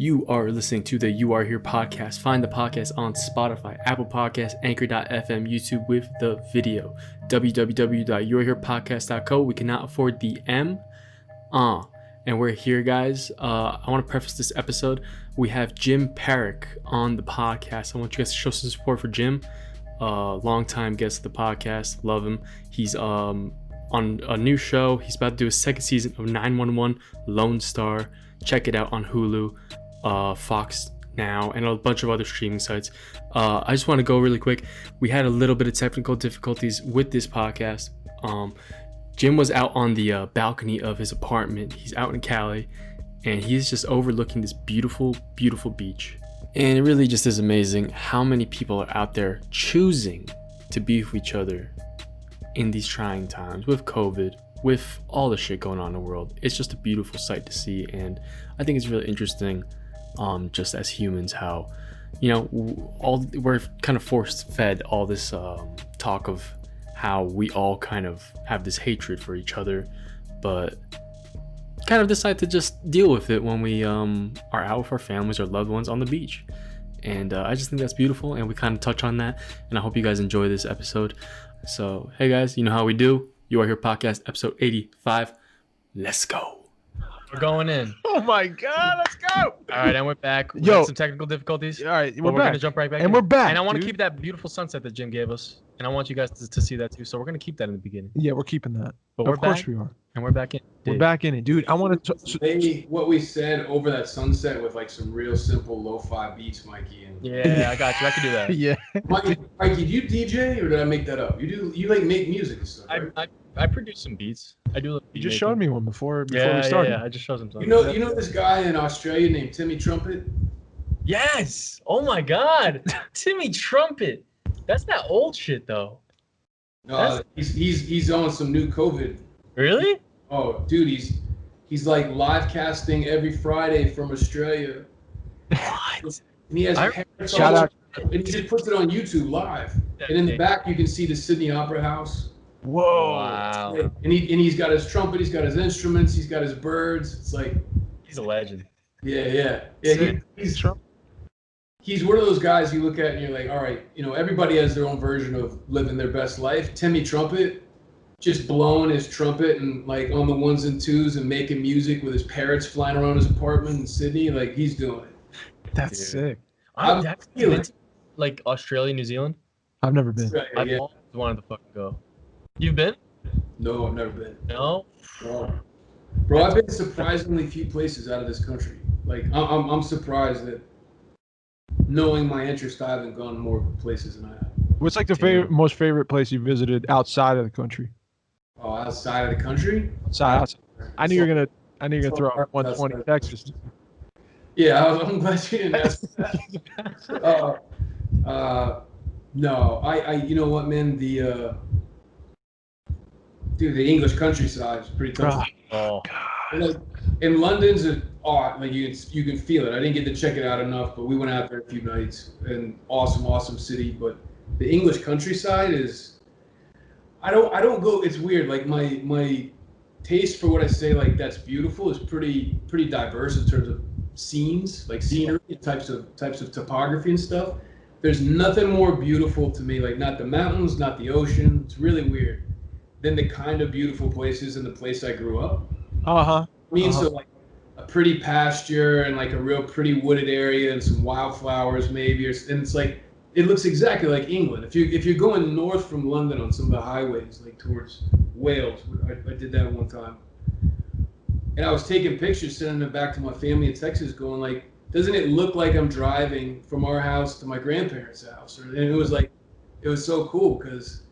You are listening to the You Are Here podcast. Find the podcast on Spotify, Apple Podcasts, Anchor.fm, YouTube with the video. www.youareherepodcast.co. We cannot afford the M. And we're here, guys. I want to preface this episode. We have Jim Parrack on the podcast. I want you guys to show some support for Jim. Long-time guest of the podcast. Love him. He's on a new show. He's about to do his second season of 911 Lone Star. Check it out on Hulu, Fox Now, and a bunch of other streaming sites. I just want to go really quick. We had a little bit of technical difficulties with this podcast. Jim was out on the balcony of his apartment. He's out in Cali, and he's just overlooking this beautiful, beautiful beach. And it really just is amazing how many people are out there choosing to be with each other in these trying times with COVID, with all the shit going on in the world. It's just a beautiful sight to see, and I think it's really interesting, just as humans, how, you know, we're kind of force-fed all this talk of how we all kind of have this hatred for each other, but kind of decide to just deal with it when we are out with our families or loved ones on the beach. And I just think that's beautiful, and we kind of touch on that, and I hope you guys enjoy this episode. So, hey guys, you know how we do. You Are Here podcast, episode 85. Let's go. We're going in. Oh my God, let's go. All right, and we're back. We Yo. had some technical difficulties. All right, We're going to jump right back And in. we're back, And I want to dude. keep that beautiful sunset that Jim gave us. And I want you guys to see that too. So we're going to keep that in the beginning. Yeah, we're keeping that. But Of we're course back. we are. And we're back in. We're Dave. back in it, dude. I want to. Maybe what we said over that sunset with like some real simple lo-fi beats, Mikey. And Yeah, I got you. I can do that. Yeah. Mikey, do you DJ or did I make that up? You like make music and stuff, right? I produce some beats. I do. You just showed me one before Yeah, we started. yeah. I just showed him something. You know this guy in Australia named Timmy Trumpet? Yes. Oh my God. Timmy Trumpet. That's that old shit though. He's on some new COVID. Really? Oh, dude, he's like live casting every Friday from Australia. What? And he has parents Shout all out. over, and he just puts it on YouTube live. And in the back you can see the Sydney Opera House. Whoa. Wow. And he's got his trumpet, he's got his instruments, he's got his birds. It's like, He's a legend. yeah. Sick. He's one of those guys you look at and you're like, all right, you know, everybody has their own version of living their best life. Timmy Trumpet, just blowing his trumpet and like on the ones and twos and making music with his parrots flying around his apartment in Sydney, like he's doing it. That's Dude. sick. I'm I've feeling been to, like Australia, New Zealand. I've never been. Yeah. I've always wanted to fucking go. You've been? No, I've never been. No. No. Bro, I've been surprisingly few places out of this country. Like I'm surprised that knowing my interest, I haven't gone more places than I have. What's like the most favorite place you visited outside of the country? Oh, outside of the country? Outside. I knew you were gonna throw out 120 Texas. Yeah, I'm glad you didn't ask that. No, I you know what, man, the English countryside is pretty tough. Oh. Like, in London's like you can feel it. I didn't get to check it out enough, but we went out there a few nights, and awesome city. But the English countryside is, I don't go. It's weird. Like my taste for what I say like that's beautiful is pretty diverse in terms of scenes, like scenery, types of topography and stuff. There's nothing more beautiful to me, like not the mountains, not the ocean. It's really weird. Than the kind of beautiful places in the place I grew up. I mean, so like a pretty pasture and like a real pretty wooded area and some wildflowers maybe, and it's like it looks exactly like England. If you're going north from London on some of the highways, like towards Wales, I did that one time, and I was taking pictures, sending them back to my family in Texas, going like, doesn't it look like I'm driving from our house to my grandparents' house? And it was like, it was so cool because,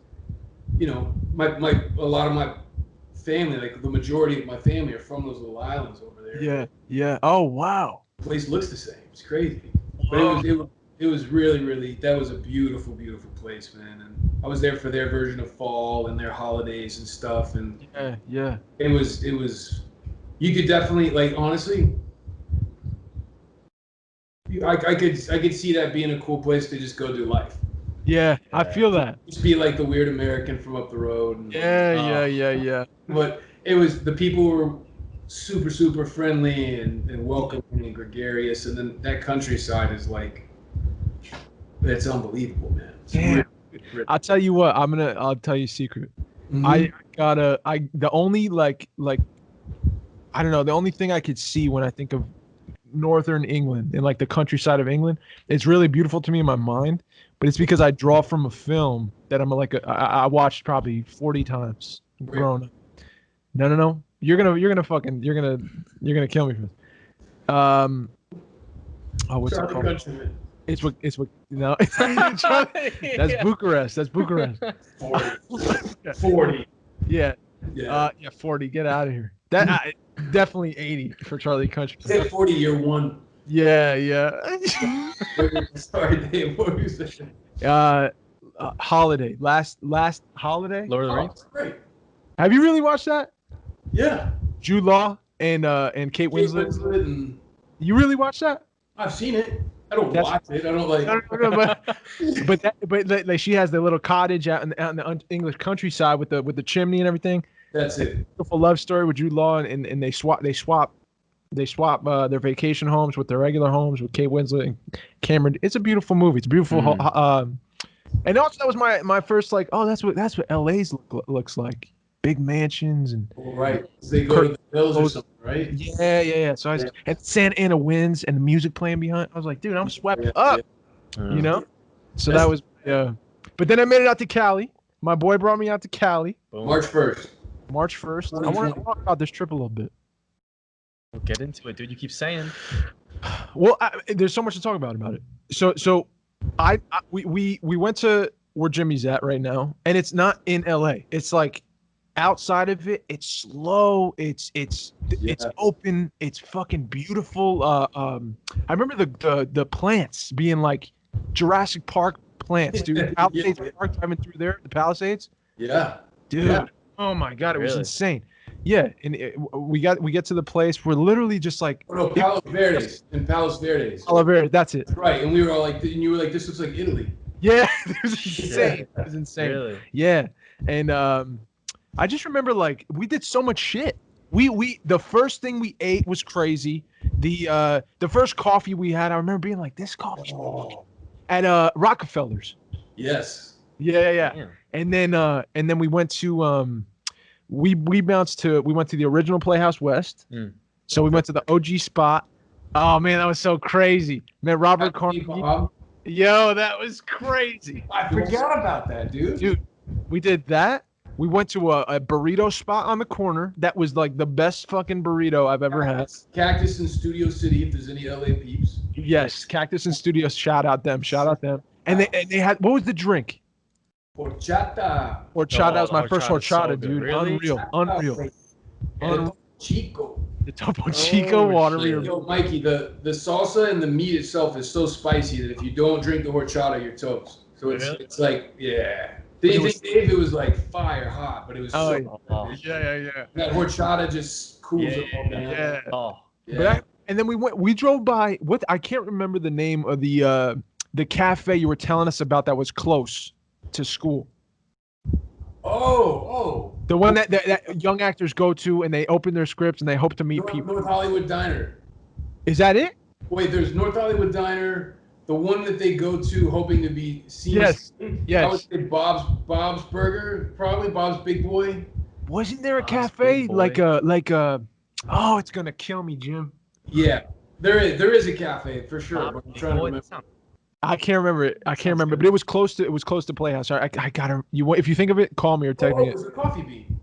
you know, a lot of my family, like the majority of my family, are from those little islands over there. Yeah. Oh wow. The place looks the same. It's crazy. But it was really, that was a beautiful place, man. And I was there for their version of fall and their holidays and stuff. And Yeah. it was you could definitely, like, honestly, I could see that being a cool place to just go do life. Yeah, I feel that. Just be like the weird American from up the road. And, Yeah. But it was, the people were super, super friendly and welcoming and gregarious. And then that countryside is like, it's unbelievable, man. It's Damn. really- I'll tell you what. I'll tell you a secret. Mhm. The only like I don't know, the only thing I could see when I think of northern England and like the countryside of England, it's really beautiful to me in my mind, but it's because I draw from a film that I watched probably 40 times growing up. No. You're gonna kill me for this. What's it Charlie called? Countryman. It's what no. That's Bucharest. That's Bucharest. 40. Yeah. Yeah. 40. Get out of here. That definitely 80 for Charlie Country. Say 40 year one. Yeah. Sorry, Dave. What were you saying? Holiday. Last Holiday. Lord of the Oh, Rings. great. Have you really watched that? Yeah. Jude Law and Kate Kate Winslet. Winslet and You really watched that? I've seen it. I don't That's- watch it. I don't like. No, but like she has the little cottage out in the English countryside with the chimney and everything. That's it. Beautiful love story with Jude Law and they swap their vacation homes with their regular homes with Kate Winslet and Cameron. It's a beautiful movie. It's a beautiful. And also that was my first like, oh, that's what LA's looks like. Big mansions and Right. They go to the hills or something, right? yeah. So and Santa Ana winds and the music playing behind. I was like, dude, I'm swept up. You know. So that was But then I made it out to Cali. My boy brought me out to Cali. March 1st. March 1st. I want to talk about this trip a little bit. We'll get into it, dude. You keep saying. Well, there's so much to talk about it. So we went to where Jimmy's at right now, and it's not in LA. It's like outside of it. It's slow. It's open. It's fucking beautiful. I remember the plants being like Jurassic Park plants, dude. Palisades Park, driving through there, the Palisades. Yeah. Dude. Yeah. Oh my God, it was Really? insane. Yeah, and we get to the place. We're literally just like Oh, no, Palos Verdes. In Palos Verdes. Oliver. That's it. Right. And we were all like, and you were like, this looks like Italy. Yeah, it was insane. It was insane. Really? Yeah, and I just remember like we did so much shit. We the first thing we ate was crazy. The first coffee we had, I remember being like, this coffee at Rockefeller's. Yes. Yeah. Damn. And then we went to we went to the original Playhouse West. So we went to the OG spot. Oh man, that was so crazy. Met Robert Carnegie. Yo, that was crazy. I forgot about that, dude. Dude, we did that. We went to a burrito spot on the corner. That was like the best fucking burrito I've ever had. Cactus in Studio City, if there's any LA peeps. Yes, Cactus and Studios. Shout out them. And they had, what was the drink? Horchata. Horchata. That was my first horchata's so horchata, good. dude. Really? Unreal. And Chico. The Topo Chico water. shit. Yo, Mikey, the salsa and the meat itself is so spicy that if you don't drink the horchata, you're toast. So it's like, yeah. Did you think, Dave, it was like fire hot, but it was so Yeah. that horchata just cools it all down. Yeah. Oh. Yeah. And then we drove by I can't remember the name of the cafe you were telling us about that was close to school. Oh. The one that young actors go to and they open their scripts and they hope to meet people. North Hollywood Diner. Is that it? Wait, there's North Hollywood Diner, the one that they go to hoping to be seen. Yes. I would say Bob's Burger, probably Bob's Big Boy. Wasn't there a Bob's cafe Big Boy. like a oh, it's gonna kill me, Jim. Yeah, there is a cafe for sure. But I'm trying to remember. I can't remember it. But it was close to Playhouse. I gotta if you think of it, call me or text me. It was a Coffee Bean.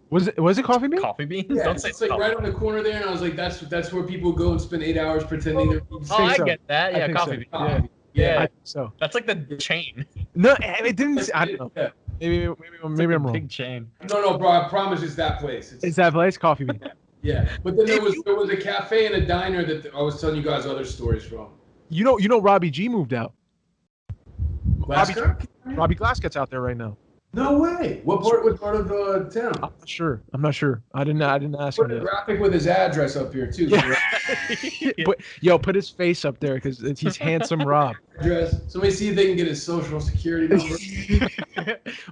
Was it Coffee Bean? Coffee beans? Yeah, Don't say it's like coffee. right on the corner there, and I was like, that's where people go and spend 8 hours pretending they're eating. Oh, I so. get that. I Yeah, think coffee so. beans. Coffee. I Yeah. think so. That's like the chain. No, it didn't. I don't know. Yeah. Maybe It's I'm like a wrong. big chain. No, bro, I promise it's that place. It's that place, Coffee Bean. Yeah, but then there was a cafe and a diner that I was telling you guys other stories from. You know, Robbie G moved out. Alaska? Robbie Glasgott's out there right now. No way. What part of the town? I'm not sure. I didn't ask him Put a that. graphic with his address up here too. Yeah. Put his face up there because he's handsome Rob. address. Somebody see if they can get his social security number.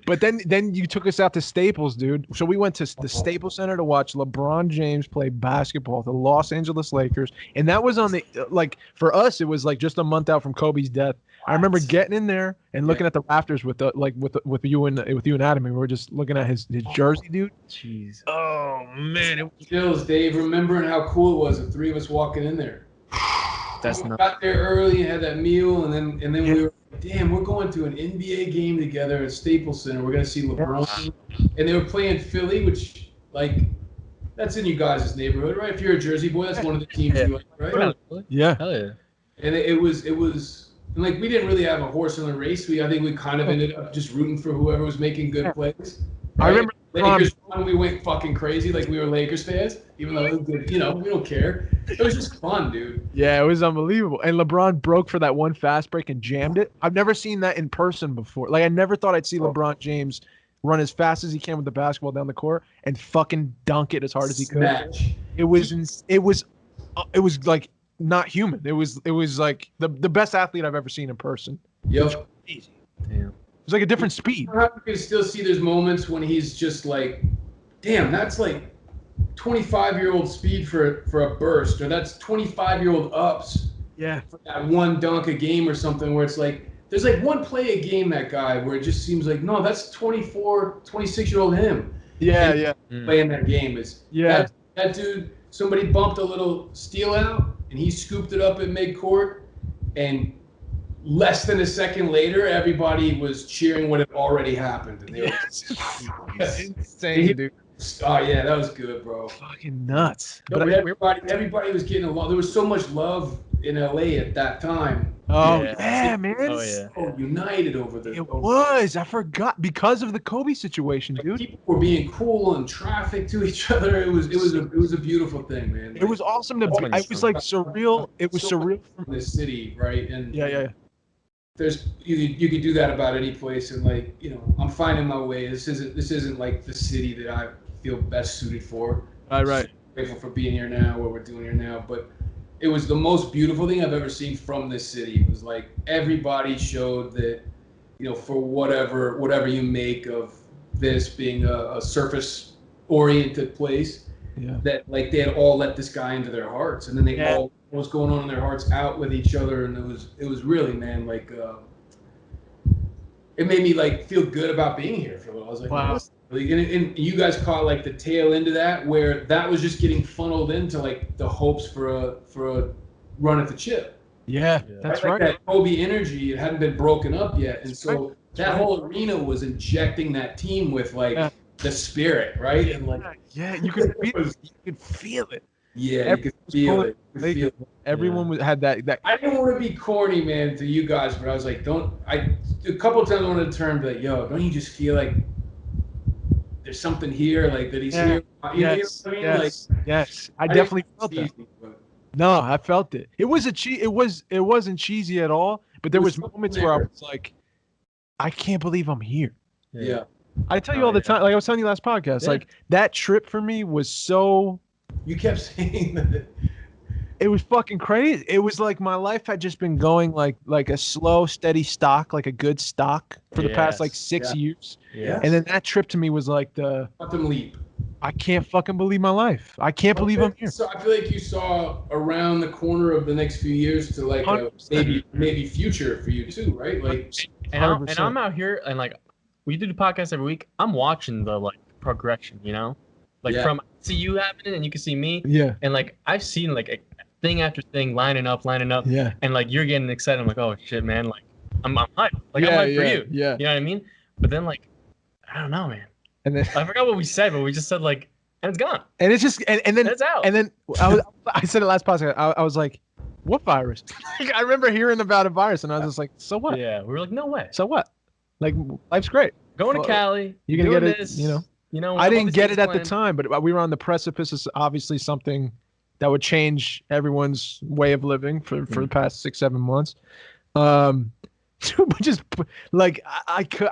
But then you took us out to Staples, dude. So we went to the Staples Center to watch LeBron James play basketball, the Los Angeles Lakers, and that was on the like for us, it was like just a month out from Kobe's death. I remember getting in there and looking at the rafters with you and Adam, and we were just looking at his jersey, dude. Jeez. Oh man, it Chills, Dave, remembering how cool it was, the three of us walking in there. That's We not. got there early and had that meal, and then we were like, damn, we're going to an NBA game together at Staples Center. We're gonna see LeBron, and they were playing Philly, which like that's in you guys' neighborhood, right? If you're a Jersey boy, that's one of the teams you like, right? yeah. Hell yeah. And it was and like we didn't really have a horse in the race. I think we kind of ended up just rooting for whoever was making good plays. I remember Lakers won, we went fucking crazy like we were Lakers fans, even though it was good, we don't care. It was just fun, dude. Yeah, it was unbelievable. And LeBron broke for that one fast break and jammed it. I've never seen that in person before. Like I never thought I'd see LeBron James run as fast as he can with the basketball down the court and fucking dunk it as hard as he could. Smash. It was like not human. It was like the best athlete I've ever seen in person. Yep. Easy. Damn. It was like a different speed. You can still see there's moments when he's just like, damn, that's like 25-year-old speed for a burst, or that's 25-year-old ups Yeah. for that one dunk a game or something, where it's like there's like one play a game, that guy, where it just seems like, no, that's 24, 26-year-old him Yeah, yeah. playing that game. Is Yeah. that dude, somebody bumped a little steal out and he scooped it up at midcourt, and less than a second later, everybody was cheering what had already happened. And they were Insane, dude. oh yeah, that was good, bro. Fucking nuts. But everybody was getting along. There was so much love in LA at that time. Oh Yeah. yeah, man. Oh yeah. So united over this. It was. I forgot because of the Kobe situation, dude. People were being cool and traffic to each other. It was a beautiful thing, man. It was awesome to be. It was like surreal. It was surreal. From this city, right? And Yeah. there's you could do that about any place, and like I'm finding my way. This isn't like the city that I feel best suited for. Right. Grateful for being here now, what we're doing here now, but it was the most beautiful thing I've ever seen from this city. It was like everybody showed that, for whatever you make of this being a surface-oriented place, Yeah. that like they had all let this guy into their hearts, and then they all what was going on in their hearts out with each other, and it was really, man, like it made me like feel good about being here for a little. I was like, wow. And you guys caught like the tail end of that, where that was just getting funneled into like the hopes for a run at the chip. Yeah, that's Like right. that Kobe energy, it hadn't been broken up yet, and so that whole arena was injecting that team with like the spirit, right? And like Yeah, you could feel it. yeah, you could feel it. You could feel it. Everyone had that. I didn't want to be corny, man, to you guys, but I was like, a couple of times I wanted to turn and be like, yo, don't you just feel like there's something here, like that he's here? You know what I mean? Yes. I definitely felt that. Cheesy, but No, I felt it. It wasn't cheesy at all, but there was moments where I was like, I can't believe I'm here. yeah. I tell you all the time, like I was telling you last podcast, like that trip for me was so. You kept saying that. It was fucking crazy. It was like my life had just been going like a slow, steady stock, like a good stock for the past like 6 years. Yeah. And then that trip to me was like Quantum leap. I can't fucking believe my life. I can't believe I'm here. So I feel like you saw around the corner of the next few years to like a 100%. maybe future for you too, right? Like And I'm out here, and like we do the podcast every week. I'm watching the like progression, from see you happening, and you can see me. Yeah. And like I've seen like a thing after thing lining up, Yeah. and like you're getting excited. I'm like, oh shit, man! Like I'm hyped. Like I'm hyped for you. Yeah. You know what I mean? But then like I don't know, man. And then I forgot what we said, but we just said like, and it's gone. and it's just and then It's out. and then I said it last podcast. I was like, what virus? I remember hearing about a virus, and I was just like, so what? Yeah, we were like, no way. So what? Like life's great. Going to Cali, You can doing get it. this, You know. we have I all didn't these get things it at the planned. time, but we were on the precipice of obviously something that would change everyone's way of living for the past 6-7 months. But just like I can't.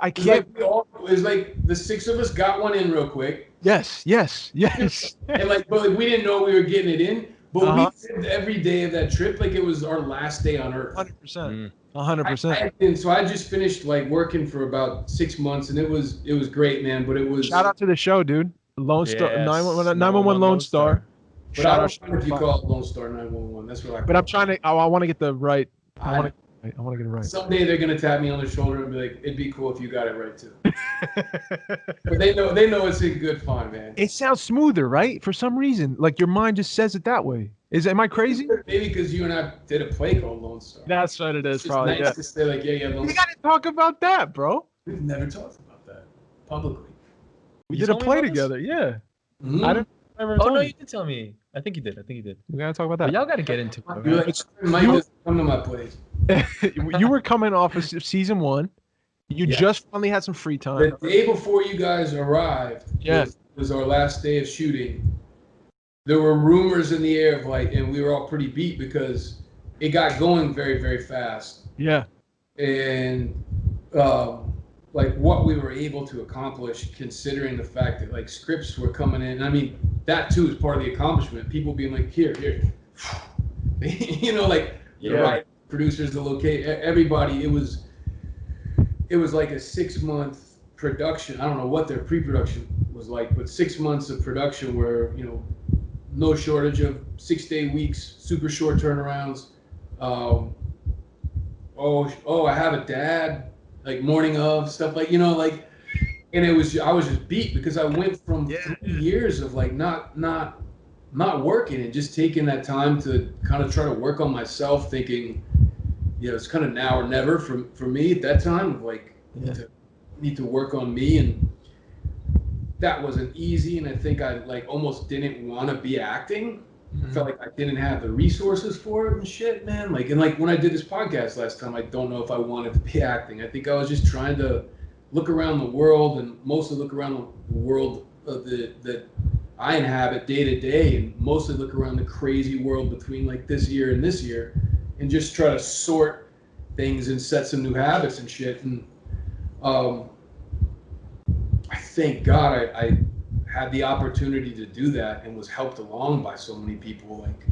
it's like the six of us got one in real quick, Yes. and like but like, we didn't know we were getting it in, But we lived every day of that trip like it was our last day on Earth. 100%. 100%. And so I just finished like working for about 6 months, and it was great, man. But it was Shout out to the show, dude. Lone Star, Yes, 911 Lone Star. But Shout I out. don't mind if you call it Lone Star 911. That's what I call But I'm it. trying to. I want to get the right. I want to get it right. Someday they're gonna tap me on the shoulder and be like, "It'd be cool if you got it right too." But they know it's in good fun, man. It sounds smoother, right? For some reason, like your mind just says it that way. Am I crazy? Maybe because you and I did a play called Lone Star. That's what it is, It's just probably. nice to say like, yeah, Lone We Star. gotta talk about that, bro. We've never talked about that publicly. We You did a told me play about this? together. Yeah. Mhm. I didn't ever Oh tell no, you. you did tell me. I think you did. We gotta talk about But that. y'all got to get into it. You're Right? like, Mike doesn't come to my place. You were coming off of season 1. You Yes. just finally had some free time. The day before you guys arrived Yeah. was our last day of shooting. There were rumors in the air of like, and we were all pretty beat because it got going very, very fast. Yeah. And like what we were able to accomplish, considering the fact that like scripts were coming in. I mean, that too is part of the accomplishment. People being like, here, you know, like the right producers, the locate, everybody. It was like a 6-month production. I don't know what their pre-production was like, but 6 months of production where, you know, no shortage of 6-day weeks, super short turnarounds. I have a dad, like morning of stuff like, you know, like, and I was just beat because I went from 3 years of like not working and just taking that time to kind of try to work on myself, thinking, you know, it's kind of now or never for me at that time of like, need to work on me, and that wasn't easy, and I think I like almost didn't want to be acting. I felt like I didn't have the resources for it and shit, man. Like, and like when I did this podcast last time, I don't know if I wanted to be acting. I think I was just trying to look around the world, and mostly look around the world that I inhabit day to day, and mostly look around the crazy world between like this year and this year, and just try to sort things and set some new habits and shit. And I thank God I had the opportunity to do that and was helped along by so many people. Like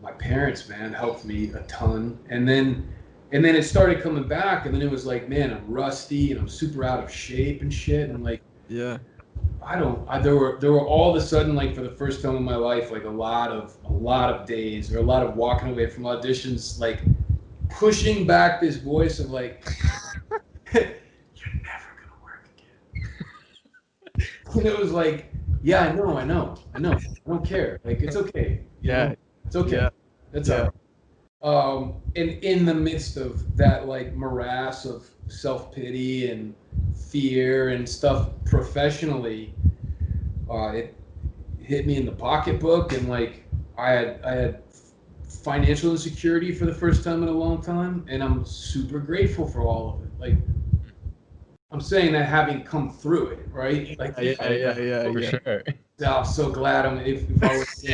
my parents, man, helped me a ton. And then it started coming back, and then it was like, man, I'm rusty and I'm super out of shape and shit. And like, there were all of a sudden, like for the first time in my life, like a lot of days or a lot of walking away from auditions, like pushing back this voice of like, you're never gonna work again. And it was like, yeah, I know. I don't care. Like, it's okay. You know? It's okay. Yeah. That's all right. And in the midst of that, like, morass of self-pity and fear and stuff professionally, it hit me in the pocketbook, and like I had financial insecurity for the first time in a long time, and I'm super grateful for all of it. Like, I'm saying that having come through it, right? Like, For sure. I'm so glad if I was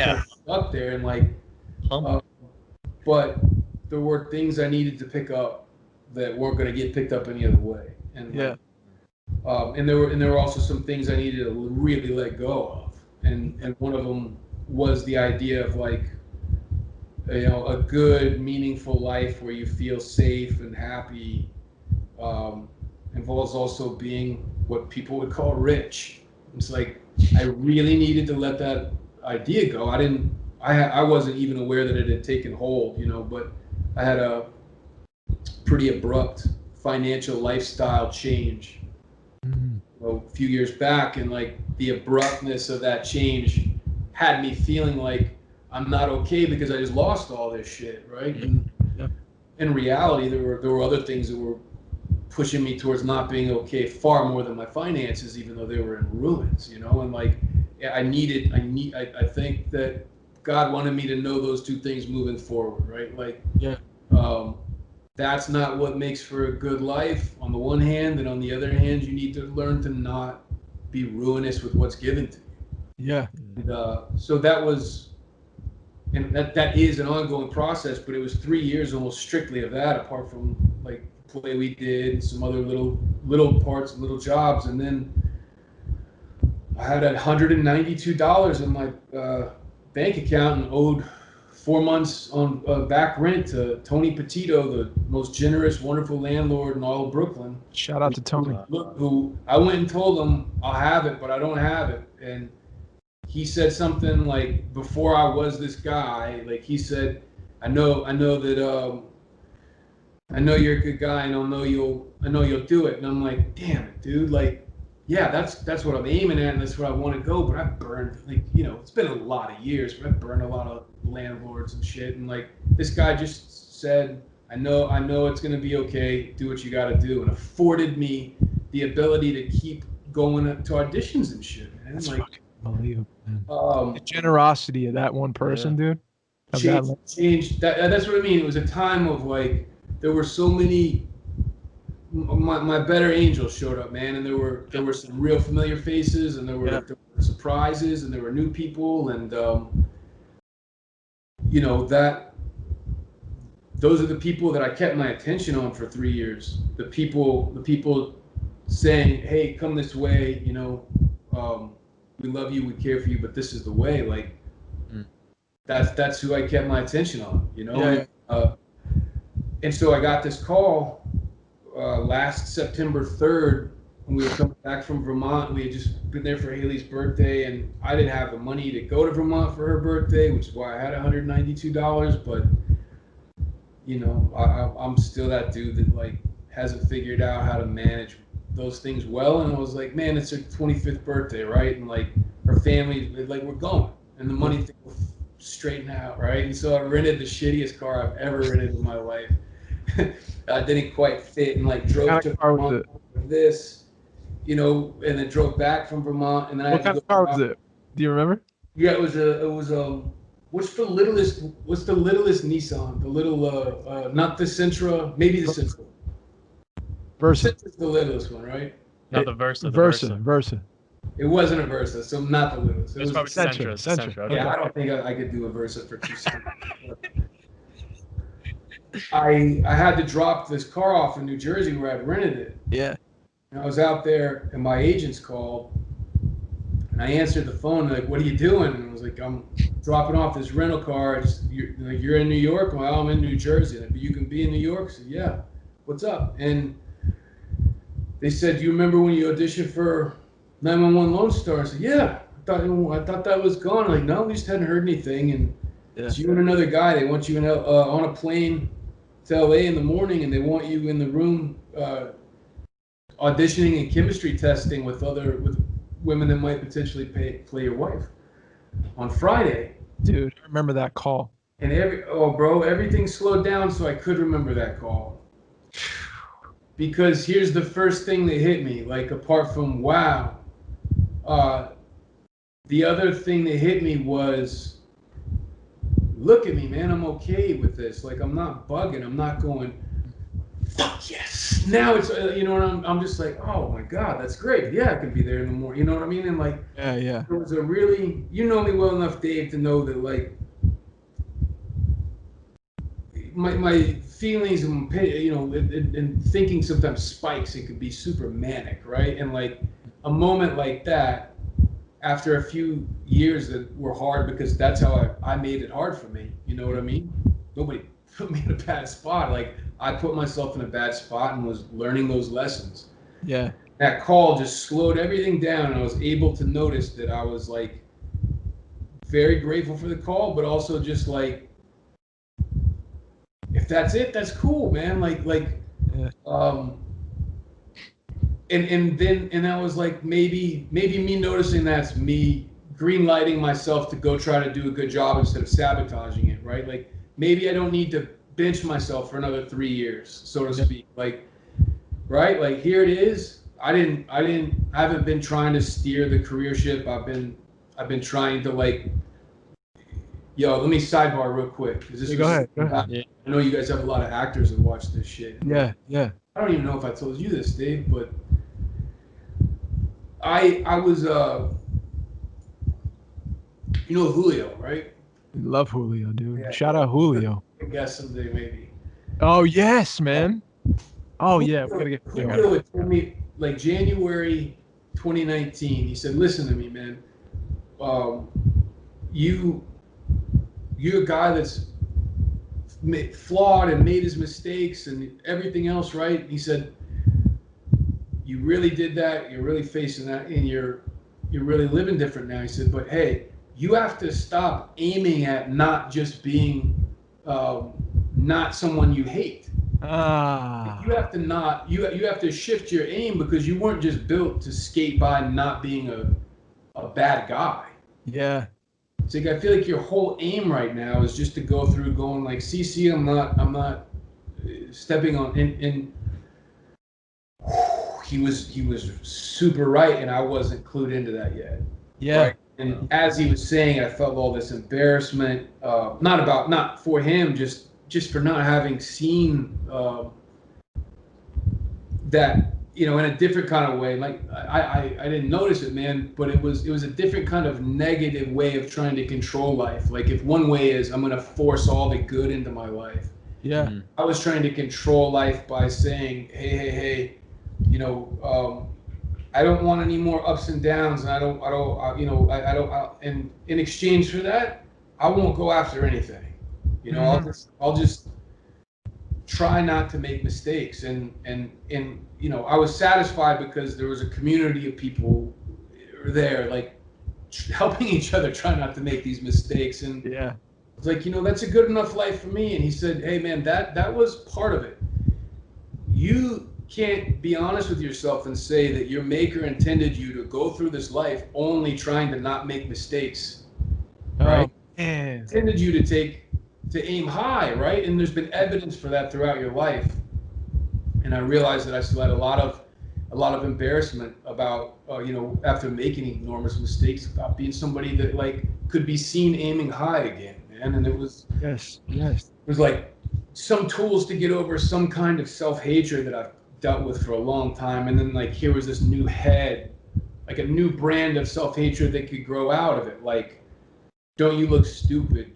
up there and like, but there were things I needed to pick up that weren't going to get picked up any other way, and and there were also some things I needed to really let go of, and one of them was the idea of like, you know, a good, meaningful life where you feel safe and happy. Involves also being what people would call rich. It's like I really needed to let that idea go. I wasn't even aware that it had taken hold, you know, but I had a pretty abrupt financial lifestyle change a few years back, and like the abruptness of that change had me feeling like I'm not okay because I just lost all this shit, right? And in reality, there were other things that were pushing me towards not being okay far more than my finances, even though they were in ruins, you know. And like I think that God wanted me to know those two things moving forward, right? Like, that's not what makes for a good life on the one hand, and on the other hand, you need to learn to not be ruinous with what's given to you. And, so that was, and that is an ongoing process, but it was 3 years almost strictly of that, apart from like play we did, some other little parts, little jobs, and then I had $192 in my bank account and owed 4 months on back rent to Tony Petito, the most generous, wonderful landlord in all of Brooklyn. Shout out to Tony. Who I went and told him I'll have it, but I don't have it. And he said something like, before I was this guy, like he said, I know that I know you're a good guy, and I know you'll do it. And I'm like, damn it, dude, like, yeah, that's what I'm aiming at, and that's where I want to go. But I've burned, like, you know, it's been a lot of years, but I've burned a lot of landlords and shit. And like, this guy just said, I know it's gonna be okay. Do what you got to do, and afforded me the ability to keep going to auditions and shit, man. That's like, fucking unbelievable, man. The generosity of that one person, dude. Changed. That's what I mean. It was a time of like, there were so many. My better angels showed up, man, and there were some real familiar faces, and there were surprises, and there were new people, and you know, that those are the people that I kept my attention on for 3 years. The people saying, "Hey, come this way," you know, we love you, we care for you, but this is the way. Like, that's who I kept my attention on, you know. And so I got this call last September 3rd, when we were coming back from Vermont. We had just been there for Haley's birthday, and I didn't have the money to go to Vermont for her birthday, which is why I had $192. But you know, I'm still that dude that like hasn't figured out how to manage those things well. And I was like, man, it's her 25th birthday, right? And like, her family, like, we're going, and the money thing will straighten out, right? And so I rented the shittiest car I've ever rented in my life. I didn't quite fit, and like drove to Vermont with this, you know, and then drove back from Vermont. And then what kind of car was it? Do you remember? Yeah, it was what's the littlest Nissan? The little not the Sentra, maybe the Sentra. Versa. Sentra's the littlest one, right? No, the Versa. Versa. It wasn't a Versa, so not the littlest. It was probably Sentra. Okay. Yeah, I don't think I could do a Versa for 2 cents. I had to drop this car off in New Jersey where I'd rented it. Yeah. And I was out there, and my agents called, and I answered the phone, like, "What are you doing?" And I was like, "I'm dropping off this rental car. You're in New York?" I'm like, "Oh, I'm in New Jersey." Like, "But you can be in New York?" I said, "Yeah. What's up?" And they said, "Do you remember when you auditioned for 911 Lone Star?" I said, "Yeah. I thought that was gone." Like, "No, we just hadn't heard anything." And it's you and another guy. They want you on a plane to LA in the morning, and they want you in the room auditioning and chemistry testing with women that might potentially play your wife on Friday. Dude, I remember that call. And everything slowed down so I could remember that call. Because here's the first thing that hit me, like, apart from wow, the other thing that hit me was, look at me, man, I'm okay with this. Like, I'm not bugging. I'm not going, fuck yes. Now it's, you know, I'm just like, oh my God, that's great. Yeah, I can be there in the morning. You know what I mean? And like, yeah. There was a really, you know me well enough, Dave, to know that like, my feelings and, you know, and thinking sometimes spikes. It could be super manic, right? And like a moment like that, after a few years that were hard, because that's how I made it hard for me. You know what I mean? Nobody put me in a bad spot. Like, I put myself in a bad spot and was learning those lessons. Yeah. That call just slowed everything down, and I was able to notice that I was like very grateful for the call, but also just like, if that's it, that's cool, man. And that was like, maybe me noticing that's me green lighting myself to go try to do a good job instead of sabotaging it, right? Like, maybe I don't need to bench myself for another 3 years, so to speak. Like, right? Like, here it is. I haven't been trying to steer the career ship. I've been trying to like, yo, let me sidebar real quick. Go ahead. I know you guys have a lot of actors that watch this shit. Yeah. I don't even know if I told you this, Dave, but I was you know Julio, right? Love Julio, dude. Yeah. Shout out Julio. I guess someday maybe. Oh yes, man. Oh yeah, we gotta get Julio told me like January 2019. He said, "Listen to me, man. you're a guy that's flawed and made his mistakes and everything else, right? He said, you really did that. You're really facing that, and you're really living different now. He said, but hey, you have to stop aiming at not just being not someone you hate. You have to not you have to shift your aim, because you weren't just built to skate by not being a bad guy. Yeah. It's like, I feel like your whole aim right now is just to go through going like, CC, I'm not stepping on, and he was super right, and I wasn't clued into that yet. Yeah. Right? And as he was saying, I felt all this embarrassment, not for him, just for not having seen that, in a different kind of way. Like I didn't notice it, man, but it was a different kind of negative way of trying to control life. Like, if one way is I'm gonna force all the good into my life, Yeah. I was trying to control life by saying, hey, I don't want any more ups and downs, and I don't, and in exchange for that, I won't go after anything. I'll just try not to make mistakes, and I was satisfied because there was a community of people there, like, helping each other try not to make these mistakes. And Yeah. it's like, that's a good enough life for me. And he said, hey man, that was part of it. You can't be honest with yourself and say that your maker intended you to go through this life only trying to not make mistakes, right? Man. Intended you to aim high, right? And there's been evidence for that throughout your life. And I realized that I still had a lot of embarrassment about, after making enormous mistakes, about being somebody that, like, could be seen aiming high again, man. And it was like some tools to get over some kind of self-hatred that I've dealt with for a long time. And then, like, here was this new head, like a new brand of self-hatred that could grow out of it. Like, don't you look stupid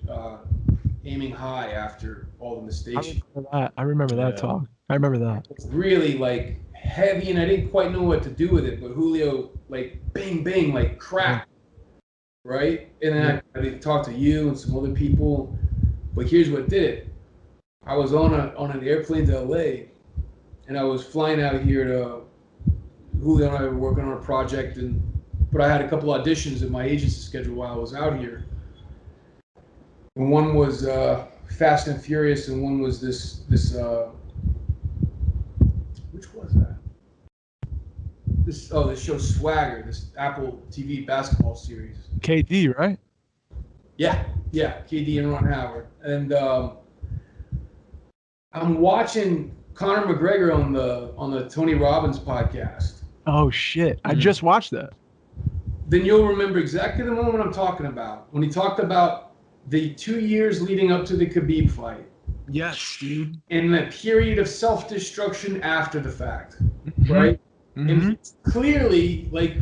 aiming high after all the mistakes. I remember that talk. I remember that. It's really, like, heavy, and I didn't quite know what to do with it, but Julio, like, bang, bang, like, crack, right? And then I talked to you and some other people, but here's what did it. I was on an airplane to LA, and I was flying out here to, Julio and I were working on a project, but I had a couple auditions in my agency schedule while I was out here. And one was Fast and Furious, and one was this which was that? This show Swagger, this Apple TV basketball series. KD, right? Yeah, KD and Ron Howard. And I'm watching Conor McGregor on the Tony Robbins podcast. Oh shit! I just watched that. Then you'll remember exactly the moment I'm talking about, when he talked about the 2 years leading up to the Khabib fight. Yes, dude. In the period of self-destruction after the fact, right? And clearly, like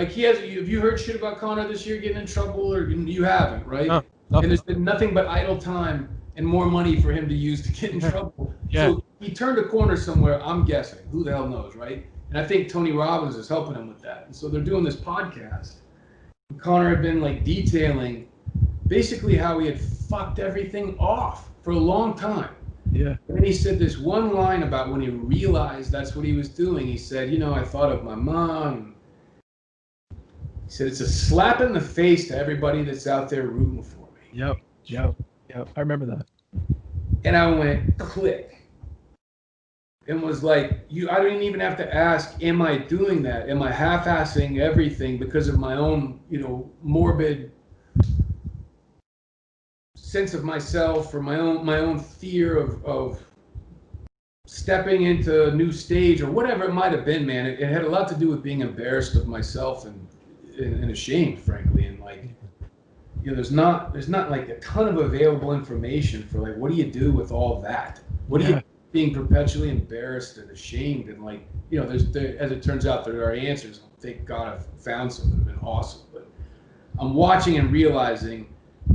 he has. Have you heard shit about Conor this year getting in trouble, or you haven't, right? No, and there's been nothing but idle time and more money for him to use to get in trouble. So he turned a corner somewhere, I'm guessing. Who the hell knows, right? And I think Tony Robbins is helping him with that. And so they're doing this podcast. Conor had been, like, detailing basically how he had fucked everything off for a long time. Yeah. And then he said this one line about when he realized that's what he was doing. He said, I thought of my mom. He said, it's a slap in the face to everybody that's out there rooting for me. Yep. I remember that. And I went, click. And was like, I didn't even have to ask, am I doing that? Am I half-assing everything because of my own, morbid sense of myself, or my own fear of stepping into a new stage, or whatever it might have been, man. It had a lot to do with being embarrassed of myself and ashamed, frankly. And, like, there's not like a ton of available information for, like, what do you do with all that? What do you being perpetually embarrassed and ashamed? And, like, as it turns out, there are answers. Thank God I've found some that have been awesome. But I'm watching and realizing,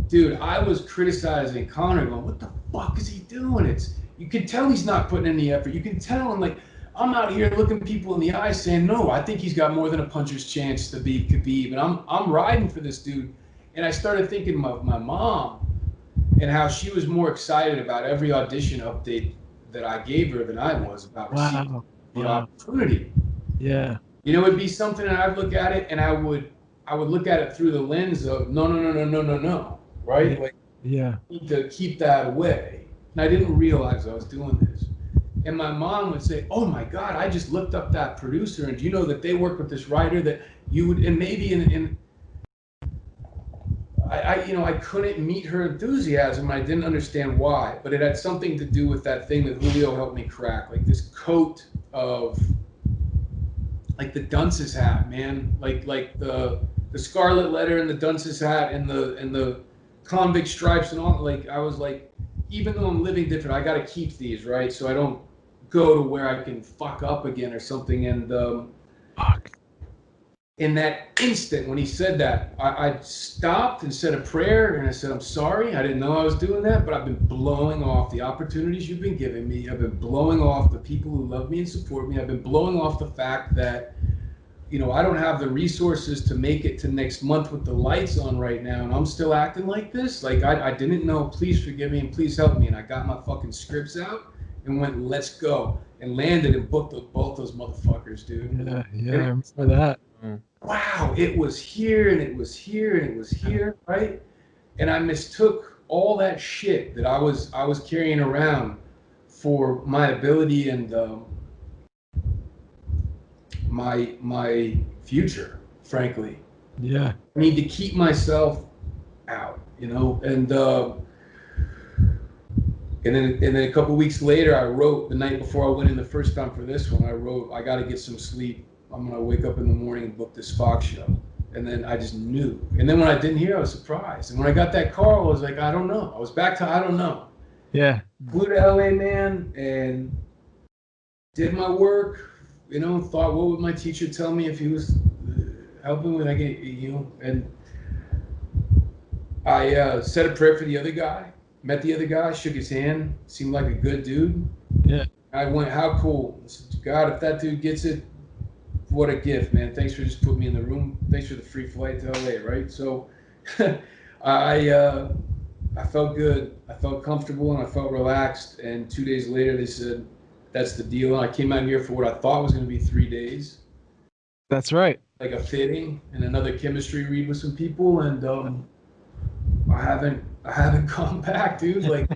dude, I was criticizing Conor, going, what the fuck is he doing? You can tell he's not putting in the effort. You can tell him, like, I'm out here looking people in the eye saying, no, I think he's got more than a puncher's chance to beat Khabib. And I'm riding for this dude. And I started thinking of my mom, and how she was more excited about every audition update that I gave her than I was about receiving the opportunity. Yeah. You know, it'd be something that I'd look at it and I would look at it through the lens of no, right? Like, Yeah. need to keep that away. And I didn't realize I was doing this. And my mom would say, "Oh my God, I just looked up that producer, and do you know that they work with this writer that you would," and maybe in I couldn't meet her enthusiasm. I didn't understand why, but it had something to do with that thing that Julio helped me crack, like this coat of, like the dunce's hat, man, like the scarlet letter and the dunce's hat and the convict stripes and all. Like I was like, even though I'm living different, I got to keep these, right? So I don't go to where I can fuck up again or something. And in that instant when he said that, I stopped and said a prayer and I said, "I'm sorry, I didn't know I was doing that, but I've been blowing off the opportunities you've been giving me. I've been blowing off the people who love me and support me. I've been blowing off the fact that, you know, I don't have the resources to make it to next month with the lights on right now, and I'm still acting like this. Like I didn't know. Please forgive me and please help me." And I got my fucking scripts out and went, "Let's go," and landed and booked both those motherfuckers, dude. Yeah, I remember that. Wow, it was here and it was here and it was here, right? And I mistook all that shit that I was carrying around for my ability and my future, frankly. Yeah. I need to keep myself out, you know, and then a couple weeks later, I wrote the night before I went in the first time for this one. I wrote, "I got to get some sleep. I'm gonna wake up in the morning and book this Fox show." And then I just knew. And then when I didn't hear, I was surprised. And when I got that call, I was like, I don't know. I was back to I don't know. Yeah. Flew to LA, man, and did my work. You know, thought, what would my teacher tell me if he was helping with, and I said a prayer for the other guy. Met the other guy, shook his hand, seemed like a good dude. Yeah. I went, how cool. I said, "God, if that dude gets it, what a gift, man. Thanks for just putting me in the room. Thanks for the free flight to LA," right? So I felt good. I felt comfortable and I felt relaxed. And 2 days later, they said, "That's the deal." And I came out here for what I thought was going to be 3 days. That's right. Like a fitting and another chemistry read with some people. And I haven't gone back, dude. Like,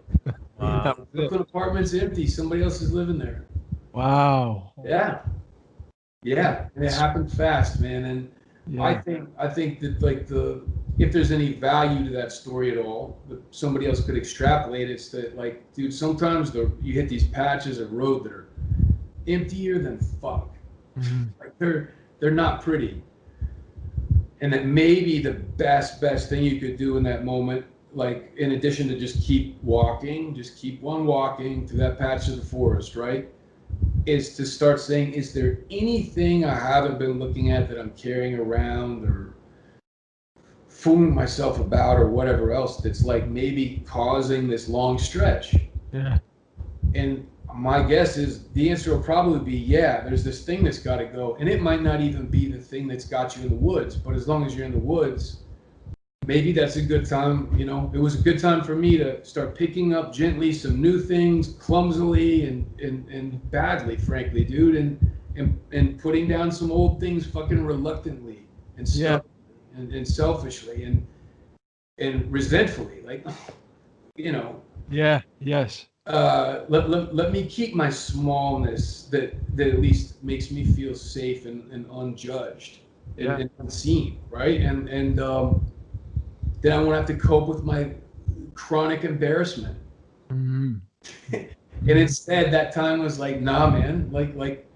Brooklyn apartment's empty. Somebody else is living there. Wow. Yeah. And it happened fast, man. And I think that, like, if there's any value to that story at all, that somebody else could extrapolate, it's that, like, dude, sometimes you hit these patches of road that are emptier than fuck. Mm-hmm. Like they're not pretty. And that maybe the best thing you could do in that moment, like, in addition to just keep walking, just keep on walking through that patch of the forest, right? Is to start saying, is there anything I haven't been looking at that I'm carrying around or fooling myself about or whatever else that's, like, maybe causing this long stretch? Yeah. And my guess is the answer will probably be, yeah, there's this thing that's got to go. And it might not even be the thing that's got you in the woods, but as long as you're in the woods, maybe that's a good time. You know, it was a good time for me to start picking up gently some new things, clumsily and badly, frankly, dude, and putting down some old things fucking reluctantly and stuff, and selfishly and resentfully, like, you know. Yeah. Yes. Let me keep my smallness that at least makes me feel safe and unjudged and unseen, right? And then I won't have to cope with my chronic embarrassment. Mm-hmm. And instead, that time was like, nah, man, like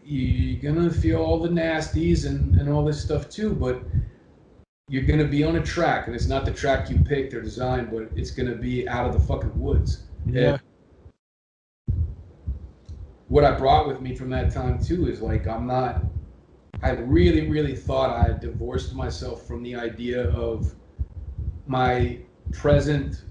you're gonna feel all the nasties and all this stuff too, but you're gonna be on a track, and it's not the track you picked or designed, but it's gonna be out of the fucking woods. Yeah. And what I brought with me from that time too is, like, I really thought I had divorced myself from the idea of my present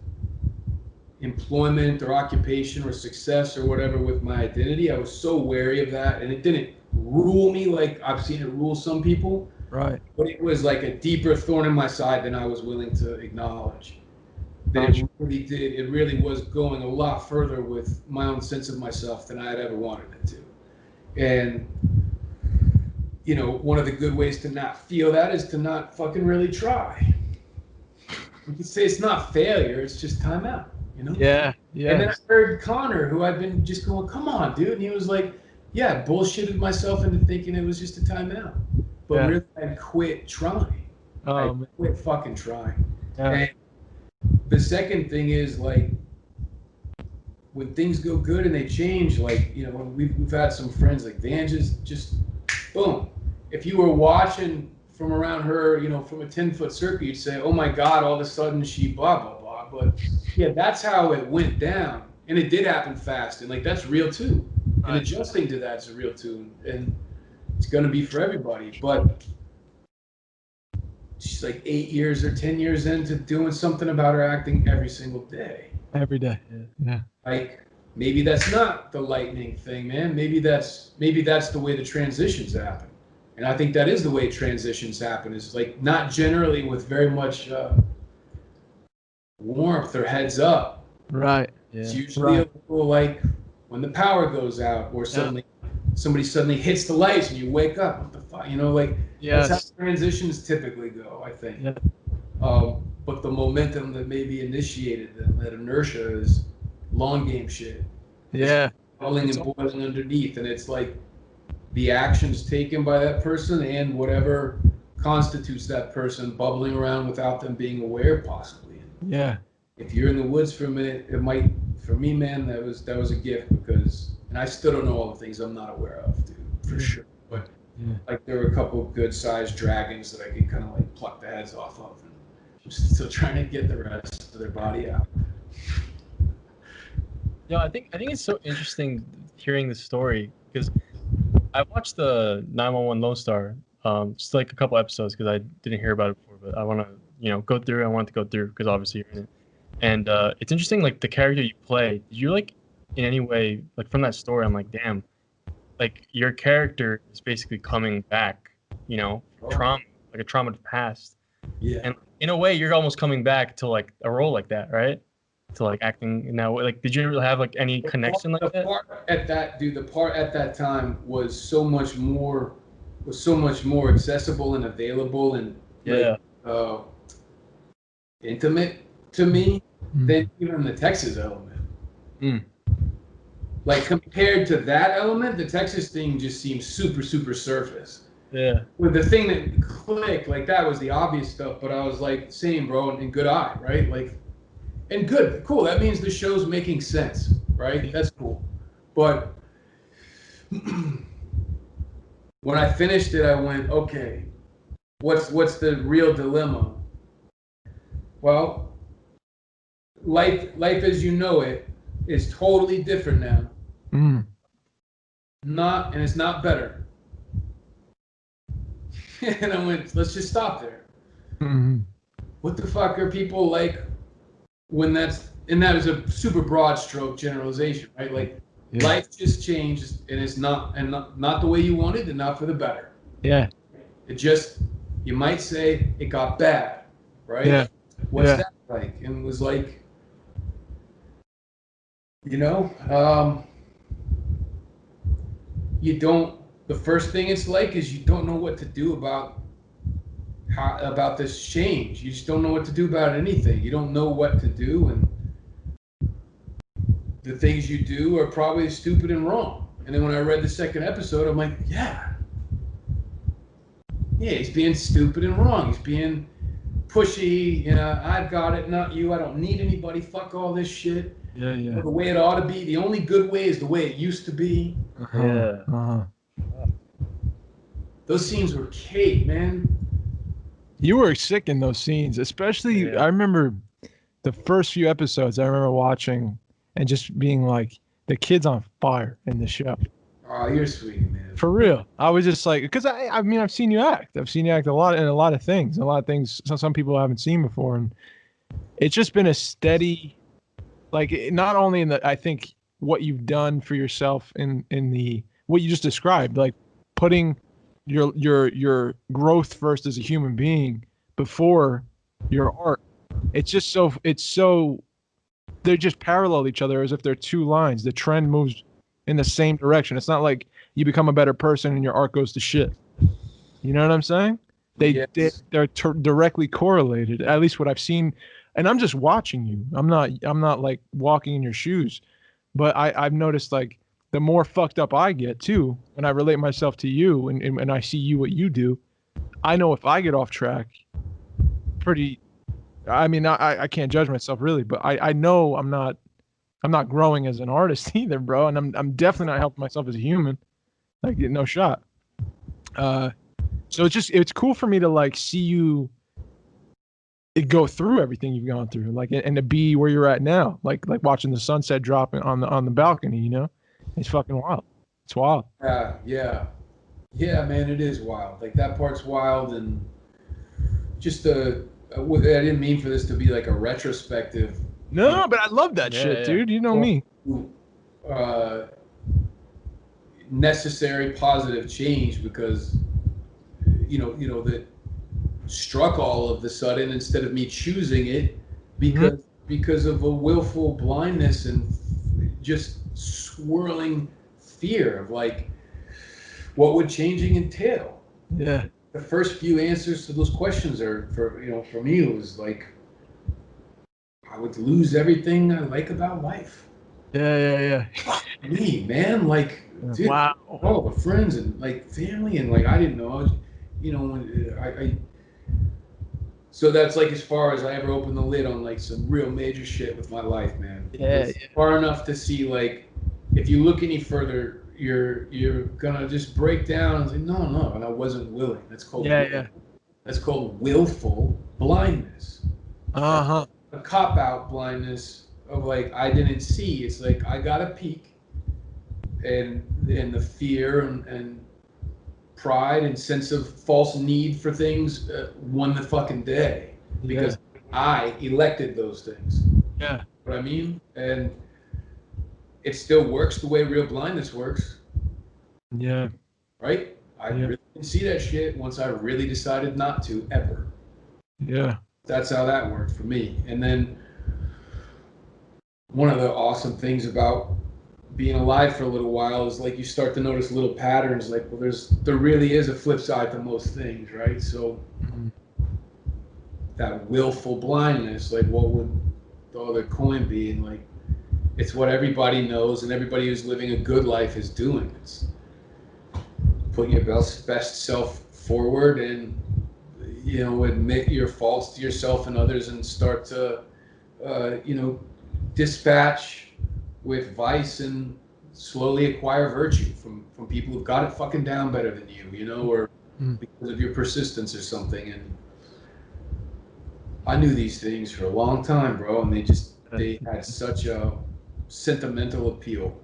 employment or occupation or success or whatever with my identity. I was so wary of that, and it didn't rule me like I've seen it rule some people. Right. But it was like a deeper thorn in my side than I was willing to acknowledge. that it really did. It really was going a lot further with my own sense of myself than I had ever wanted it to. And, you know, one of the good ways to not feel that is to not fucking really try. You could say it's not failure, it's just time out, you know? Yeah. And then I heard Connor, who I've been just going, come on, dude. And he was like, yeah, bullshitted myself into thinking it was just a timeout. But really, I quit trying. I quit fucking trying. Yeah. And the second thing is, like, when things go good and they change, like, you know, when we've had some friends, like Van just boom. If you were watching from around her, you know, from a 10-foot circle, you'd say, oh my God, all of a sudden she blah, blah, blah. But yeah, that's how it went down. And it did happen fast. And like, that's real too. And adjusting to that's real too. And it's going to be for everybody. But she's like 8 years or 10 years into doing something about her acting every single day. Every day. Yeah. Like, maybe that's not the lightning thing, man. Maybe that's the way the transitions happen. And I think that is the way transitions happen, is like not generally with very much warmth or heads up. Right. Yeah. It's usually a little like when the power goes out, or suddenly somebody suddenly hits the lights and you wake up. What the fuck? You know, like that's how transitions typically go, I think. Yeah. But the momentum that may be initiated, that inertia, is long game shit. Yeah. It's bubbling and boiling underneath, and it's like the actions taken by that person and whatever constitutes that person bubbling around without them being aware, possibly. Yeah. If you're in the woods for a minute, it might, for me, man, that was a gift, because, and I still don't know all the things I'm not aware of, dude, for sure. But like, there were a couple of good sized dragons that I could kind of like pluck the heads off of, and I'm still trying to get the rest of their body out. Yeah, I think it's so interesting hearing the story, because I watched the 911 Lone Star, just like a couple episodes, because I didn't hear about it before, but I want to, you know, go through. I want to go through because obviously you're in it, and it's interesting. Like, the character you play, did you like in any way, like, from that story? I'm like, damn, like, your character is basically coming back, you know, trauma, like a trauma past. Yeah. And in a way, you're almost coming back to like a role like that, right? To like acting in that way. Like, did you ever have like any connection like that? The part at that time was so much more accessible and available and intimate to me than even the Texas element. Like, compared to that element, the Texas thing just seems super, super surface. Yeah. With the thing that clicked, like, that was the obvious stuff, but I was like, same, bro, and good eye, right? Like, and good, cool. That means the show's making sense, right? That's cool. But when I finished it, I went, okay, what's the real dilemma? Well, life as you know it is totally different now. And it's not better. And I went, let's just stop there. What the fuck are people like when that's, and that was a super broad stroke generalization, right? Like, life just changed, and it's not the way you wanted, and not for the better. Yeah. It just, you might say, it got bad, right? Yeah. What's that like? And it was like, you know, the first thing it's like is you don't know what to do about this change. You just don't know what to do about anything. You don't know what to do, and the things you do are probably stupid and wrong. And then when I read the second episode, I'm like, yeah, he's being stupid and wrong. He's being pushy. You know, I've got it, not you. I don't need anybody. Fuck all this shit. Yeah. You know, the way it ought to be. The only good way is the way it used to be. Those scenes were cake, man. You were sick in those scenes, especially. I remember the first few episodes. I remember watching and just being like, the kid's on fire in the show. Oh, you're sweet, man. For real. I was just like, because I mean, I've seen you act. I've seen you act a lot in a lot of things some people haven't seen before, and it's just been a steady, like, not only in the, I think what you've done for yourself in the what you just described, like putting your growth first as a human being before your art, It's just so they just parallel each other as if they're two lines. The trend moves in the same direction. It's not like you become a better person and your art goes to shit. You know what I'm saying? Yes. They're directly correlated. At least what I've seen, and I'm just watching you. I'm not like walking in your shoes, but I've noticed like the more fucked up I get too when I relate myself to you and I see you what you do. I know if I get off track, pretty. I mean, I can't judge myself really, but I know I'm not growing as an artist either, bro, and I'm definitely not helping myself as a human. Like no shot. So it's cool for me to like see you go through everything you've gone through, like and to be where you're at now, like watching the sunset dropping on the balcony. You know, it's fucking wild. It's wild. Yeah, yeah, man, it is wild. Like that part's wild, and just I didn't mean for this to be like a retrospective, No, but I love that Yeah, shit, yeah. dude. You know me. uh, necessary positive change because that struck all of the sudden instead of me choosing it because of a willful blindness and just swirling fear of like what would changing entail. Yeah. The first few answers to those questions are for me it was like I would lose everything I like about life. Yeah. Me, man, like, dude, Wow. all the friends and like family and like I didn't know I was, when I so that's like as far as I ever opened the lid on like some real major shit with my life, man. Yeah, It's far enough to see like if you look any further, you're gonna just break down and say no, and I wasn't willing. That's called Yeah. that's called willful blindness. Uh-huh. A cop out blindness of like I didn't see. It's like I got a peek, and the fear and pride and sense of false need for things won the fucking day because I elected those things. Yeah. What I mean, and it still works the way real blindness works, Yeah. right? I really didn't see that shit once I really decided not to ever. Yeah. That's how that worked for me. And then one of the awesome things about being alive for a little while is like you start to notice little patterns like well there really is a flip side to most things, right? So that willful blindness, like what would the other coin be? And like it's what everybody knows and everybody who's living a good life is doing. It's putting your best self forward and admit your faults to yourself and others and start to dispatch with vice and slowly acquire virtue from people who've got it fucking down better than you, or because of your persistence or something. And I knew these things for a long time, bro, and they had such a sentimental appeal.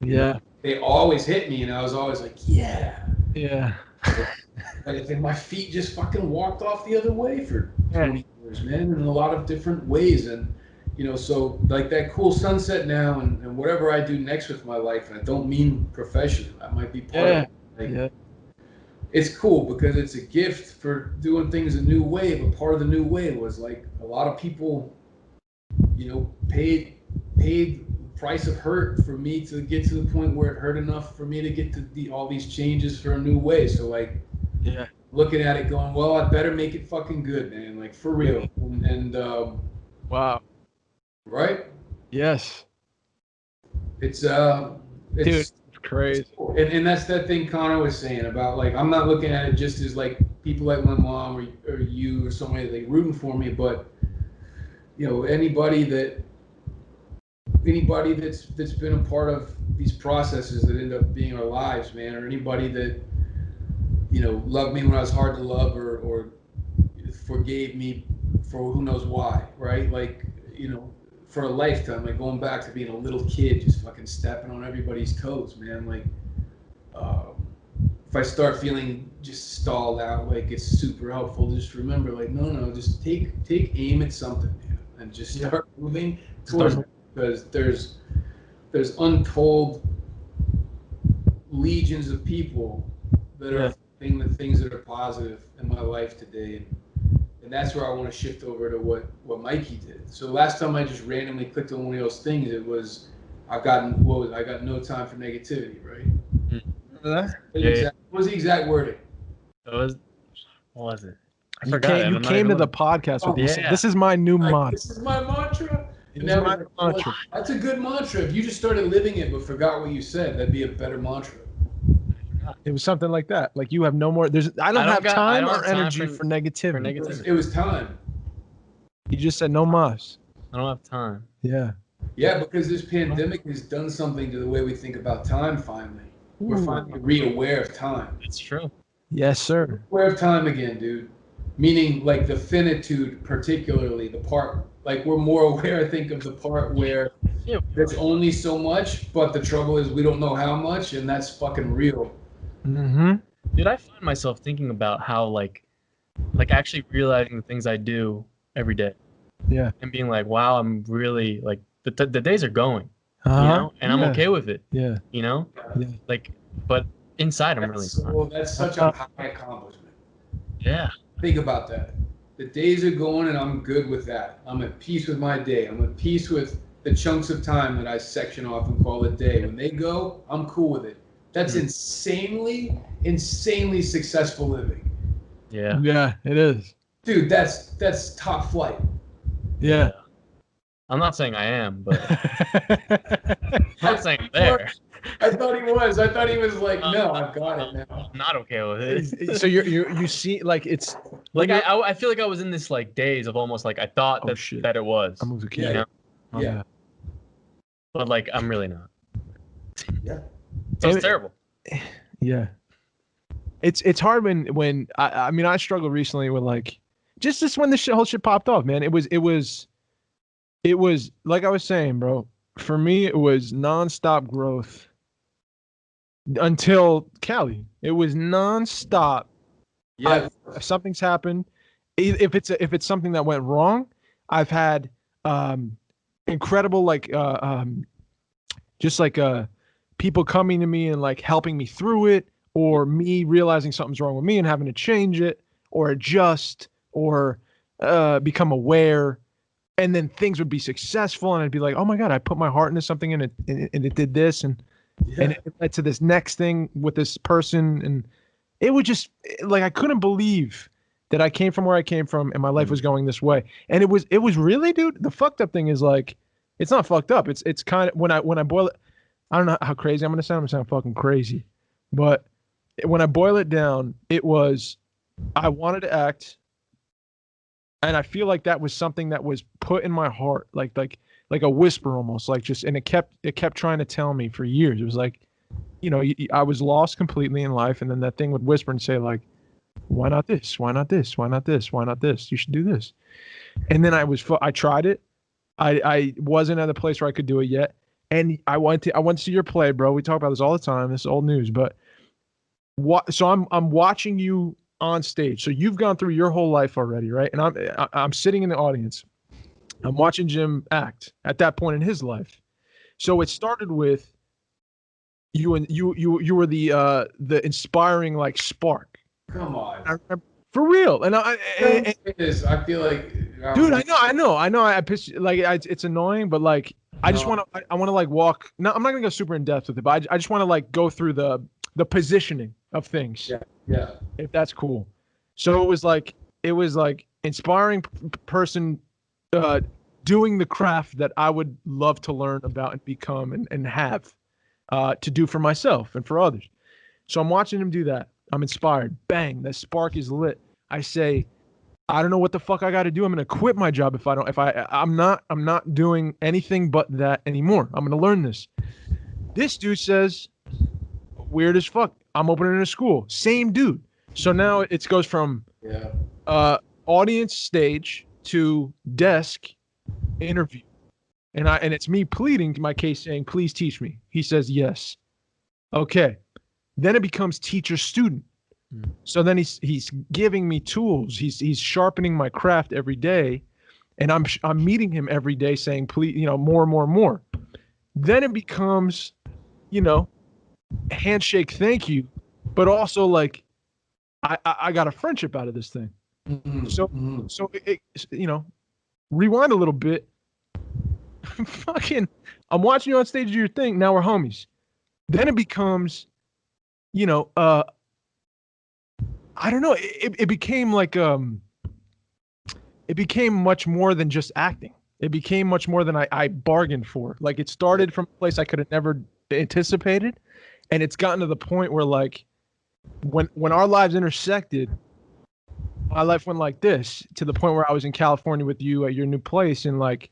Yeah. They always hit me, and I was always like, yeah. Yeah. I think my feet just fucking walked off the other way for 20 years, man, in a lot of different ways. And so like that cool sunset now and whatever I do next with my life, and I don't mean professionally, that might be part of it. Like, it's cool because it's a gift for doing things a new way, but part of the new way was like a lot of people, paid the price of hurt for me to get to the point where it hurt enough for me to get to all these changes for a new way. So like looking at it going, well, I better make it fucking good, man, like for real. And Wow. right? Yes. It's Dude, it's crazy. and that's that thing Connor was saying about like I'm not looking at it just as like people like my mom or you or somebody like rooting for me, but anybody that's been a part of these processes that end up being our lives, man, or anybody that loved me when I was hard to love or forgave me for who knows why, right? Like for a lifetime, like going back to being a little kid, just fucking stepping on everybody's toes, man. Like, if I start feeling just stalled out, like it's super helpful. Just remember, like, no, just take aim at something, man, and just start moving towards it. Because there's untold legions of people that are saying the things that are positive in my life today, and And that's where I want to shift over to what Mikey did. So last time I just randomly clicked on one of those things, it was I got no time for negativity, right? Remember that? Yeah. What was the exact wording? What was it? I You forgot. came, you came to the podcast with this. yeah. This is my new Like, mantra. this is my mantra. It And is that my was- mantra. That's a good mantra. If you just started living it but forgot what you said, that'd be a better mantra. It was something like that. Like you have no more. I don't have time or energy for negativity. It was time. You just said no mas. I don't have time. Yeah. Yeah, because this pandemic has done something to the way we think about time. Finally, we're finally re-aware of time. It's true. Yes, sir. Aware of time again, dude. Meaning, like the finitude, particularly the part. Like we're more aware, I think, of the part where there's only so much, but the trouble is we don't know how much, and that's fucking real. Mm-hmm. Dude, I find myself thinking about how like actually realizing the things I do every day. Yeah. And being like, wow, I'm really like the days are going, Uh-huh. you know, and I'm Yeah. okay with it, Yeah. you know, Yeah. like, but inside I'm really fine. That's such a high accomplishment. Yeah. Think about that. The days are going, and I'm good with that. I'm at peace with my day. I'm at peace with the chunks of time that I section off and call a day. When they go, I'm cool with it. That's insanely successful living. Yeah. Yeah, it is. Dude, that's top flight. Yeah. I'm not saying I am, but I'm not saying I'm there. I thought he was. I thought he was like, no, I've got it now. I'm not okay with it. So you see, like it's Like I feel like I was in this like days of almost like I thought Oh, shit. that it was, I moved a kid. you know, Yeah. but like I'm really not. Yeah. So And it's terrible. Yeah. It's hard when I mean I struggled recently with like just when this whole shit popped off, man. It was like I was saying, bro. For me, it was nonstop growth until Cali. It was nonstop. Yeah. If something's happened, if it's something that went wrong, I've had incredible people coming to me and like helping me through it, or me realizing something's wrong with me and having to change it or adjust or become aware, and then things would be successful and I'd be like, oh my god, I put my heart into something and it did this, and it led to this next thing with this person, and it would just like I couldn't believe that I came from where I came from and my life was going this way. And it was really, dude, the fucked up thing is like it's not fucked up. It's kind of when I boil it, I don't know how crazy I'm gonna sound. I'm gonna sound fucking crazy. But when I boil it down, it was I wanted to act, and I feel like that was something that was put in my heart, like a whisper almost, like just, and it kept trying to tell me for years. It was like, you know, I was lost completely in life, and then that thing would whisper and say like, why not this? Why not this? Why not this? Why not this? You should do this. And then I tried it. I wasn't at a place where I could do it yet. And I went to see your play, bro. We talk about this all the time. This is old news, but so I'm watching you on stage. So you've gone through your whole life already, right? And I'm sitting in the audience. I'm watching Jim act at that point in his life. So it started with you, and you were the inspiring like spark. Come on. I remember, for real. And I feel like, dude, I know. I pitched like it's annoying, but like I just want to like walk. No, I'm not gonna go super in depth with it, but I just want to like go through the positioning of things. Yeah. If that's cool. So it was like inspiring person doing the craft that I would love to learn about and become and have to do for myself and for others. So I'm watching him do that. I'm inspired. Bang, that spark is lit. I say, I don't know what the fuck I got to do. I'm going to quit my job I'm not doing anything but that anymore. I'm going to learn this. This dude says, weird as fuck, I'm opening a school. Same dude. So now it goes from audience stage to desk interview. And it's me pleading my case saying, please teach me. He says, yes. Okay. Then it becomes teacher student. So then he's giving me tools. He's sharpening my craft every day, and I'm meeting him every day saying, please, you know, more. Then it becomes, you know, handshake, thank you, but also like I got a friendship out of this thing. So rewind a little bit. Fucking, I'm watching you on stage do your thing. Now we're homies. Then it becomes, I don't know. It became like it became much more than just acting. It became much more than I bargained for. Like, it started from a place I could have never anticipated, and it's gotten to the point where, like, when our lives intersected, my life went like this, to the point where I was in California with you at your new place, and like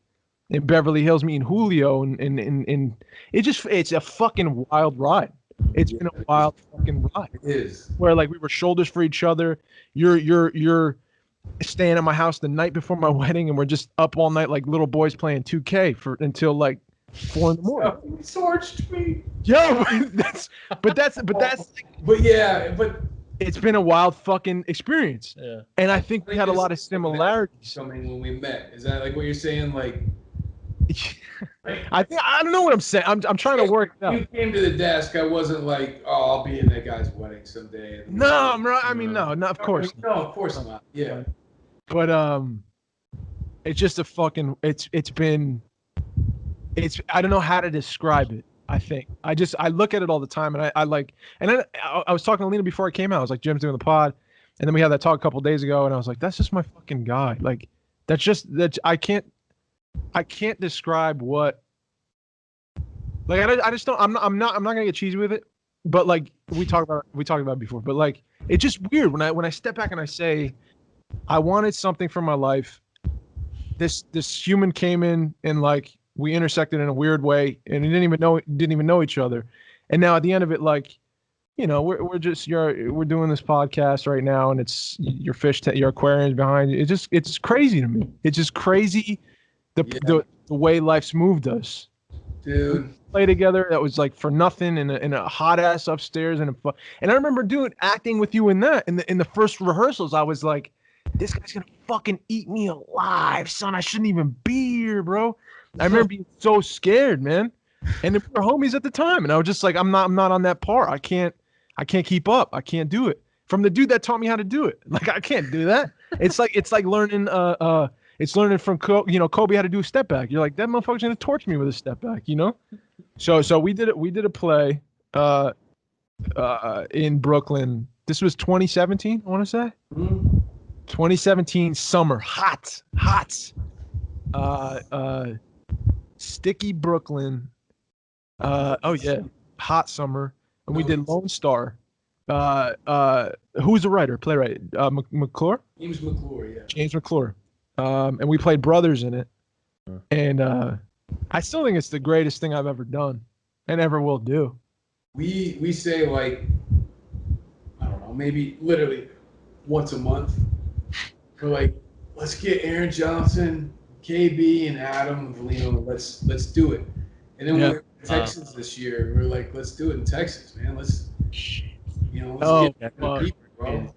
in Beverly Hills meeting Julio, and it's a fucking wild ride. It's been a wild fucking ride. It is. Where like we were shoulders for each other. You're staying at my house the night before my wedding, and we're just up all night like little boys playing 2K until like 4 a.m. He torched me. Yo, but yeah, but it's been a wild fucking experience. Yeah. And I think we had a lot of similarities. Coming when we met. Is that like what you're saying? Like, I don't know what I'm saying. I'm trying to work it out. You came to the desk. I wasn't like, oh, I'll be in that guy's wedding someday. No, I mean, no, of course. No, of course not. Yeah. But it's just a fucking. I don't know how to describe it. I think I look at it all the time, and I was talking to Lena before I came out. I was like, Jim's doing the pod, and then we had that talk a couple days ago, and I was like, that's just my fucking guy. Like, that's I can't describe what. Like, I just don't. I'm not gonna get cheesy with it, but like we talked about it before. But like, it's just weird when I step back and I say, I wanted something from my life. This human came in and like we intersected in a weird way, and we didn't even know each other. And now at the end of it, like, we're doing this podcast right now, and it's your your aquarium's behind you. It's crazy to me. It's just crazy the way life's moved us. Dude. We play together that was like for nothing in a hot ass upstairs and I remember acting with you in the first rehearsals. I was like, this guy's gonna fucking eat me alive, son. I shouldn't even be here, bro. I remember being so scared, man. And we were homies at the time, and I was just like, I'm not on that par. I can't keep up. I can't do it. From the dude that taught me how to do it. Like, I can't do that. It's like learning from Kobe how to do a step back. You're like, that motherfucker's gonna torch me with a step back, So we did a play in Brooklyn. This was 2017, I want to say. 2017 summer, hot. Sticky Brooklyn. Hot summer. And we did Lone Star. Who's the writer, playwright? McClure? James McClure, yeah. James McClure. And we played brothers in it. And I still think it's the greatest thing I've ever done and ever will do. We say, like, I don't know, maybe literally once a month. We're like, let's get Aaron Johnson, KB, and Adam and Valino. Let's do it. And then we're in Texas this year. We're like, let's do it in Texas, man. Let's get deeper, bro.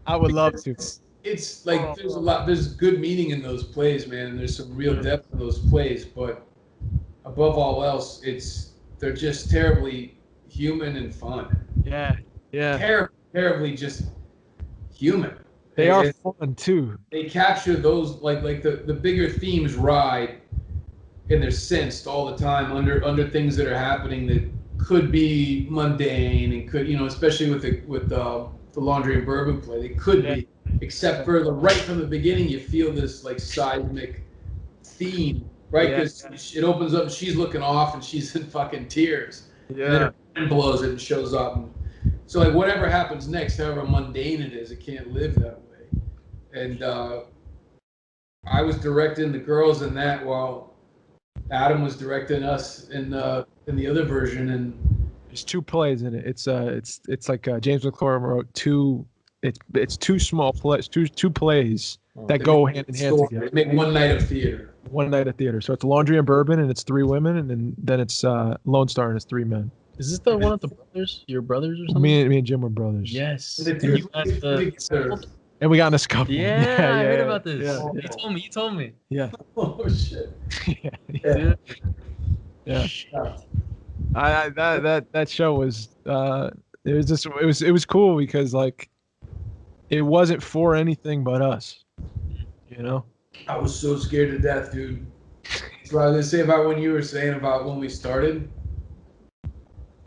I would love to. It's like there's good meaning in those plays, man, and there's some real depth in those plays, but above all else, they're just terribly human and fun. Yeah. Terribly just human. They are fun too. They capture those like the bigger themes ride, and they're sensed all the time under things that are happening that could be mundane and could, especially with the Laundry and Bourbon play, they could be, except for right from the beginning, you feel this like seismic theme, right? Because it opens up, and she's looking off, and she's in fucking tears. Yeah. And then her friend blows it and shows up. And so like whatever happens next, however mundane it is, it can't live that way. And I was directing the girls in that while Adam was directing us in the other version. And there's 2 plays in it. It's like James McClure wrote 2. It's 2 small plays, two plays that go hand in hand together. Make one night of theater. One night of theater. So it's Laundry and Bourbon, and it's 3 women, and then it's Lone Star, and it's 3 men. Is this the one with the brothers? Your brothers or something? Me and Jim were brothers. Yes. And we got in a scuffle. Yeah, I heard about this. Yeah. You told me. Yeah. Oh shit. Yeah. That show was it was cool because like it wasn't for anything but us. You know? I was so scared to death, dude. So I was gonna say about when you were saying about when we started,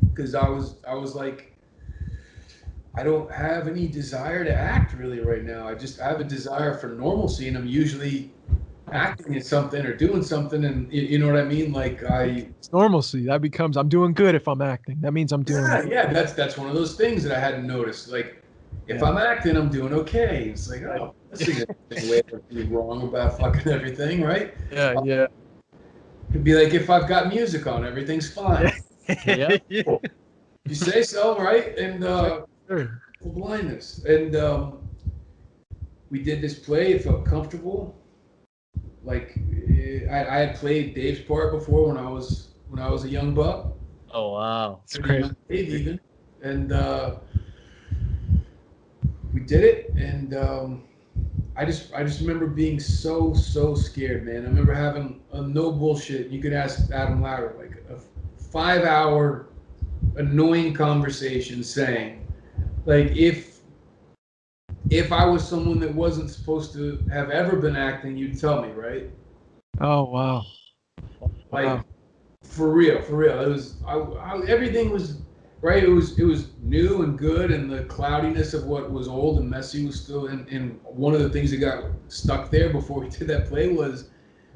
because I was like, I don't have any desire to act really right now. I have a desire for normalcy, and I'm usually acting in something or doing something, and you know what I mean. Like It's normalcy. That becomes I'm doing good if I'm acting. That means I'm doing yeah. That's one of those things that I hadn't noticed. Like if I'm acting, I'm doing okay. It's like this isn't a way to be wrong about fucking everything, right? Yeah. It'd be like if I've got music on, everything's fine. Yeah. Cool. You say so, right? And Sure. blindness. And we did this play. It felt comfortable. Like I had played Dave's part before when I was a young buck. Oh wow. It's great. Dave even, and we did it. And I just remember being so scared, man. I remember having a no bullshit. You could ask Adam Lauer, like a 5-hour annoying conversation saying, like, if I was someone that wasn't supposed to have ever been acting, you'd tell me, right? Oh wow. Like, Wow. for real. It was everything was right. It was new and good, and the cloudiness of what was old and messy was still in. And one of the things that got stuck there before we did that play was,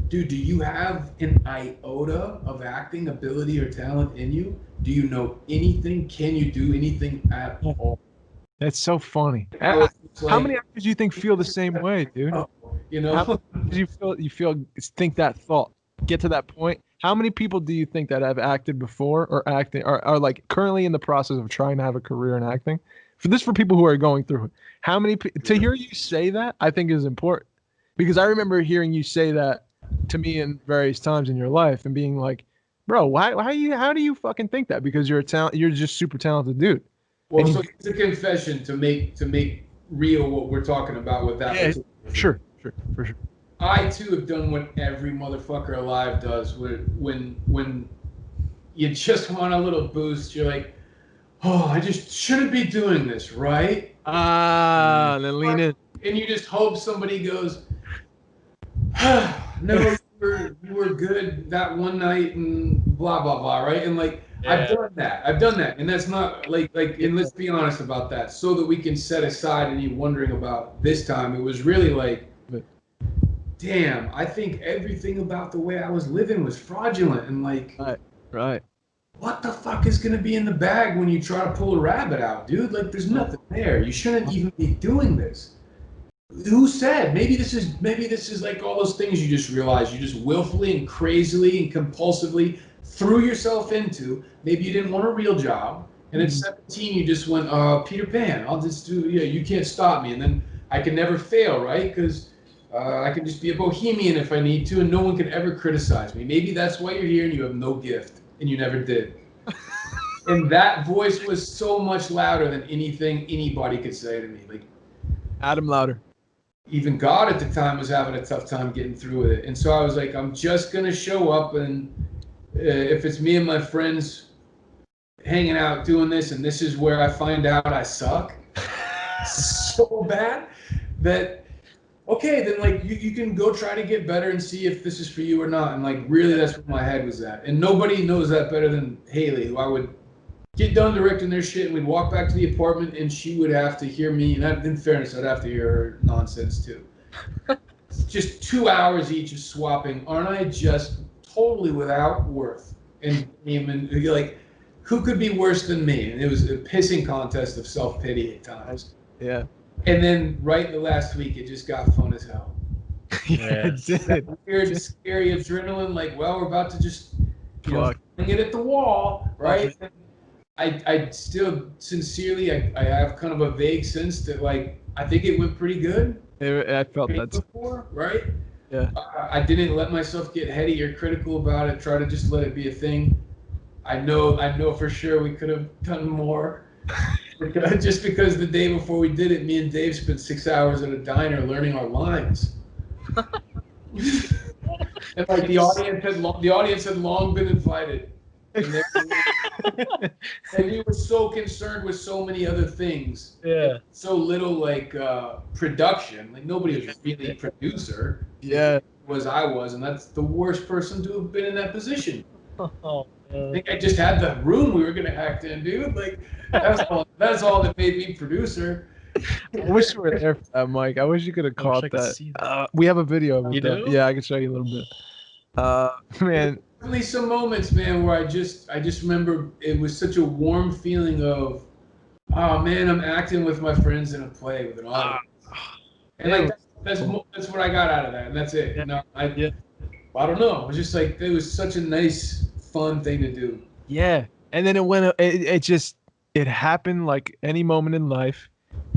dude, do you have an iota of acting ability or talent in you? Do you know anything? Can you do anything at all? That's so funny. How How many actors do you think feel the same way, dude? You know, How do you think that thought, get to that point? How many people do you think that have acted before or acting are like currently in the process of trying to have a career in acting? For people who are going through it. How many to hear you say that I think is important, because I remember hearing you say that to me in various times in your life and being like, bro, how do you fucking think that? Because you're just super talented dude. well, And so it's a confession to make real what we're talking about with that. Yeah, particular sure, for sure. I too have done what every motherfucker alive does. When you just want a little boost, you're like, oh, I just shouldn't be doing this, right? Then lean in. And you just hope somebody goes, no, you were good that one night and blah blah blah, right? And like I've done that, and that's not like and let's be honest about that, so that we can set aside any wondering about this time. It was really like, damn, I think everything about the way I was living was fraudulent, and like, Right. what the fuck is gonna be in the bag when you try to pull a rabbit out, dude? Like, there's nothing there. You shouldn't even be doing this. Who said? Maybe this is like all those things you just realized you just willfully and crazily and compulsively threw yourself into. Maybe you didn't want a real job, and at 17 you just went, Peter Pan, I'll just do, you can't stop me, and then I can never fail, right? Because I can just be a bohemian if I need to, and no one can ever criticize me. Maybe that's why you're here and you have no gift, and you never did. And that voice was so much louder than anything anybody could say to me. Like, Adam Louder. even God at the time was having a tough time getting through with it. And so I was like, I'm just going to show up, and if it's me and my friends hanging out doing this, and this is where I find out I suck so bad that, okay, then like you can go try to get better and see if this is for you or not. And like, really, that's where my head was at. And nobody knows that better than Haley, who I would get done directing their shit, and we'd walk back to the apartment, and she would have to hear me. And in fairness, I'd have to hear her nonsense too. Just 2 hours each of swapping. Aren't I just totally without worth? And you're like, who could be worse than me? And it was a pissing contest of self-pity at times. Yeah. And then right in the last week, it just got fun as hell. Yeah, it did. That weird, scary adrenaline, like, well, we're about to just, fling it at the wall, right? I still sincerely, I have kind of a vague sense that, like, I think it went pretty good. I felt that before, right? Yeah. I didn't let myself get heady or critical about it. Try to just let it be a thing. I know for sure we could have done more. Just because the day before we did it, me and Dave spent 6 hours at a diner learning our lines. And like the audience had long been invited. And And we were so concerned with so many other things. Yeah. So little like production. Like nobody was really producer. Yeah. I was, and that's the worst person to have been in that position. Oh, I man. think I just had the room we were gonna hack in, dude. Like that's all that made me producer. I wish you were there for that, Mike. I wish you could have I wish caught I could that. see that. We have a video of it. You though. do? Yeah, I can show you a little bit. Man, Definitely some moments, man, where I just remember it was such a warm feeling of, oh man, I'm acting with my friends in a play with an audience, and like that's what I got out of that, and that's it. You know, I don't know. It was just like it was such a nice, fun thing to do. yeah. And then it happened like any moment in life.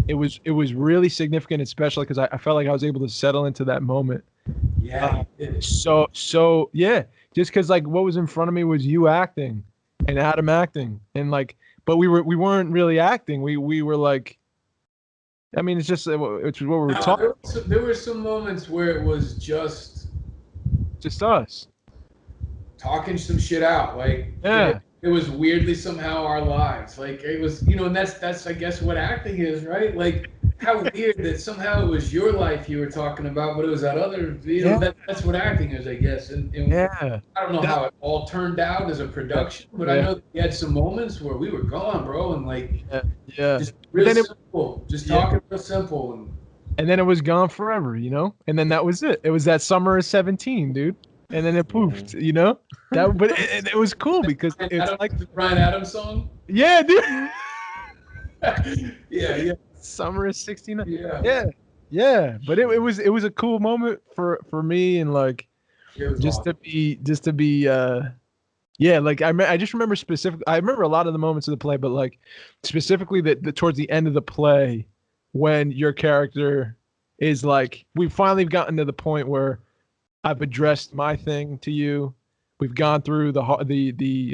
It was really significant and special because I felt like I was able to settle into that moment. Yeah, you did it. So yeah, just because like what was in front of me was you acting and Adam acting, and like, but we weren't really acting. We were like, I mean, it's just it's what we were talking. There were some moments where it was just us. talking some shit out. Like Yeah. it was weirdly somehow our lives. Like it was, you know, and that's I guess what acting is, right? Like how weird that somehow it was your life you were talking about, but it was that other, you know, that's what acting is, I guess. And Yeah. I don't know how it all turned out as a production, but I know that we had some moments where we were gone, bro, and like Yeah. just real simple, just talking real simple, and then it was gone forever, you know? And then that was it. It was that summer of 17, dude. And then it poofed, you know? But it was cool because it's like the Bryan Adams song. Yeah, dude. yeah. Summer of 69. Yeah. Yeah. But it was a cool moment for me, and like just awesome. to be yeah, like I just remember I remember a lot of the moments of the play, but like specifically the towards the end of the play when your character is like, we've finally gotten to the point where I've addressed my thing to you. We've gone through the you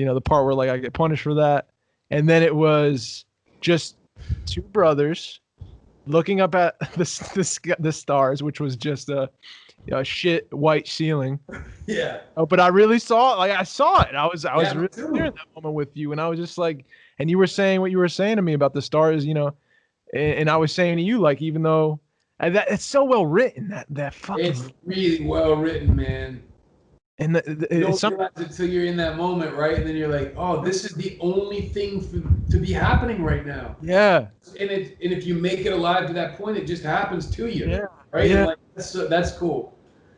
know, the part where like I get punished for that, and then it was just two brothers looking up at the stars, which was just a shit white ceiling. Yeah. Oh, but I really saw it. Like I saw it. I was really too. there in that moment with you, and I was just like, and you were saying what you were saying to me about the stars, you know, and I was saying to you, like, even though that it's so well written, that fucking, It's really well written, man. and You don't realize it until you're in that moment, right? And then you're like, oh, this is the only thing to be happening right now. Yeah. And if you make it alive to that point, it just happens to you. Yeah. Right? Yeah. And like, that's cool.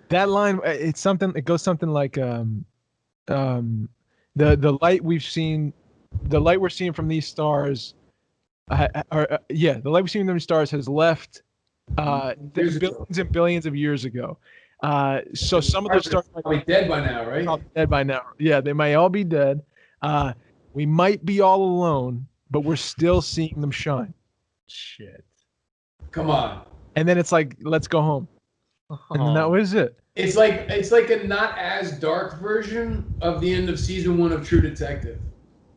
That line, it goes something like the light we've seen, the light we're seeing from these stars, the light we're seeing from these stars has left billions and billions of years ago. So some of those stars might be dead by now, right? Dead by now. Yeah, they might all be dead. We might be all alone, but we're still seeing them shine. Shit. Come on. And then it's like, let's go home. And then that was it. It's like a not as dark version of the end of season 1 of True Detective.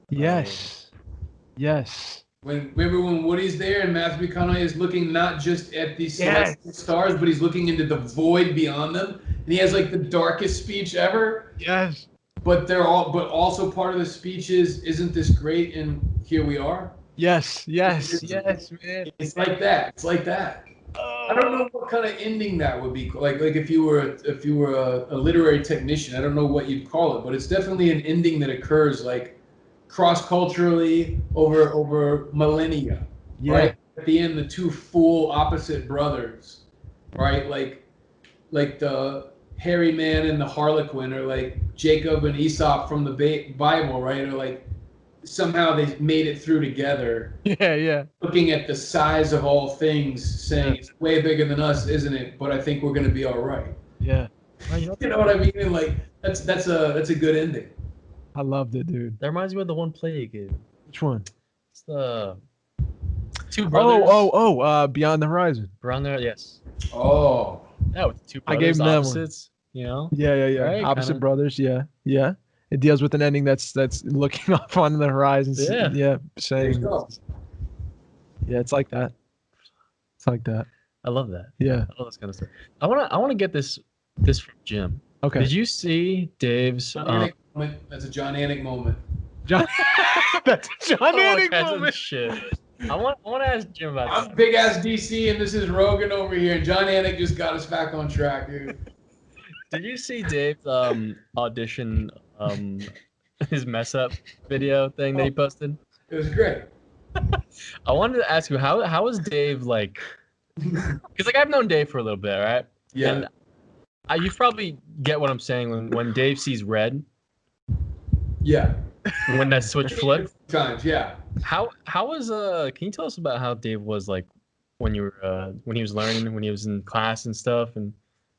Yes. Yes. Remember when Woody's there and Matthew McConaughey is looking not just at these celestial stars, but he's looking into the void beyond them, and he has like the darkest speech ever. Yes. But also part of the speech is, isn't this great? And here we are. Yes, man. It's like that. It's like that. I don't know what kind of ending that would be. Like if you were a literary technician, I don't know what you'd call it, but it's definitely an ending that occurs like cross-culturally over millennia. Yeah. Right? At the end, the two full opposite brothers, right? Like the hairy man and the harlequin, or like Jacob and Esau from the Bible, right? Or like somehow they made it through together. Yeah. Looking at the size of all things, saying it's way bigger than us, isn't it? But I think we're gonna be all right. Yeah. You know what I mean? And like that's a good ending. I loved it, dude. That reminds me of the one play you gave. Which one? It's the two brothers. Beyond the Horizon. Beyond there, yes. Oh. Yeah, with two brothers, I gave them that opposites, you know? Yeah. Right? Opposite brothers, yeah. It deals with an ending that's looking off on the horizon. Yeah. Saying. Yeah, it's like that. I love that. Yeah. I love this kind of stuff. I wanna get this from Jim. Okay. Did you see Dave's moment. That's a John Anik moment. John, that's a John Anik that's moment. shit. I want to ask Jim about I'm that. big ass DC, and this is Rogan over here, and John Anik just got us back on track, dude. Did you see Dave's audition his mess up video thing that he posted? It was great. I wanted to ask you how was Dave like? Because like I've known Dave for a little bit, right? Yeah. And you probably get what I'm saying when Dave sees red. Yeah. When that switch flipped. Times, yeah. How was can you tell us about how Dave was like when you were when he was learning, when he was in class and stuff? And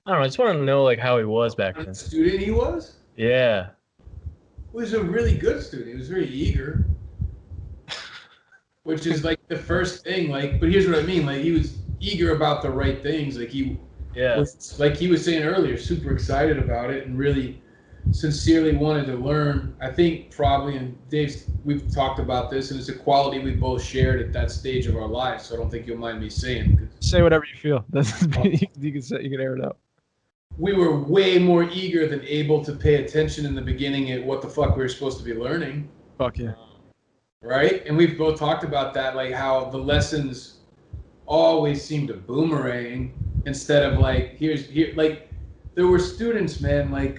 I don't know, I just want to know like how he was back then. What student he was? Yeah. He was a really good student. He was very eager. Which is like the first thing, like, but here's what I mean, like he was eager about the right things. Like he was, like he was saying earlier, super excited about it and really sincerely wanted to learn. I think probably, and Dave's, we've talked about this, and it's a quality we both shared at that stage of our lives. So I don't think you'll mind me saying. Say whatever you feel. You can air it out. We were way more eager than able to pay attention in the beginning at what the fuck we were supposed to be learning. Fuck yeah. Right? And we've both talked about that, like how the lessons always seem to boomerang instead of like, here, like there were students, man, like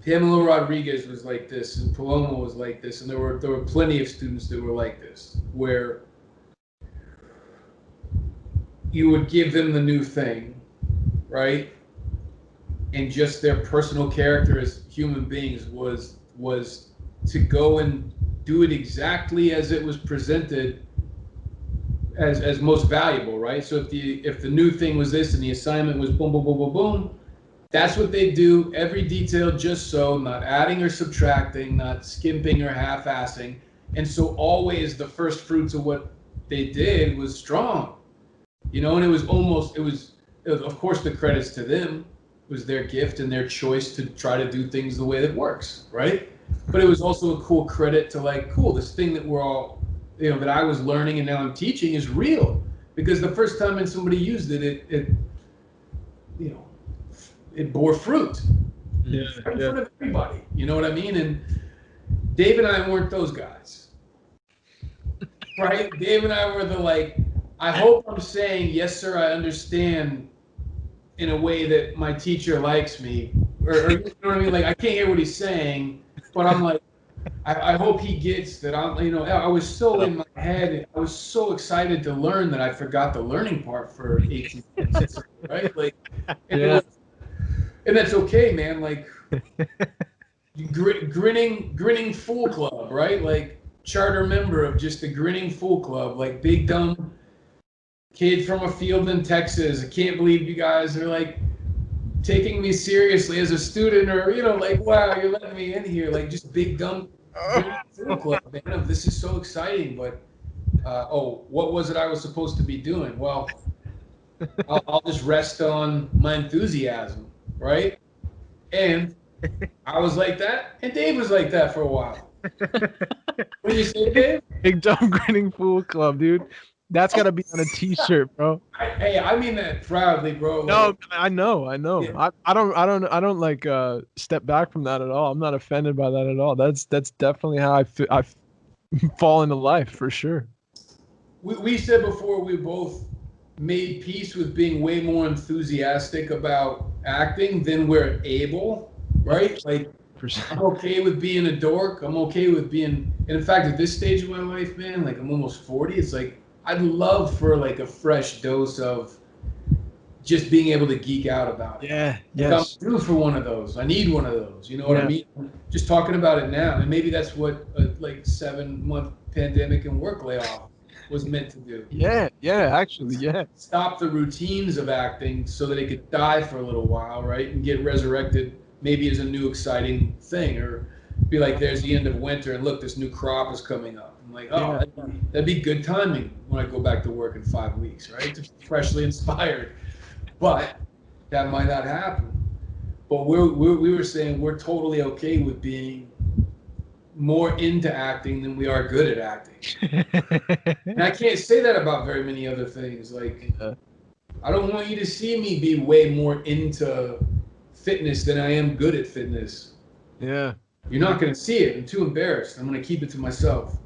Pamela Rodriguez was like this, and Paloma was like this, and there were plenty of students that were like this, where you would give them the new thing, right? And just their personal character as human beings was to go and do it exactly as it was presented as most valuable, right? So if the new thing was this and the assignment was boom, boom, boom, boom, boom, that's what they do, every detail just so, not adding or subtracting, not skimping or half-assing. And so always the first fruits of what they did was strong, you know, and it was of course the credits to them, it was their gift and their choice to try to do things the way that works, right? But it was also a cool credit to like, cool, this thing that we're all, you know, that I was learning and now I'm teaching is real. Because the first time when somebody used it, you know, it bore fruit. Yeah. In front of everybody. You know what I mean? And Dave and I weren't those guys. Right? Dave and I were the like, I hope I'm saying, yes, sir, I understand in a way that my teacher likes me. Or you know what I mean? Like, I can't hear what he's saying. But I'm like, I hope he gets that. I'm, you know, I was so in my head. I was so excited to learn that I forgot the learning part for 18 minutes, right? Like, and that's okay, man. Like, grinning fool club, right? Like, charter member of just the grinning fool club. Like, big dumb kid from a field in Texas. I can't believe you guys are like taking me seriously as a student, or, you know, like, wow, you're letting me in here, like just big dumb club, man. This is so exciting, but what was it I was supposed to be doing? Well, I'll just rest on my enthusiasm, right? And I was like that, and Dave was like that for a while. What do you say, Dave? Big dumb grinning fool club, dude. That's gotta be on a T-shirt, bro. Hey, I mean that proudly, bro. No, like, I know. Yeah. I don't like step back from that at all. I'm not offended by that at all. That's definitely how I fall into life for sure. We said before we both made peace with being way more enthusiastic about acting than we're able, right? Like, I'm okay with being a dork. I'm okay with being, and in fact, at this stage of my life, man, like I'm almost 40. It's like, I'd love for like a fresh dose of just being able to geek out about it. Yeah, yes. I'm due for one of those. I need one of those. You know what I mean? Just talking about it now, and maybe that's what a like 7-month pandemic and work layoff was meant to do. Yeah, actually, yeah. Stop the routines of acting so that it could die for a little while, right, and get resurrected maybe as a new exciting thing, or be like, there's the end of winter, and look, this new crop is coming up. I'm like, oh, yeah. That'd be good timing when I go back to work in 5 weeks, right? Just freshly inspired. But that might not happen. But we were saying we're totally okay with being more into acting than we are good at acting. And I can't say that about very many other things. Like, I don't want you to see me be way more into fitness than I am good at fitness. Yeah. You're not gonna see it. I'm too embarrassed. I'm gonna keep it to myself.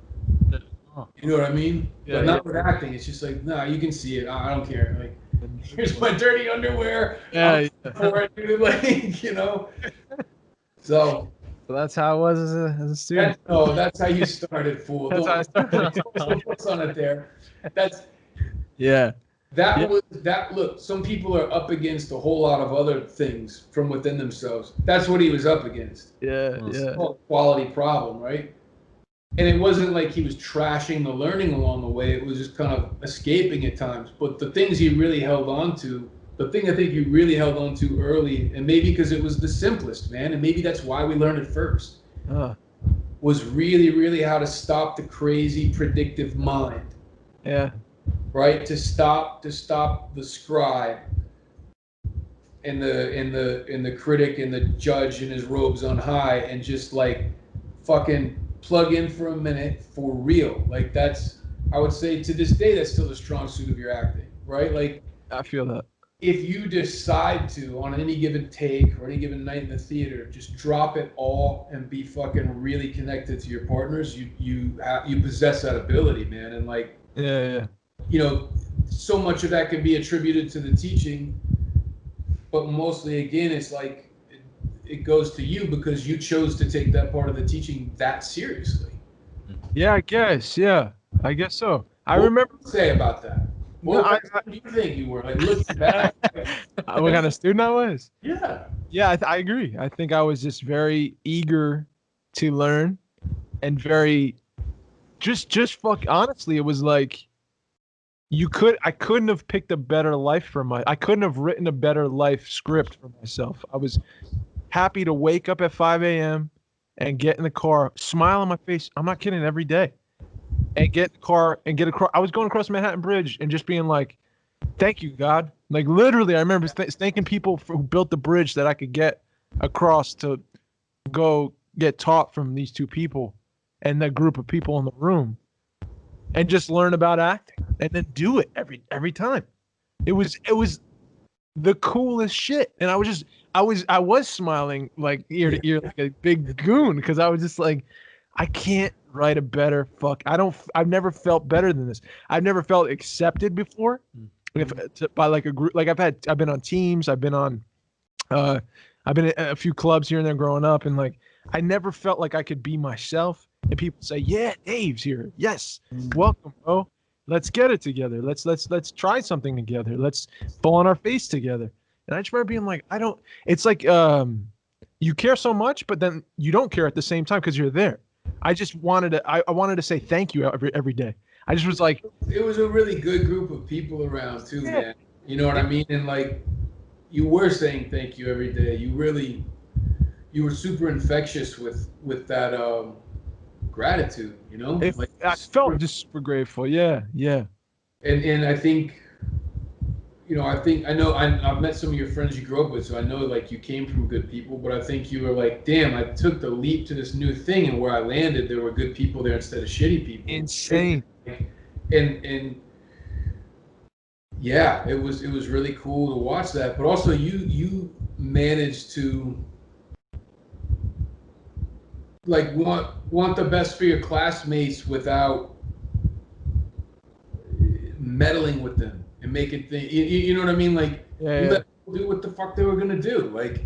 You know what I mean? Yeah, But not with acting. It's just like, nah, you can see it. I don't care. Like, here's my dirty underwear. Yeah. For it, dude. Like, So that's how I was as a student. that's how you started, fool. That's how I started. Don't focus on it there. That's Yeah. that was that. Look, some people are up against a whole lot of other things from within themselves. That's what he was up against. Yeah. It's Yeah. called a quality problem, right? And it wasn't like he was trashing the learning along the way. It was just kind of escaping at times. But the things he really held on to, the thing I think he really held on to early, and maybe because it was the simplest, man, and maybe that's why we learned it first, was really, really how to stop the crazy predictive mind. Yeah. Right? To stop the scribe and the critic and the judge in his robes on high, and just like fucking plug in for a minute for real. Like, that's, I would say to this day, that's still a strong suit of your acting, right? Like, I feel that. If you decide to, on any given take or any given night in the theater, just drop it all and be fucking really connected to your partners, you possess that ability, man. And like, Yeah. so much of that can be attributed to the teaching, but mostly, again, it's like, it goes to you because you chose to take that part of the teaching that seriously. Yeah, I guess. Yeah, I guess so. I What remember. would you say about that? What do you think you were? Like, looking back. What kind of student I was? Yeah. Yeah, I agree. I think I was just very eager to learn, and very just fuck. Honestly, it was like I couldn't have picked a better life for I couldn't have written a better life script for myself. I was happy to wake up at 5 a.m. and get in the car, smile on my face. I'm not kidding, every day. And get in the car and get across. I was going across the Manhattan Bridge and just being like, thank you, God. Like, literally, I remember thanking people who built the bridge that I could get across to go get taught from these two people and that group of people in the room, and just learn about acting and then do it every time. It was the coolest shit. And I was smiling like ear to ear like a big goon, because I was just like, I can't write a better I've never felt better than this. I've never felt accepted before by like a group. Like I've been on teams, I've been in a few clubs here and there growing up, and like I never felt like I could be myself, and people say, yeah, Dave's here. Yes. Welcome, bro. Let's get it together. Let's try something together. Let's fall on our face together. And I just remember being like, it's like you care so much, but then you don't care at the same time because you're there. I just wanted to I wanted to say thank you every day. I just was like, it was a really good group of people around too, man. You know what I mean? And like, you were saying thank you every day. You were super infectious with that gratitude, like, I felt just super grateful. Yeah. And I think, I know I've met some of your friends you grew up with, so I know like you came from good people, but I think you were like, damn, I took the leap to this new thing, and where I landed, there were good people there instead of shitty people. Insane. And yeah, it was really cool to watch that. But also you managed to like want the best for your classmates without meddling with them and making things, you know what I mean? Like, you let people do what the fuck they were gonna do. Like,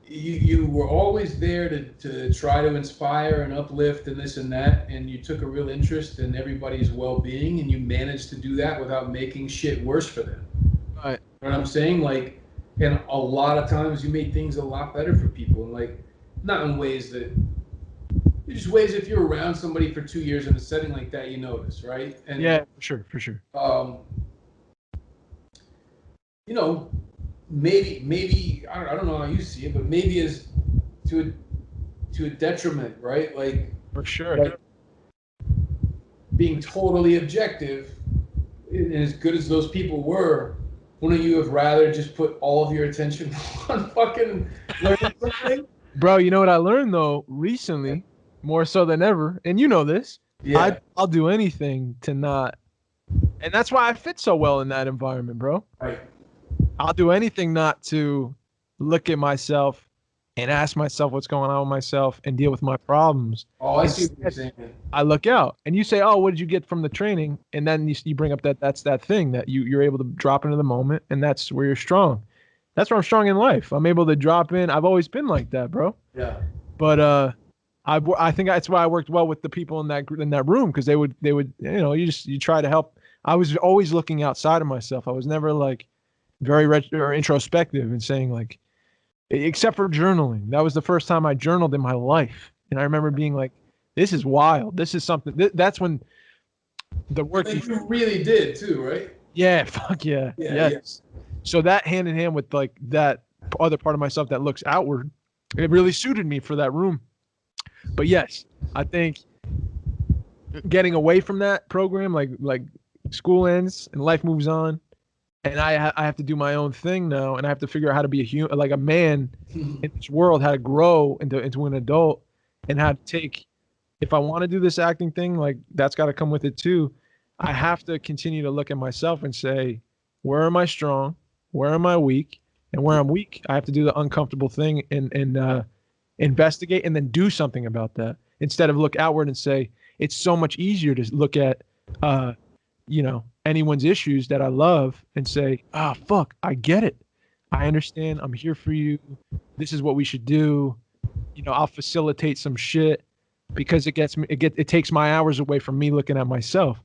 you were always there to try to inspire and uplift and this and that, and you took a real interest in everybody's well-being, and you managed to do that without making shit worse for them. Right. You know what I'm saying? Like, and a lot of times you made things a lot better for people, and like, not in ways that, just ways if you're around somebody for 2 years in a setting like that, you notice, right? And yeah, for sure. Maybe I don't know how you see it, but maybe as to a detriment, right? Like, For sure. like being totally objective, and as good as those people were, wouldn't you have rather just put all of your attention on fucking learning something? Bro, you know what I learned though recently, more so than ever, and you know this. Yeah. I'll do anything to not, and that's why I fit so well in that environment, bro. Right. I'll do anything not to look at myself and ask myself what's going on with myself and deal with my problems. Oh, I see what you're saying. I look out and you say, oh, what did you get from the training? And then you bring up that's that thing that you're able to drop into the moment, and that's where you're strong. That's where I'm strong in life. I'm able to drop in. I've always been like that, bro. Yeah. But I think that's why I worked well with the people in that room, because they would you try to help. I was always looking outside of myself. I was never like very or introspective and saying like, except for journaling. That was the first time I journaled in my life, and I remember being like, this is wild. This is something. That's when the work. You really did too, right? Yeah. Fuck yeah. Yeah. Yes. So that hand in hand with like that other part of myself that looks outward, it really suited me for that room. But yes, I think getting away from that program, like school ends and life moves on, and I have to do my own thing now, and I have to figure out how to be a human, like a man in this world, how to grow into an adult, and how to take. If I want to do this acting thing, like that's got to come with it too. I have to continue to look at myself and say, where am I strong? Where am I weak? And where I'm weak, I have to do the uncomfortable thing and investigate and then do something about that, instead of look outward and say, it's so much easier to look at, anyone's issues that I love and say, fuck, I get it. I understand. I'm here for you. This is what we should do. I'll facilitate some shit, because it takes my hours away from me looking at myself.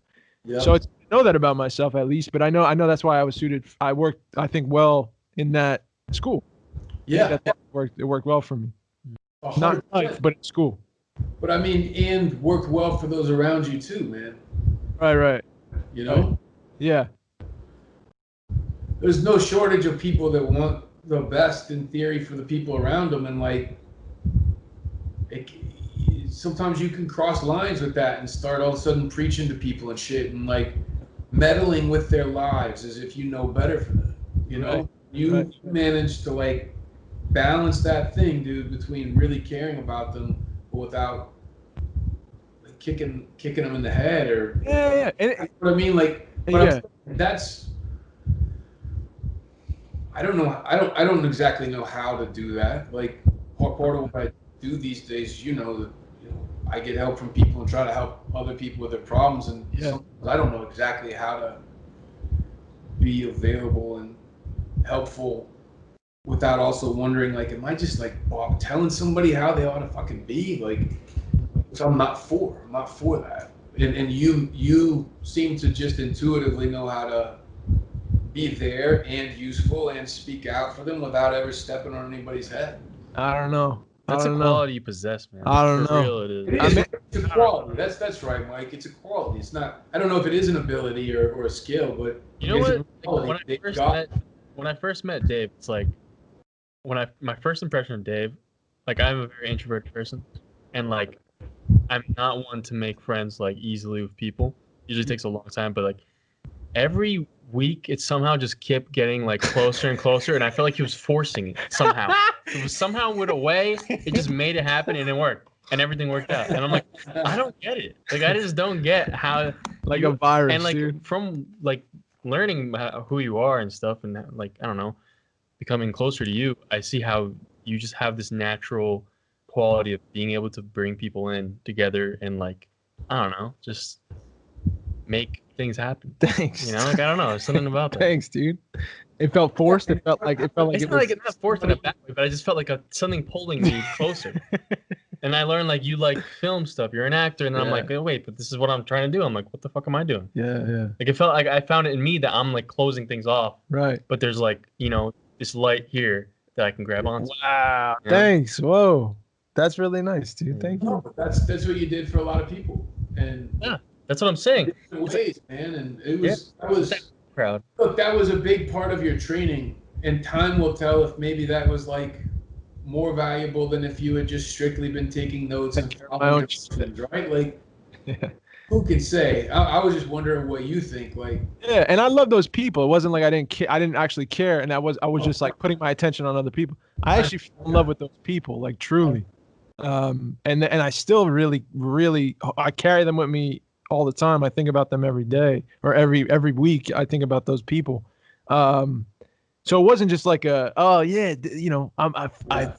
Yep. So I know that about myself at least, but I know that's why I was suited. I worked, I think, well in that school. Yeah. It worked well for me. 100%. Not life, but in school. But I mean, and worked well for those around you too, man. Right. You know? Right. Yeah. There's no shortage of people that want the best in theory for the people around them, and like, sometimes you can cross lines with that and start all of a sudden preaching to people and shit and like meddling with their lives as if you know better for them. Right. You manage to like balance that thing, dude, between really caring about them but without like, kicking them in the head or yeah. And what I mean, like, but that's I don't know. I don't exactly know how to do that. Like part of what I do these days, I get help from people and try to help other people with their problems, and sometimes I don't know exactly how to be available and helpful without also wondering, like, am I just like telling somebody how they ought to fucking be? Like, which I'm not for that. And you seem to just intuitively know how to be there and useful and speak out for them without ever stepping on anybody's head. I don't know. That's a quality you possess, man. I don't know. Real, it is. It's a quality. That's right, Mike. It's a quality. It's not. I don't know if it is an ability or a skill, but you know what? Like, when I first met Dave, it's like my first impression of Dave, like I'm a very introverted person, and like I'm not one to make friends like easily with people. Usually takes a long time, but like every week it somehow just kept getting like closer and closer, and I felt like he was forcing it somehow. It was somehow with a way it just made it happen, and it worked, and everything worked out. And I'm like, I don't get it. Like I just don't get how like a virus, and like dude. From like learning who you are and stuff, and like I don't know, becoming closer to you, I see how you just have this natural quality of being able to bring people in together and like I don't know, just make things happen. Thanks. Like I don't know, there's something about that. Thanks, dude. It felt forced. It felt like it's not forced in a bad way, but I just felt like something pulling me closer. And I learned like you like film stuff. You're an actor, and then I'm like, oh, wait, but this is what I'm trying to do. I'm like, what the fuck am I doing? Yeah. Like it felt like I found it in me that I'm like closing things off. Right. But there's like this light here that I can grab onto. Wow. Thanks. Whoa. That's really nice, dude. Thank you. That's what you did for a lot of people, and that's what I'm saying. Ways, man, and it was that was proud. Look, that was a big part of your training, and time will tell if maybe that was like more valuable than if you had just strictly been taking notes and right? Like, who can say? I was just wondering what you think. Like, yeah, and I love those people. It wasn't like I didn't actually care, and I was just like putting my attention on other people. I actually fell in love with those people, like truly, and I still really I carry them with me all the time. I think about them every day or every week. I think about those people. So it wasn't just like oh yeah, I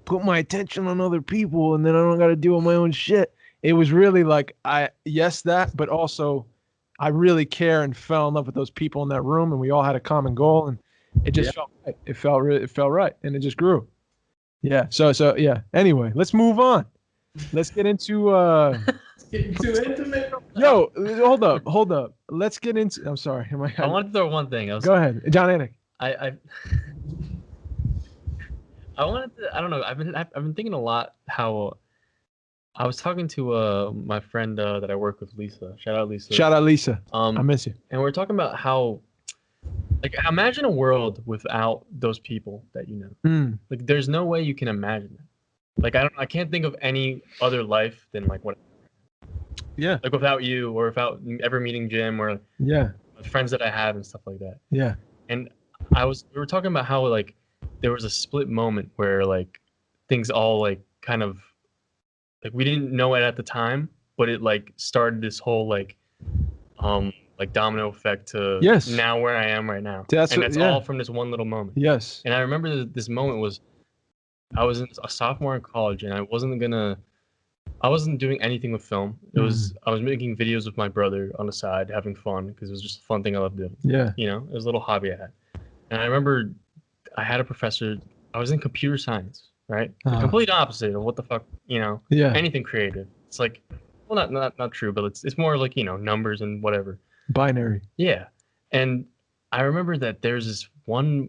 put my attention on other people and then I don't got to deal with my own shit. It was really like that, but also I really care and fell in love with those people in that room, and we all had a common goal, and it just felt right. It felt right, and it just grew. Yeah. So yeah. Anyway, let's move on. Let's get into Getting too intimate. Yo, hold up. Let's get into. I'm sorry. I wanted to throw one thing. Go ahead, John Anik. I wanted to. I don't know. I've been thinking a lot how I was talking to my friend that I work with, Lisa. Shout out, Lisa. Shout out, Lisa. I miss you. And we're talking about how, like, imagine a world without those people that you know. Like, there's no way you can imagine it. Like, I can't think of any other life than like what. Yeah. Like without you, or without ever meeting Jim, or the friends that I have and stuff like that. Yeah. And we were talking about how like there was a split moment where like things all like kind of like we didn't know it at the time, but it like started this whole like domino effect to now where I am right now. That's all from this one little moment. Yes. And I remember this moment was I was a sophomore in college, and I wasn't doing anything with film. It was I was making videos with my brother on the side, having fun, because it was just a fun thing I loved doing. Yeah. You know, it was a little hobby I had. And I remember I had a professor. I was in computer science, right? The complete opposite of what the fuck, you know. Yeah. Anything creative. It's like, well, not true, but it's more like, you know, numbers and whatever. Binary. Yeah. And I remember that there's this one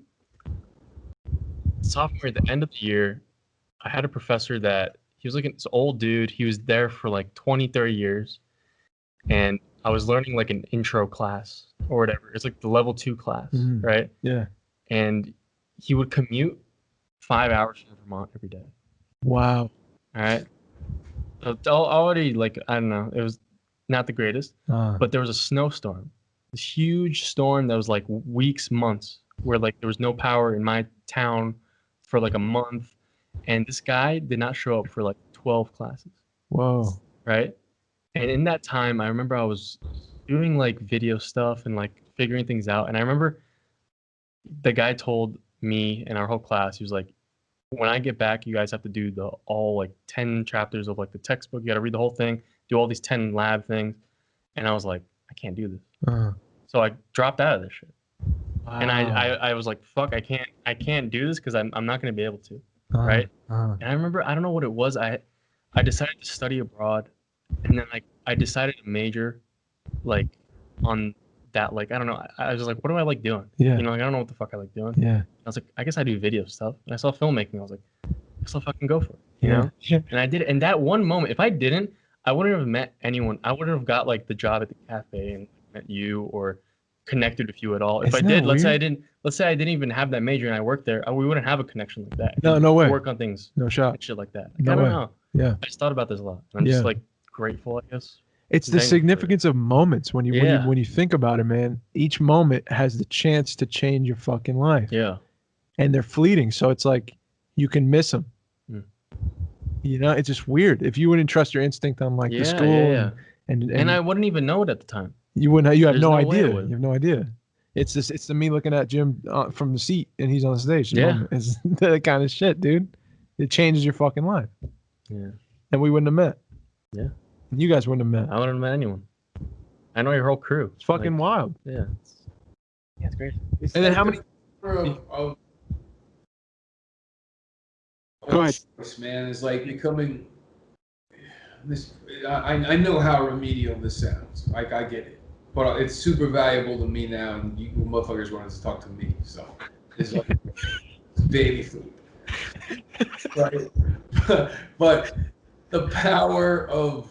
sophomore at the end of the year. I had a professor that he was like this old dude. He was there for like 20, 30 years. And I was learning like an intro class or whatever. It's like the level 2 class, right? Yeah. And he would commute 5 hours from Vermont every day. Wow. All right. So already, like, I don't know, it was not the greatest, but there was a snowstorm, this huge storm that was like weeks, months, where like there was no power in my town for like a month. And this guy did not show up for like 12 classes. Whoa. Right. And in that time, I remember I was doing like video stuff and like figuring things out. And I remember the guy told me and our whole class, he was like, when I get back, you guys have to do all like 10 chapters of like the textbook. You got to read the whole thing, do all these 10 lab things. And I was like, I can't do this. So I dropped out of this shit. Wow. And I was like, fuck, I can't do this because I'm not going to be able to. Right. And I remember, I don't know what it was. I decided to study abroad, and then like I decided to major like on that. Like, I don't know. I was like, what do I like doing? Yeah. You know, like, I don't know what the fuck I like doing. Yeah. I was like, I guess I do video stuff. And I saw filmmaking. I was like, I guess I'll fucking go for it. You know? Yeah. And I did it. And that one moment, if I didn't, I wouldn't have met anyone. I wouldn't have got like the job at the cafe and met you or connected with you at all. If I did, let's say I didn't even have that major and I worked there, we wouldn't have a connection like that. No way. Work on things. No shot. Shit like that. Like, No I don't way. know. Yeah. I just thought about this a lot. And I'm just like grateful, I guess. It's the significance of moments when you think about it, man. Each moment has the chance to change your fucking life. Yeah. And they're fleeting, so it's like you can miss them. You know, it's just weird. If you wouldn't trust your instinct on like the school, and I wouldn't even know it at the time. You wouldn't. You have no idea. You have no idea. It's the me looking at Jim from the seat and he's on the stage. Yeah. It's that kind of shit, dude. It changes your fucking life. Yeah. And we wouldn't have met. Yeah. And you guys wouldn't have met. I wouldn't have met anyone. I know your whole crew. It's fucking wild. Yeah. It's great. And then how many? Go ahead. Man, is like becoming this. I know how remedial this sounds. Like, I get it, but it's super valuable to me now, and you motherfuckers wanted to talk to me, so it's like baby food, right? But the power of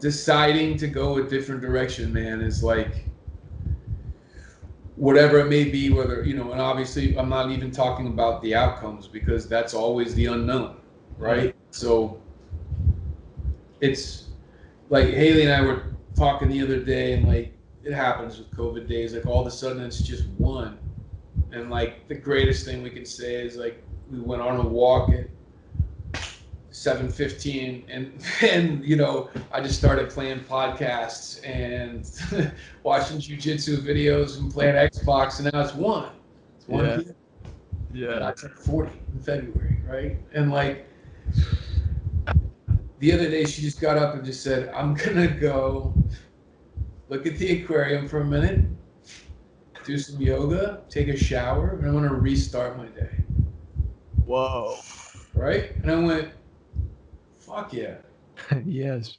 deciding to go a different direction, man, is like, whatever it may be, whether, you know, and obviously I'm not even talking about the outcomes because that's always the unknown, right? So it's like Haley and I were talking the other day, and like it happens with COVID days, like all of a sudden it's just one. And like the greatest thing we can say is like we went on a walk at 7:15, and I just started playing podcasts and watching jiu-jitsu videos and playing Xbox, and now it's 1 Yeah. p.m. Yeah. And I turned 40 in February, right? And like the other day, she just got up and just said, I'm gonna go look at the aquarium for a minute, do some yoga, take a shower, and I'm gonna restart my day. Whoa. Right? And I went, fuck yeah. Yes.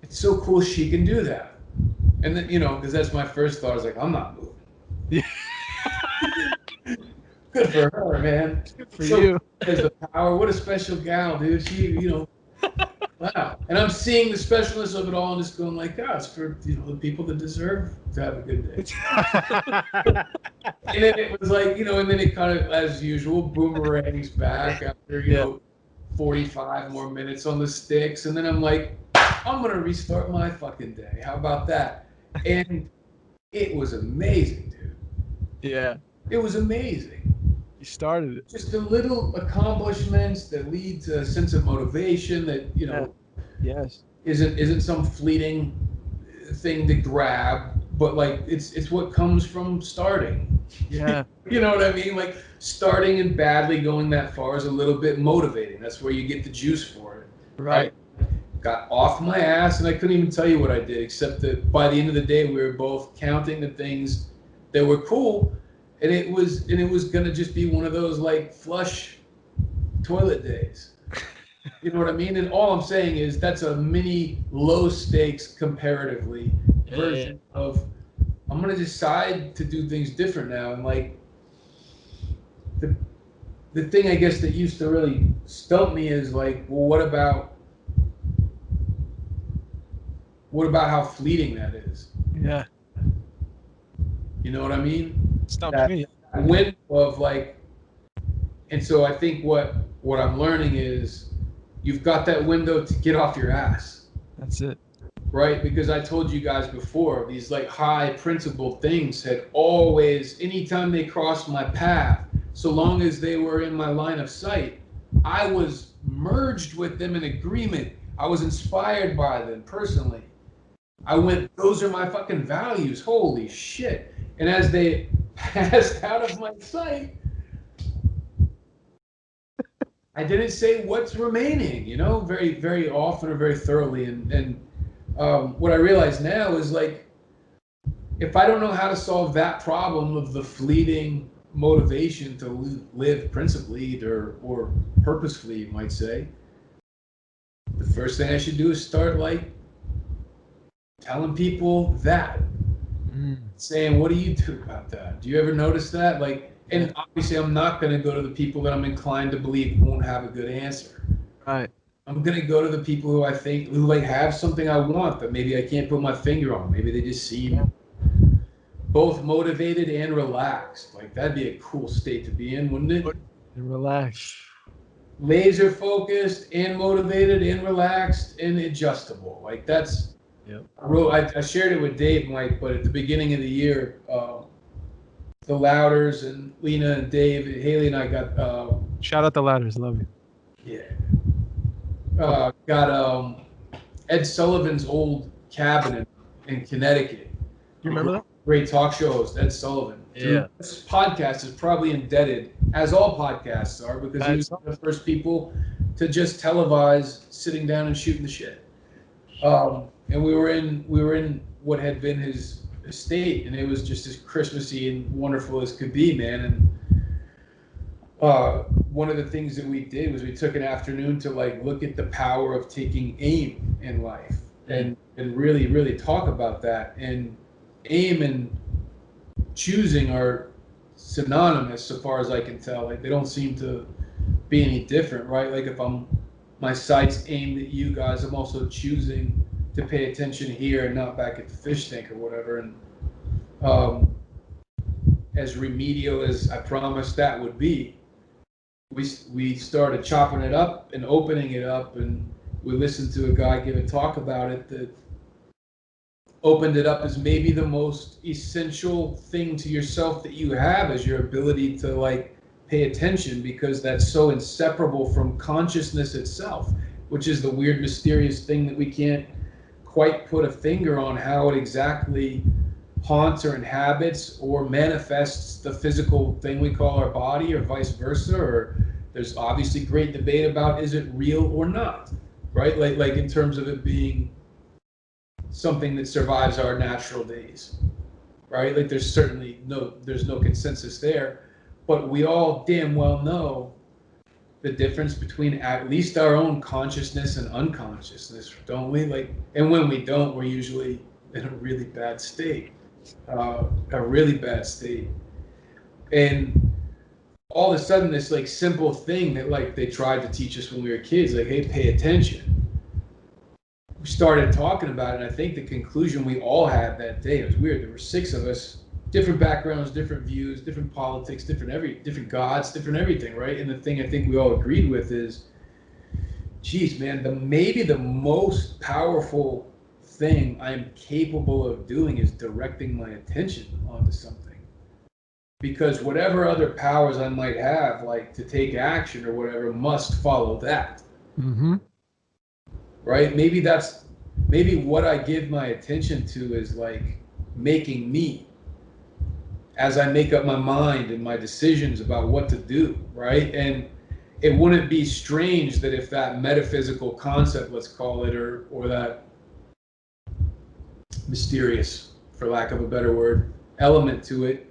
It's so cool she can do that. And then, because that's my first thought. I was like, I'm not moving. Yeah. Good for her, man. Good for you. Has the power. What a special gal, dude. She, wow. And I'm seeing the specialness of it all and just going like, God, it's for the people that deserve to have a good day. And then it was like, and then it kind of, as usual, boomerangs back after, 45 more minutes on the sticks. And then I'm like, I'm going to restart my fucking day. How about that? And it was amazing, dude. Yeah. It was amazing. You started it. Just the little accomplishments that lead to a sense of motivation that, Yes. isn't some fleeting thing to grab, but like it's what comes from starting. Yeah. You know what I mean? Like starting and badly going that far is a little bit motivating. That's where you get the juice for it. Right. I got off my ass and I couldn't even tell you what I did, except that by the end of the day we were both counting the things that were cool, and it was gonna just be one of those like flush toilet days. You know what I mean? And all I'm saying is that's a mini low stakes comparatively version of I'm gonna decide to do things different now. And like the thing I guess that used to really stump me is like, well, what about how fleeting that is? Yeah. You know what I mean? Stumps me. That window of like, and so I think what I'm learning is you've got that window to get off your ass. That's it. Right? Because I told you guys before, these like high principled things had always, anytime they crossed my path, so long as they were in my line of sight, I was merged with them in agreement. I was inspired by them personally. I went, those are my fucking values. Holy shit. And as they passed out of my sight, I didn't say what's remaining, very, very often or very thoroughly. And what I realize now is like, if I don't know how to solve that problem of the fleeting motivation to live principled or purposefully, you might say, the first thing I should do is start like telling people that, saying, what do you do about that? Do you ever notice that? Like, and obviously I'm not going to go to the people that I'm inclined to believe won't have a good answer. Right. I'm going to go to the people who I think who like have something I want that maybe I can't put my finger on. Maybe they just seem both motivated and relaxed. Like that'd be a cool state to be in, wouldn't it? And relax. Laser focused and motivated and relaxed and adjustable. Like that's. Yep. I shared it with Dave, Mike, but at the beginning of the year, the Louders and Lena and Dave, Haley and I got. Shout out the Ladders. Love you. Yeah. Got Ed Sullivan's old cabin in Connecticut. You remember that? Great talk show host, Ed Sullivan. Yeah. This podcast is probably indebted, as all podcasts are, because he was one of the first people to just televise sitting down and shooting the shit. And we were in what had been his estate, and it was just as Christmassy and wonderful as could be, man. And one of the things that we did was we took an afternoon to like look at the power of taking aim in life and really, really talk about that. And aim and choosing are synonymous so far as I can tell. Like they don't seem to be any different, right? Like if my sight's aimed at you guys, I'm also choosing to pay attention here and not back at the fish tank or whatever. And as remedial as I promised that would be, we started chopping it up and opening it up, and we listened to a guy give a talk about it that opened it up as maybe the most essential thing to yourself that you have is your ability to like pay attention because that's so inseparable from consciousness itself, which is the weird, mysterious thing that we can't quite put a finger on how it exactly haunts or inhabits or manifests the physical thing we call our body, or vice versa. Or there's obviously great debate about, is it real or not, right? Like in terms of it being something that survives our natural days, right? Like there's no consensus there, but we all damn well know the difference between at least our own consciousness and unconsciousness, don't we? Like, and when we don't, we're usually in a really bad state, and all of a sudden this like simple thing that like they tried to teach us when we were kids, like, hey, pay attention. We started talking about it, and I think the conclusion we all had that day, it was weird, there were 6 of us, different backgrounds, different views, different politics, different gods, different everything, right? And the thing I think we all agreed with is, geez, man, maybe the most powerful thing I'm capable of doing is directing my attention onto something. Because whatever other powers I might have, like to take action or whatever, must follow that. Mm-hmm. Right? Maybe what I give my attention to is like making me, as I make up my mind and my decisions about what to do, right? And it wouldn't be strange that if that metaphysical concept, let's call it, or that mysterious, for lack of a better word, element to it,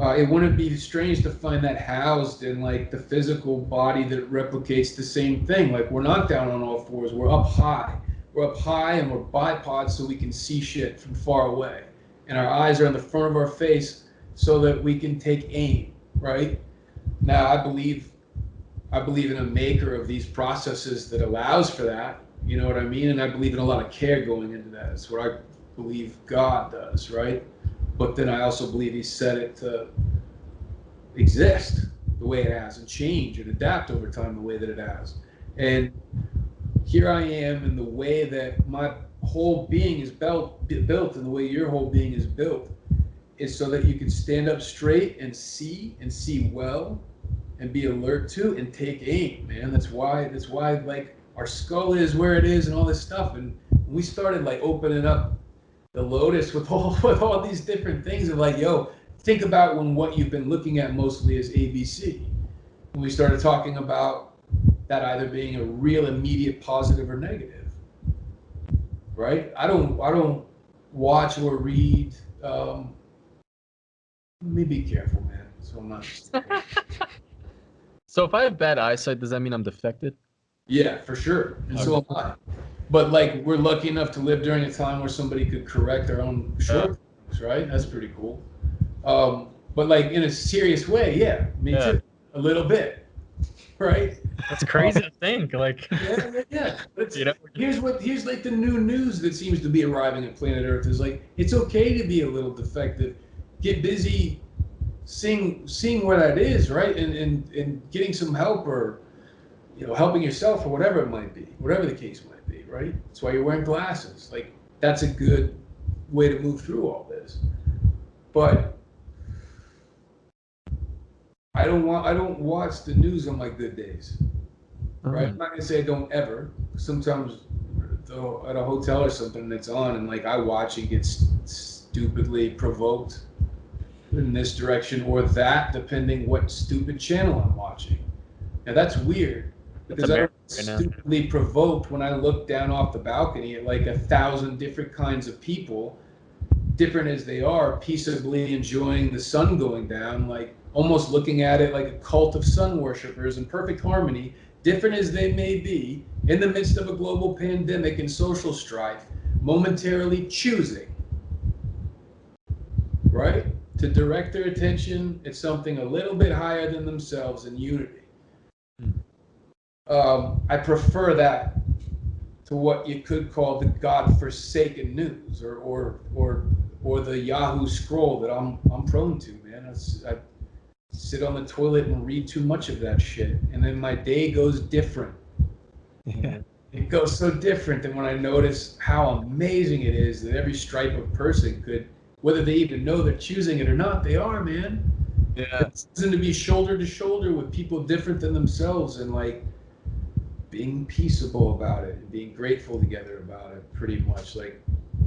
it wouldn't be strange to find that housed in like the physical body that replicates the same thing. Like we're not down on all fours, we're up high. We're up high and we're bipods so we can see shit from far away. And our eyes are on the front of our face so that we can take aim, right? Now I believe in a maker of these processes that allows for that, you know what I mean? And I believe in a lot of care going into that. It's what I believe God does, right? But then I also believe he set it to exist the way it has and change and adapt over time the way that it has. And here I am in the way that my whole being is built and the way your whole being is built is so that you can stand up straight and see well and be alert to and take aim, man. That's why like our skull is where it is and all this stuff. And we started like opening up the Lotus with all these different things of like, yo, think about when what you've been looking at mostly is ABC. When we started talking about that either being a real immediate positive or negative, right? I don't watch or read. Let me be careful, man. So I'm not. So if I have bad eyesight, does that mean I'm defected? Yeah, for sure. And so am I. But like we're lucky enough to live during a time where somebody could correct our own shortcomings, right? That's pretty cool. But like in a serious way, yeah, me too. A little bit, right? That's crazy to think. Like, yeah. But here's like the new news that seems to be arriving at planet Earth is like it's okay to be a little defective. Get busy seeing where that is, right? And getting some help or helping yourself or whatever it might be, whatever the case might be, right? That's why you're wearing glasses. Like that's a good way to move through all this. But I don't watch the news on my good days, right? I'm not gonna say I don't ever. Sometimes though at a hotel or something it's on and like I watch and get stupidly provoked in this direction or that, depending what stupid channel I'm watching. Now that's weird because I'm stupidly provoked when I look down off the balcony at like 1,000 different kinds of people, different as they are, peaceably enjoying the sun going down, like almost looking at it like a cult of sun worshippers in perfect harmony, different as they may be, in the midst of a global pandemic and social strife, momentarily choosing, right, to direct their attention at something a little bit higher than themselves in unity. I prefer that to what you could call the God-forsaken news or the Yahoo scroll that I'm prone to, man. I sit on the toilet and read too much of that shit, and then my day goes different. Yeah. It goes so different than when I notice how amazing it is that every stripe of person could, whether they even know they're choosing it or not, they are, man. Yeah. It's to be shoulder to shoulder with people different than themselves, and like being peaceable about it and being grateful together about it. Pretty much like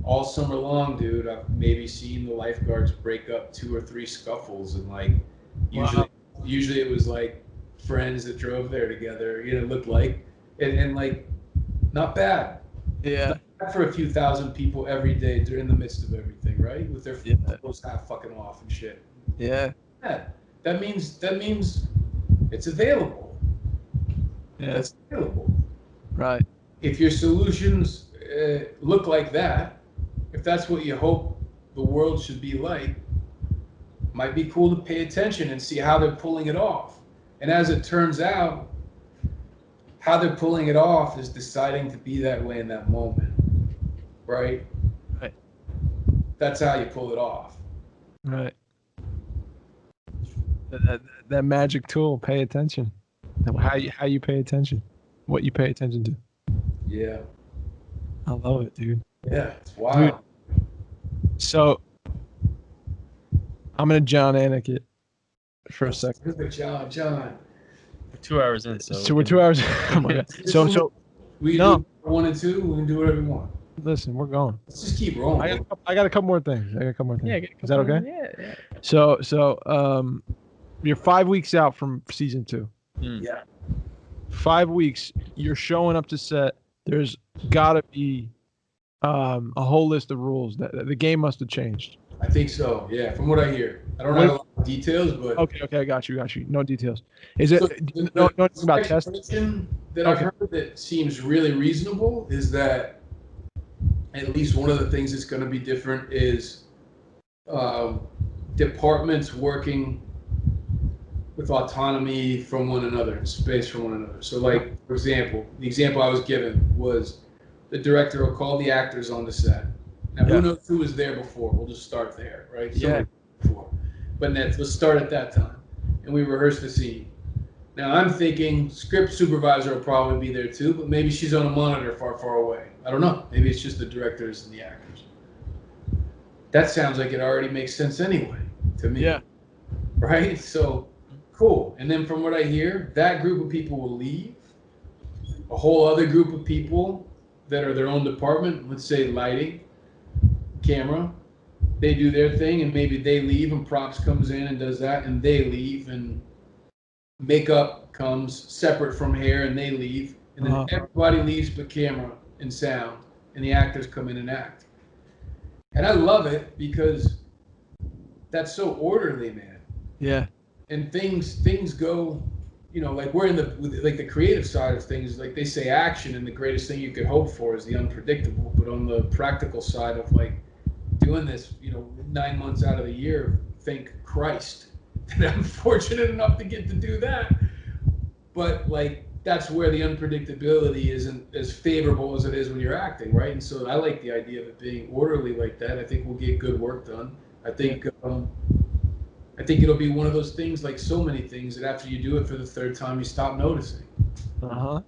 all summer long, dude. I've maybe seen the lifeguards break up 2 or 3 scuffles, and like usually it was like friends that drove there together. You know, looked like and like not bad. Yeah. For a few thousand people every day during the midst of everything, right? With their clothes half fucking off and shit. Yeah. Yeah, that means it's available. Yeah. That's available. Right. If your solutions look like that, if that's what you hope the world should be like, might be cool to pay attention and see how they're pulling it off. And as it turns out, how they're pulling it off is deciding to be that way in that moment. Right? Right. That's how you pull it off. Right. That magic tool, pay attention. How you pay attention. What you pay attention to. Yeah. I love it, dude. Yeah, it's wild. Dude, so I'm gonna John Anik it for a second. John. We're 2 hours in, So we're 2 hours. Oh my God. So we no. do 1 and 2. We can do whatever we want. Listen, we're going. Let's just keep rolling. I got a couple more things. Yeah, Is that okay? Yeah. So you're 5 weeks out from season 2. Yeah. 5 weeks. You're showing up to set. There's got to be a whole list of rules that the game must have changed. I think so. Yeah, from what I hear. I don't have a lot of details, but Okay, I got you. No details. Is it no anything about testing? That I've heard that seems really reasonable is that at least one of the things that's going to be different is departments working with autonomy from one another and space from one another. So like, for example, the example I was given was the director will call the actors on the set. Now, who knows who was there before? We'll just start there, right? Before. But let's start at that time. And we rehearse the scene. Now, I'm thinking script supervisor will probably be there too, but maybe she's on a monitor far, far away. I don't know. Maybe it's just the directors and the actors. That sounds like it already makes sense anyway to me. Yeah. Right? So, cool. And then from what I hear, that group of people will leave. A whole other group of people that are their own department, let's say lighting, camera, they do their thing, and maybe they leave and props comes in and does that, and they leave, and makeup comes separate from hair and they leave, and then everybody leaves but camera and sound, and the actors come in and act. And I love it because that's so orderly, man. Yeah. And things go, you know, like we're in the creative side of things, like they say action, and the greatest thing you could hope for is the unpredictable. But on the practical side of like doing this, you know, 9 months out of the year, thank Christ that I'm fortunate enough to get to do that. But like that's where the unpredictability isn't as favorable as it is when you're acting, right? And so I like the idea of it being orderly like that. I think we'll get good work done. I think it'll be one of those things, like so many things, that after you do it for the 3rd time, you stop noticing. I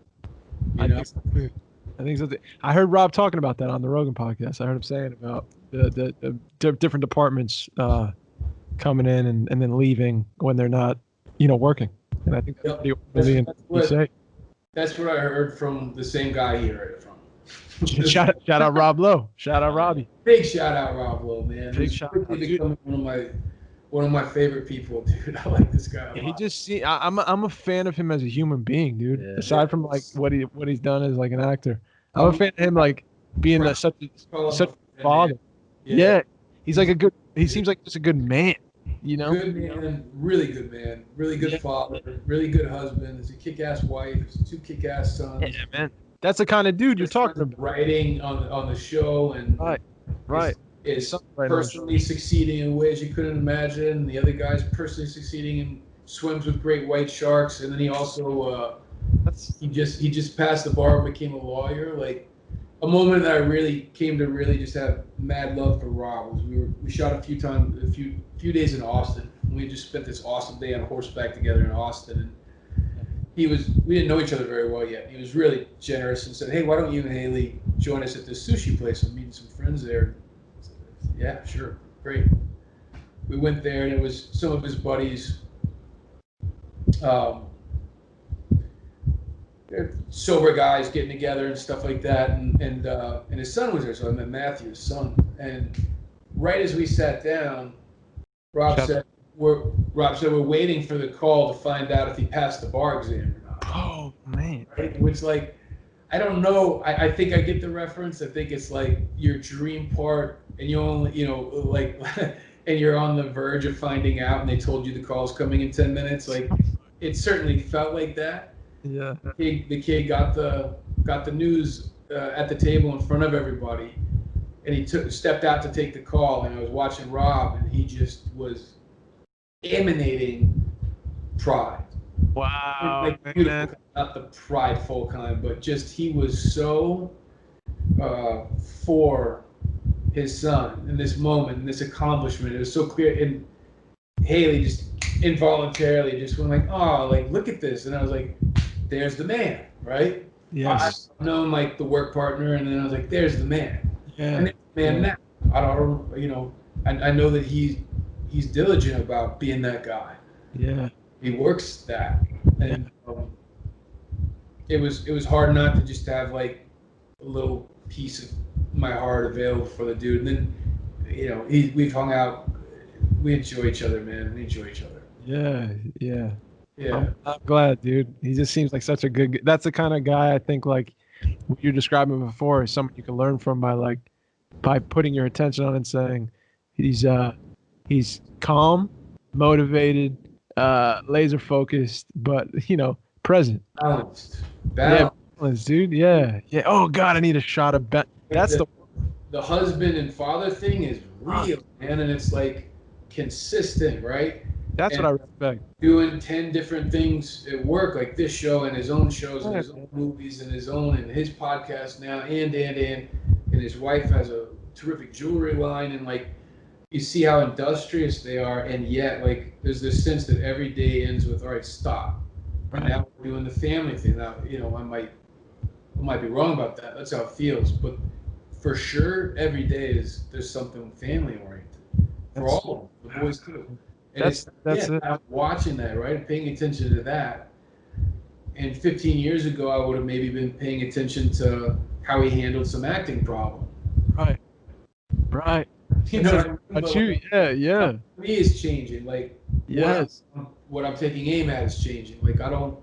think so. I heard Rob talking about that on the Rogan podcast. I heard him saying about the different departments coming in and then leaving when they're not, you know, working. And I think that's that's what I heard from the same guy he heard it from. shout out Rob Lowe. Shout out Robbie. Big shout out Rob Lowe, man. Big shout out. Becoming one of my favorite people, dude. I like this guy a lot. I'm a fan of him as a human being, dude. Yeah. Aside from like what he's done as like an actor, I'm a fan of him like being such a father. Yeah, he's like he seems like just a good man. You know, good man, really good man, really good father, really good husband. There's a kick-ass wife, 2 kick-ass sons. Yeah, man. That's the kind of dude you're talking about. Writing on the show and right. Is personally succeeding in ways you couldn't imagine. The other guy's personally succeeding and swims with great white sharks. And then he also he just passed the bar and became a lawyer. Like a moment that I really came to really just have mad love for Rob was we shot a few days in Austin. We just spent this awesome day on horseback together in Austin. And we didn't know each other very well yet. He was really generous and said, "Hey, why don't you and Haley join us at this sushi place? I'm meeting some friends there." Yeah, sure, great. we went there, and it was some of his buddies, um, sober guys getting together and stuff like that, and his son was there, so I met Matthew, his son, and right as we sat down, Rob said we're waiting for the call to find out if he passed the bar exam or not. Oh man. Right? Which, like, I don't know. I think I get the reference. I think it's like your dream part, and you only, like, and you're on the verge of finding out, and they told you the call's coming in 10 minutes. Like, it certainly felt like that. Yeah. The kid got the news at the table in front of everybody, and he stepped out to take the call, and I was watching Rob, and he just was emanating pride. Wow. Like, beautiful, not the prideful kind, but just he was so for his son in this moment, in this accomplishment. It was so clear, and Haley just involuntarily just went like, "Oh, like, look at this," and I was like, "There's the man," right? Yes. I've known, like, the work partner, and then I was like, "There's the man." Yeah. And there's the man now. I don't, I know that he's diligent about being that guy. Yeah. He works that, and it was hard not to just have, like, a little piece of my heart available for the dude. And then, we've hung out. We enjoy each other, man. We enjoy each other. Yeah. Yeah. Yeah. I'm glad, dude. He just seems like such a good. That's the kind of guy I think, like, what you're describing before, is someone you can learn from by putting your attention on and saying he's calm, motivated, laser focused, but present. Balanced. Yeah, balanced, dude. Yeah. Yeah. Oh God, I need a shot of That's the husband and father thing is real, man, and it's like consistent, right? That's what I respect. Doing 10 different things at work, like this show and his own shows and his own movies and his podcast now, and his wife has a terrific jewelry line, and, like, you see how industrious they are, and yet, like, there's this sense that every day ends with, all right, stop. Right. And now we're doing the family thing. Now, I might be wrong about that. That's how it feels, but for sure, every day there's something family oriented for all of them, the boys too. And that's it. I'm watching that, right? Paying attention to that. And 15 years ago, I would have maybe been paying attention to how he handled some acting problem. Right. Right. You know what I mean? But you, yeah. Me is changing. Like, yes. What I'm taking aim at is changing. Like, I don't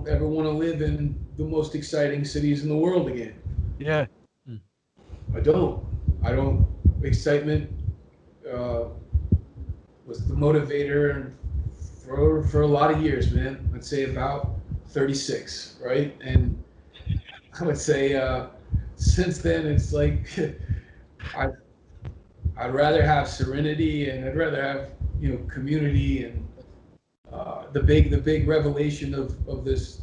ever want to live in the most exciting cities in the world again. Yeah. I don't. Excitement was the motivator for a lot of years, man. I'd say about 36, right? And I would say since then, it's like I'd rather have serenity, and I'd rather have community, and the big revelation of this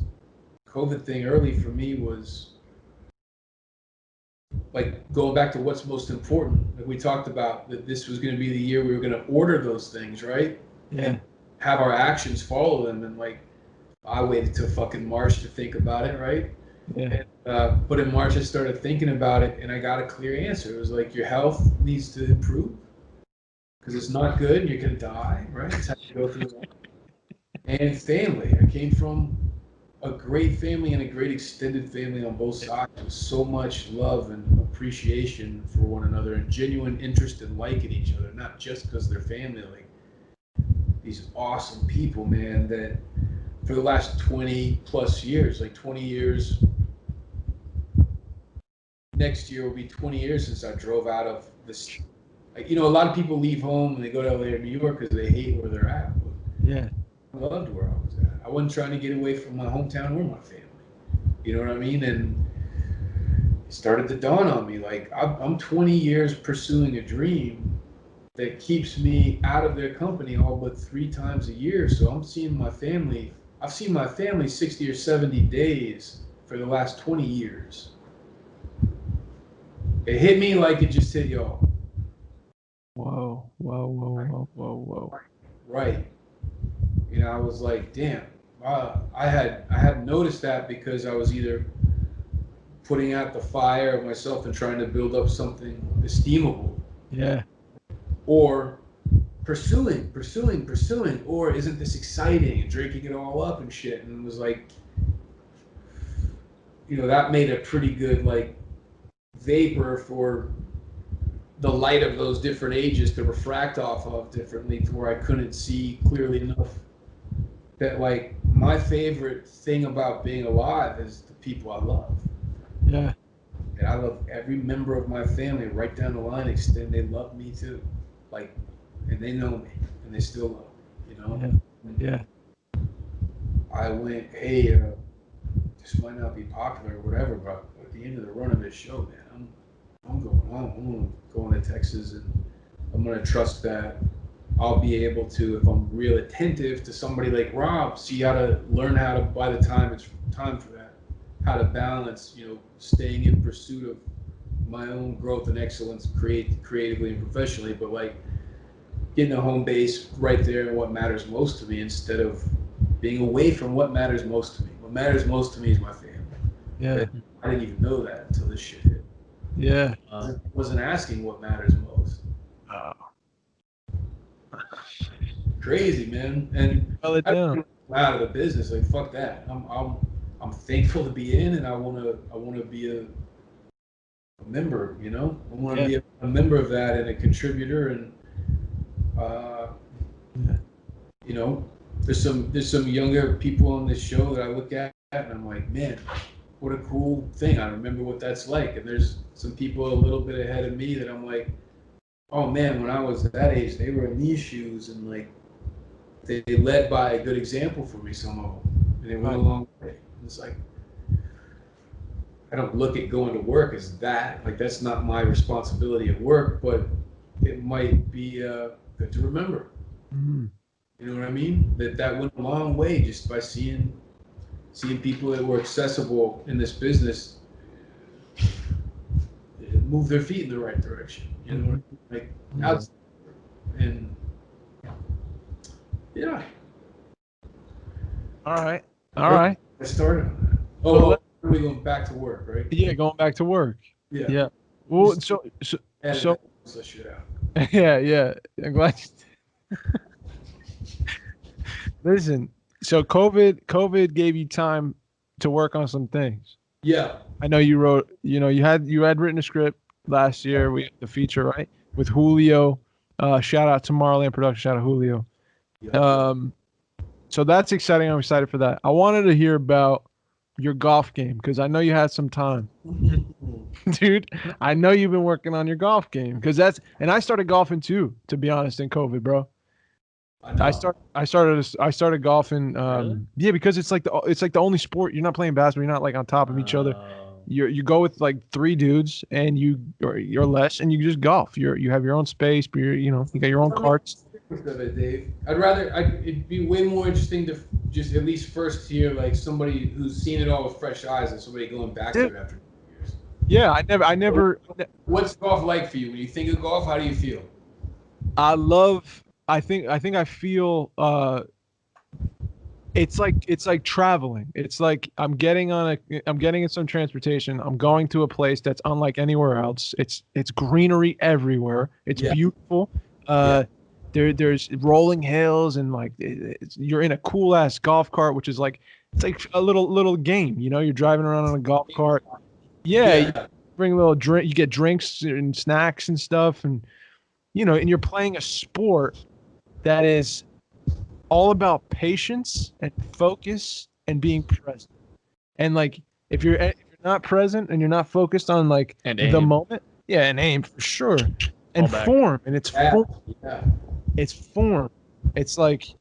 COVID thing early for me was, like, going back to what's most important. Like, we talked about that this was going to be the year we were going to order those things, right? Yeah. And have our actions follow them. And, like, I waited till fucking March to think about it, right? Yeah. And, but in March I started thinking about it, and I got a clear answer. It was like, your health needs to improve because it's not good and you're going to die, right? It's how you go through that. And family. I came from a great family and a great extended family on both sides, with so much love and appreciation for one another, and genuine interest in liking each other, not just because they're family. Like, these awesome people, man, that for the last 20 plus years, like 20 years, next year will be 20 years since I drove out of this. Like, a lot of people leave home and they go to LA or New York because they hate where they're at. But yeah. I loved where I was at. I wasn't trying to get away from my hometown or my family. You know what I mean? And it started to dawn on me, like, I'm 20 years pursuing a dream that keeps me out of their company all but 3 times a year. So I'm seeing my family. I've seen my family 60 or 70 days for the last 20 years. It hit me like it just hit y'all. Whoa. Right. I was like, damn. I had noticed that because I was either putting out the fire of myself and trying to build up something esteemable. Yeah. or pursuing, or isn't this exciting, and drinking it all up and shit. And it was like, that made a pretty good like vapor for the light of those different ages to refract off of differently, to where I couldn't see clearly enough that like my favorite thing about being alive is the people I love. Yeah. And I love every member of my family right down the line, extend they love me too. Like, and they know me and they still love me, Yeah. I went, hey, this might not be popular or whatever, but at the end of the run of this show, man, I'm going home. I'm going to Texas, and I'm going to trust that I'll be able to, if I'm real attentive to somebody like Rob, see how to learn how to, by the time it's time for that, how to balance, staying in pursuit of my own growth and excellence, creatively and professionally, but like getting a home base right there in what matters most to me, instead of being away from what matters most to me. What matters most to me is my family. Yeah. I didn't even know that until this shit hit. Yeah. I wasn't asking what matters most. Oh. Crazy, man. And Spell it down. I'm out of the business. Like, fuck that. I'm thankful to be in, and I wanna be a member. I want to be a member of that and a contributor. And there's some younger people on this show that I look at and I'm like, man, what a cool thing. I remember what that's like. And there's some people a little bit ahead of me that I'm like, oh man, when I was that age, they were in these shoes, and like they led by a good example for me, some of them, and they went a long way. It's like, I don't look at going to work as that. Like, that's not my responsibility at work, but it might be good to remember. Mm-hmm. You know what I mean? That went a long way just by seeing people that were accessible in this business move their feet in the right direction. You know, like outside. And yeah. All right. I started on that. Oh, we're going back to work, right? Yeah, going back to work. Yeah. Well, so shit out. yeah. I'm glad. Listen, so COVID gave you time to work on some things. Yeah. I know you wrote. You had written a script last year. We had the feature, right, with Julio. Shout out to Marley and production. Shout out Julio. Yeah. So that's exciting. I'm excited for that. I wanted to hear about your golf game, because I know you had some time. Dude, I know you've been working on your golf game, and I started golfing too, to be honest, in COVID, bro. I started golfing. Really? Yeah, because it's like the only sport. You're not playing basketball. You're not like on top of each other. You go with like 3 dudes, and you're less, and you just golf. You have your own space, but you got your own carts. Of it, Dave. It'd be way more interesting to just at least first hear like somebody who's seen it all with fresh eyes, and somebody going back to it after 2 years. Yeah, I never. What's golf like for you? When you think of golf, how do you feel? I think I feel it's like traveling. It's like I'm getting in some transportation. I'm going to a place that's unlike anywhere else. It's greenery everywhere. It's beautiful. There's rolling hills, and like you're in a cool ass golf cart, which is like, it's like a little game. You're driving around on a golf cart. Yeah. You bring a little drink. You get drinks and snacks and stuff, and and you're playing a sport that is all about patience and focus and being present. And like if you're not present and you're not focused on like the moment, and aim for sure, and form, and it's form. Yeah. It's form. It's like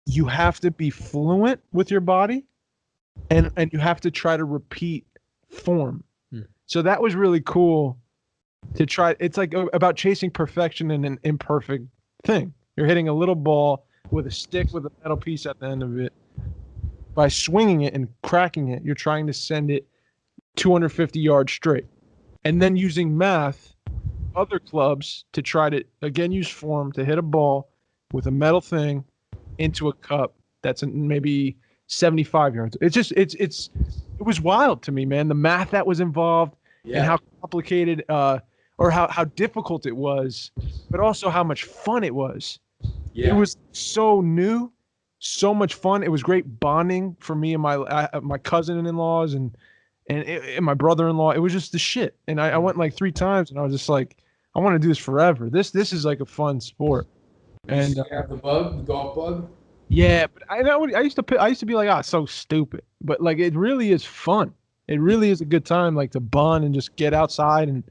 you have to be fluent with your body, and you have to try to repeat form. So that was really cool to try. It's like about chasing perfection in an imperfect thing. You're hitting a little ball with a stick with a metal piece at the end of it. By swinging it and cracking it, you're trying to send it 250 yards straight. And then using math, other clubs, to try to again use form to hit a ball with a metal thing into a cup that's maybe 75 yards. It was wild to me, man. The math that was involved, and how complicated or how difficult it was, but also how much fun it was. Yeah. It was so new, so much fun. It was great bonding for me and my cousin-in-laws and my brother-in-law. It was just the shit. And I went like 3 times, and I was just like, I want to do this forever. This is like a fun sport. And you have the golf bug. yeah, but I used to be like, so stupid. But like, it really is fun. It really is a good time, like to bond and just get outside and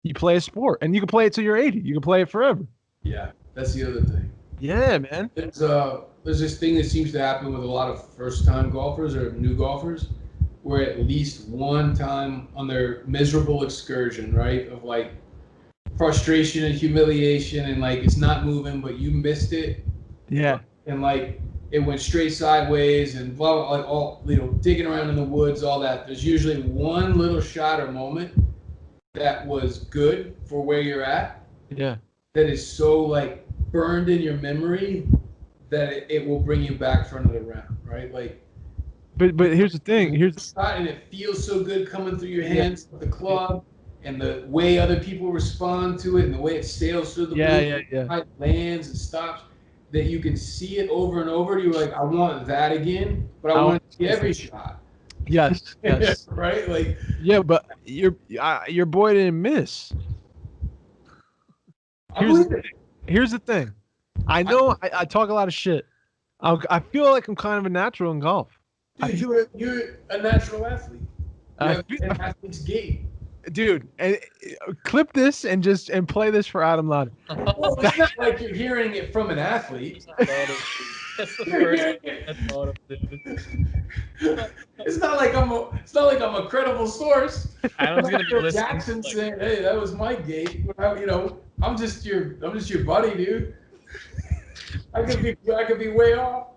you play a sport, and you can play it till you're 80. You can play it forever. Yeah, that's the other thing. Yeah, man. There's this thing that seems to happen with a lot of first-time golfers or new golfers, where at least one time on their miserable excursion, right, of like frustration and humiliation, and like it's not moving, but you missed it. Yeah. And like it went straight sideways and blah, blah, like all, digging around in the woods, all that. There's usually one little shot or moment that was good for where you're at. Yeah. That is so like burned in your memory that it will bring you back for another round, right? Like, but here's the thing. And it feels so good coming through your hands with the club, and the way other people respond to it, and the way it sails through the blue, lands and stops, that you can see it over and over. You're like, I want that again, but I want to see every shot. Yes. Yes. Right? Like, yeah, but your boy didn't miss. Here's the thing. I know I talk a lot of shit. I feel like I'm kind of a natural in golf. Dude, you're a natural athlete. You have an athlete's gait. Dude, and clip this and play this for Adam Ladder. Well, it's not like you're hearing it from an athlete. That's the first thing I thought of, dude. It's not like I'm a credible source. Adam's gonna be listening. Jackson saying, "Hey, that was my gate." I'm just your buddy, dude. I could be way off.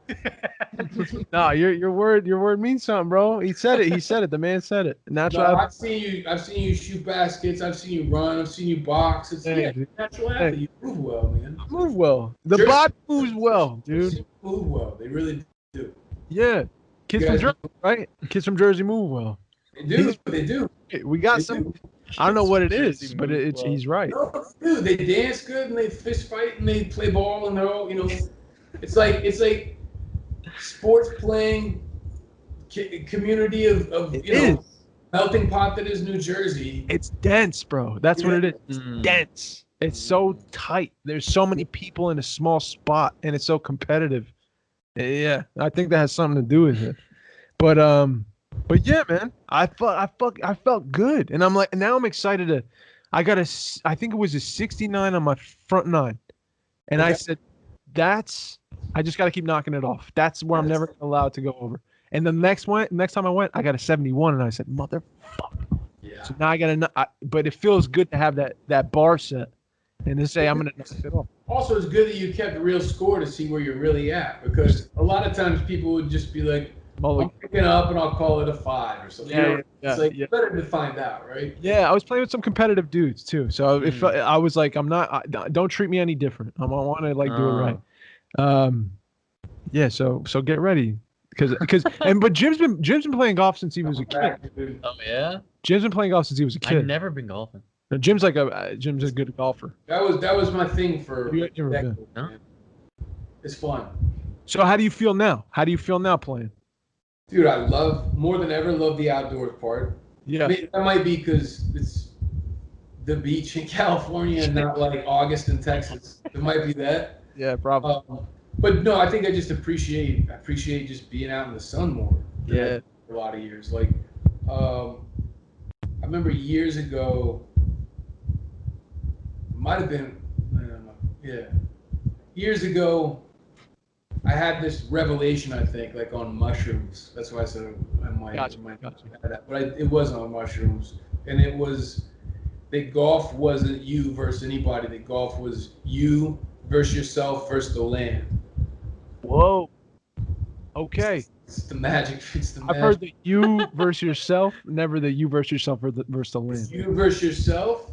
No, your word means something, bro. He said it. The man said it. Natural. No, I've seen you shoot baskets. I've seen you run. I've seen you box. It's natural athlete. You move well, man. I move well. The body moves well, dude. Move well. They really do. Yeah. Kids from Jersey, right? Kids from Jersey move well. They do. We got some. I don't know what it is, but he's right. No, dude, they dance good and they fist fight and they play ball and they're all, it's like sports playing community of melting pot that is New Jersey. It's dense, bro. That's what it is. It's dense. It's so tight. There's so many people in a small spot, and it's so competitive. Yeah, I think that has something to do with it. But yeah, man, I felt good, and I'm like, now I'm excited I think it was a 69 on my front 9, and I said, I just got to keep knocking it off. That's where I'm never allowed to go over. And the next time I went, I got a 71, and I said, motherfucker. Yeah. So now I got to, but it feels good to have that bar set, and to say I'm gonna knock it off. Also, it's good that you kept a real score to see where you're really at, because a lot of times people would just be like, I'm picking up and I'll call it a 5 or something. It's better to find out, right? Yeah, I was playing with some competitive dudes too, so if I was like, don't treat me any different. I want to like do it right. Yeah, so get ready, but Jim's been playing golf since he was a kid. Oh yeah, Jim's been playing golf since he was a kid. I've never been golfing. No, Jim's a good golfer. That was my thing for. No? It's fun. So how do you feel now? How do you feel now playing? Dude, I more than ever love the outdoors part. Yeah. That might be because it's the beach in California and not like August in Texas. It might be that. Yeah, probably. But no, I think I just appreciate just being out in the sun more. Yeah. For a lot of years. Like, I remember years ago, might have been, I don't know. Yeah. Years ago, I had this revelation, I think, like on mushrooms. That's why I said I might have that. But it wasn't on mushrooms. And it was that golf wasn't you versus anybody. That golf was you versus yourself versus the land. Whoa. Okay. It's the magic. I've heard that you versus yourself, never that you versus yourself versus the land. You versus yourself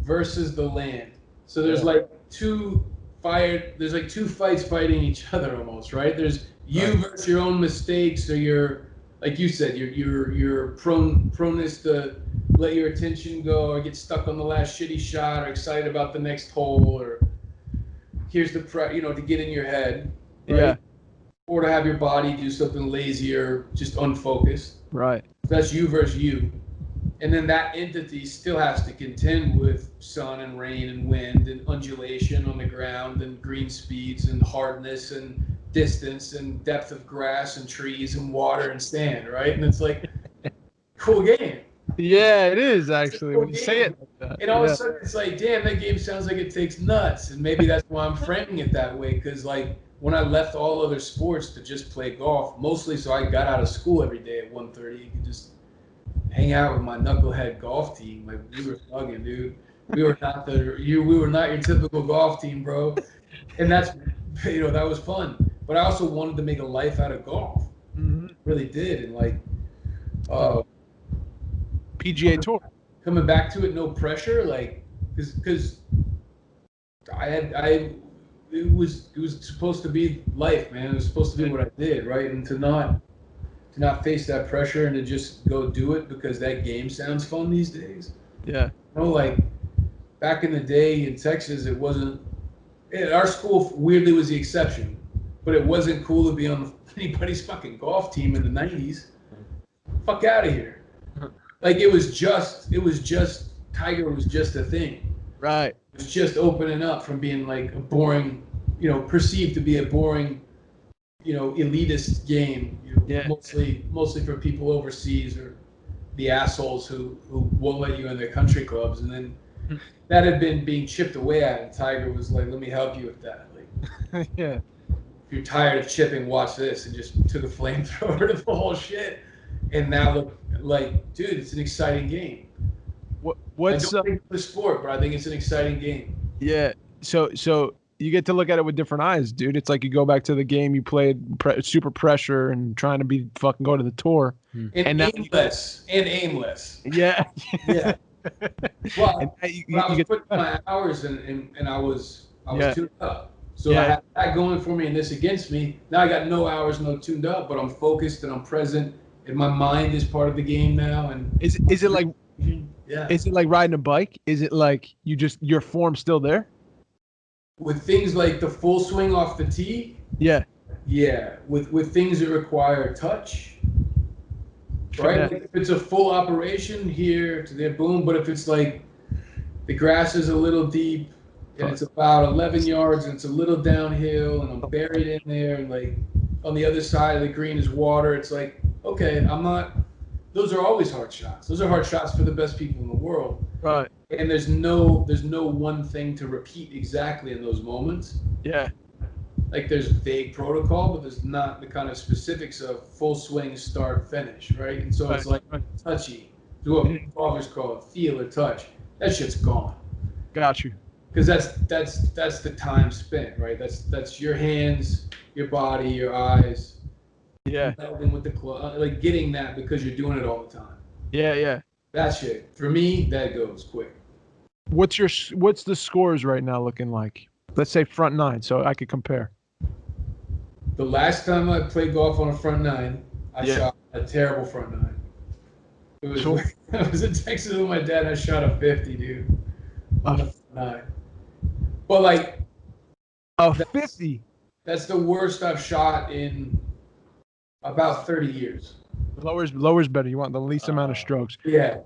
versus the land. So there's like two fights fighting each other almost, right? There's you versus your own mistakes, or your, like you said, your proneness to let your attention go, or get stuck on the last shitty shot, or excited about the next hole, or here's the to get in your head, right? Yeah. Or to have your body do something lazy or just unfocused. Right. That's you versus you. And then that entity still has to contend with sun and rain and wind and undulation on the ground and green speeds and hardness and distance and depth of grass and trees and water and sand, right? And it's like, cool game. Yeah, it is actually when you say it like that. And all of a sudden it's like, damn, that game sounds like it takes nuts. And maybe that's why I'm framing it that way. Because like when I left all other sports to just play golf, mostly so I got out of school every day at 1:30, you could just hang out with my knucklehead golf team. Like we were thugging, dude. We were not your typical golf team, bro. And that's that was fun. But I also wanted to make a life out of golf. Mm-hmm. Really did. And like PGA Tour. Coming back to it, no pressure, like because it was supposed to be life, man. It was supposed to be what I did, right? And to not face that pressure and to just go do it because that game sounds fun these days. Yeah. Like back in the day in Texas, it wasn't. Our school weirdly was the exception, but it wasn't cool to be on anybody's fucking golf team in the 90s. Fuck out of here. Like it was just Tiger was just a thing. Right. It was just opening up from being like a boring, perceived to be a boring, elitist game. Mostly for people overseas or the assholes who won't let you in their country clubs. And then that had been being chipped away at, and Tiger was like, "Let me help you with that." Like, yeah. If you're tired of chipping, watch this, and just took a flamethrower to the whole shit. And now look, like, dude, it's an exciting game. What's I don't think it's a sport, but I think it's an exciting game. Yeah. So you get to look at it with different eyes, dude. It's like you go back to the game you played, super pressure and trying to be fucking go to the tour. And aimless. Yeah. Yeah. Well, you I was get putting my hours and I was tuned up. So Yeah. I had that going for me and this against me. Now I got no hours, no tuned up, but I'm focused and I'm present. And my mind is part of the game now. And is it like Is it like riding a bike? Is it like your form's still there? With things like the full swing off the tee? Yeah. Yeah. With things that require touch. Right? Yeah. Like if it's a full operation here to there, boom. But if it's like the grass is a little deep and it's about 11 yards and it's a little downhill and I'm buried in there and like on the other side of the green is water, it's like, okay, those are always hard shots. Those are hard shots for the best people in the world. Right. And there's no one thing to repeat exactly in those moments. Yeah. Like there's vague protocol, but there's not the kind of specifics of full swing, start, finish, right? And so it's like touchy. What golfers call it, feel or touch. That shit's gone. Got you. Because that's the time spent, right? That's your hands, your body, your eyes. Yeah. Melding with the club, like getting that because you're doing it all the time. Yeah. That shit for me, that goes quick. What's the scores right now looking like? Let's say front nine, so I could compare. The last time I played golf on a front nine, I shot a terrible front nine. It was I was in Texas with my dad. I shot a 50, dude, on a front nine. But like a 50. That's the worst I've shot in about 30 years. Lower's better. You want the least amount of strokes. Yeah.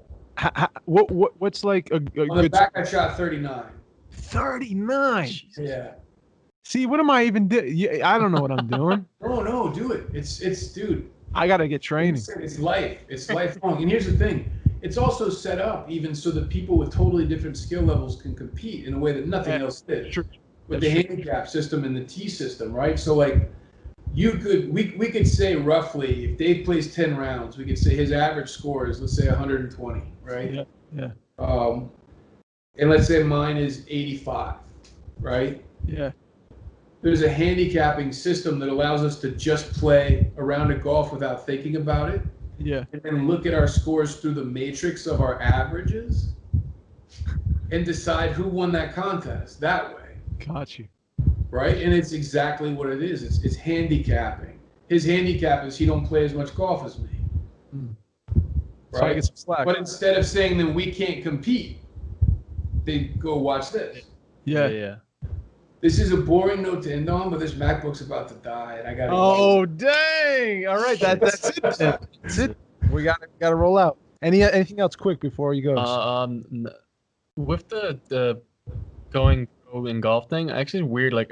What's like a on good... the back, I shot 39. 39. Yeah. See, what am I even doing? I don't know what I'm doing. No, do it. It's dude. I gotta get training. It's life. It's lifelong. And here's the thing. It's also set up even so that people with totally different skill levels can compete in a way that nothing else did. Sure. With the handicap system and the T system, right? So like we could say roughly if Dave plays 10 rounds, we could say his average score is, let's say, 120, right? Yeah. And let's say mine is 85, right? Yeah. There's a handicapping system that allows us to just play a round of golf without thinking about it. Yeah. And then look at our scores through the matrix of our averages and decide who won that contest that way. Got you. Right? And it's exactly what it is. It's handicapping. His handicap is he don't play as much golf as me. So I right? get some slack. But instead of saying that we can't compete, they go watch this. Yeah. This is a boring note to end on, but this MacBook's about to die, and I gotta. Oh dang! All right, that's it. That's it. We gotta roll out. Anything else quick before you go? With the going pro in golf thing, actually weird. Like,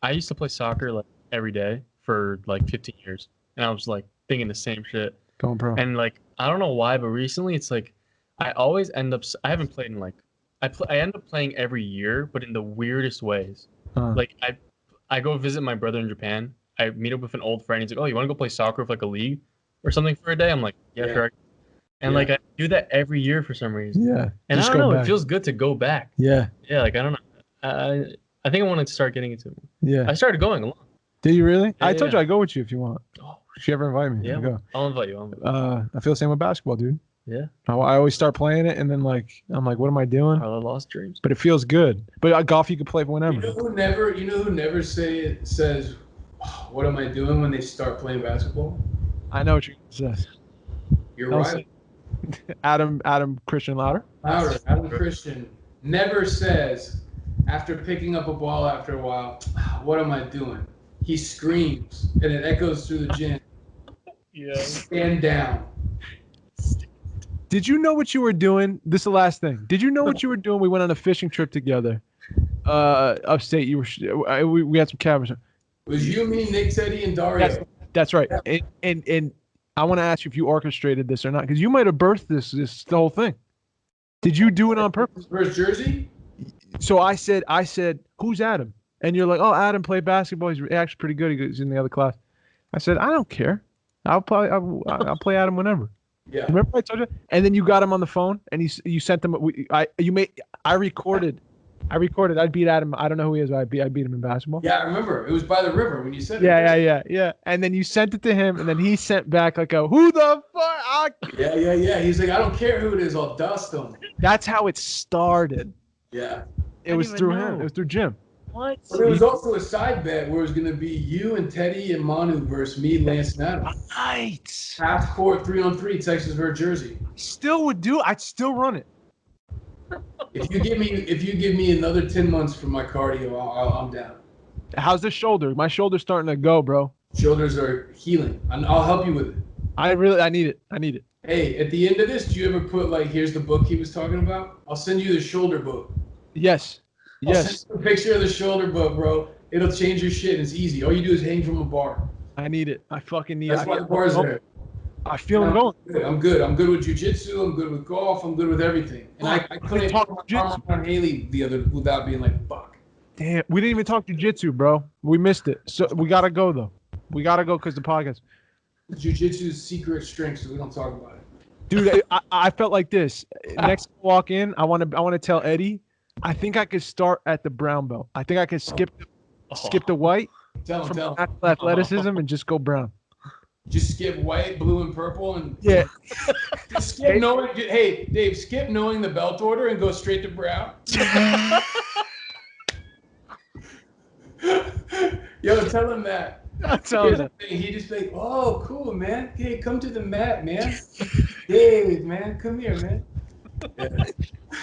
I used to play soccer like every day for like 15 years, and I was like thinking the same shit. Going pro. And like, I don't know why, but recently it's like I always end up. I haven't played in like I end up playing every year, but in the weirdest ways. Like I go visit my brother in Japan. I meet up with an old friend. He's like, "Oh, you want to go play soccer with like a league or something for a day?" I'm like, "Yeah, sure." And like I do that every year for some reason. Yeah. And I don't know. It feels good to go back. Yeah. Yeah. Like I don't know. I think I want to start getting into it. Yeah. I started going along. Did you really? Yeah, I told you I'd go with you if you want. Oh, if you ever invite me, yeah. I'll go. I'll invite you. I feel the same with basketball, dude. Yeah. I always start playing it, and then like I'm like, what am I doing? Our lost dreams. But it feels good. But golf, you can play whenever. You know who never says, oh, "What am I doing?" when they start playing basketball? I know what you're gonna say. You're right. Adam Christian Louder. Adam Christian never says, after picking up a ball after a while, "What am I doing?" He screams, and it echoes through the gym. Yeah. Stand down. Did you know what you were doing? This is the last thing. Did you know what you were doing? We went on a fishing trip together. Upstate. We had some cabins. It was you, me, Nick, Teddy, and Dario. That's right. And I want to ask you if you orchestrated this or not, because you might have birthed this the whole thing. Did you do it on purpose? Where's Jersey? So I said, who's Adam? And you're like, oh, Adam played basketball. He's actually pretty good. He's in the other class. I said, I don't care. I'll play Adam whenever. Yeah. Remember I told you? And then you got him on the phone, and you sent him. I recorded. I beat Adam. I don't know who he is, but I beat him in basketball. Yeah, I remember. It was by the river when you said it. Yeah. And then you sent it to him, and then he sent back like who the fuck? Yeah. He's like, I don't care who it is. I'll dust them. That's how it started. Yeah. It was through him. It was through Jim. What? But there was also a side bet where it was going to be you and Teddy and Manu versus me, Lance, and Adam. Right. Half court, 3-on-3, Texas versus Jersey. Still would do. I'd still run it. If you give me another 10 months for my cardio, I'm down. How's the shoulder? My shoulder's starting to go, bro. Shoulders are healing. I'll help you with it. I need it. Hey, at the end of this, do you ever put like, here's the book he was talking about? I'll send you the shoulder book. Yes. I'll send you a picture of the shoulder book, bro. It'll change your shit. It's easy. All you do is hang from a bar. I need it. I fucking need it. That's why the bar's there. I feel it going. I'm good. I'm good with jiu-jitsu. I'm good with golf. I'm good with everything. And I couldn't talk on Haley the other without being like, fuck. Damn, we didn't even talk jiu-jitsu, bro. We missed it. So we gotta go though. We gotta go because the podcast. Jiu-jitsu's secret strength, so we don't talk about it. Dude, I felt like this. Next time I walk in, I want to tell Eddie. I think I could start at the brown belt. I think I could skip the white Tell him. athleticism and just go brown. Just skip white, blue, and purple, and yeah. Just skip knowing. Hey, Dave, skip knowing the belt order and go straight to brown. Yo, tell him that. He just like, oh, cool, man. Hey, come to the mat, man. Dave, man, come here, man. Yeah.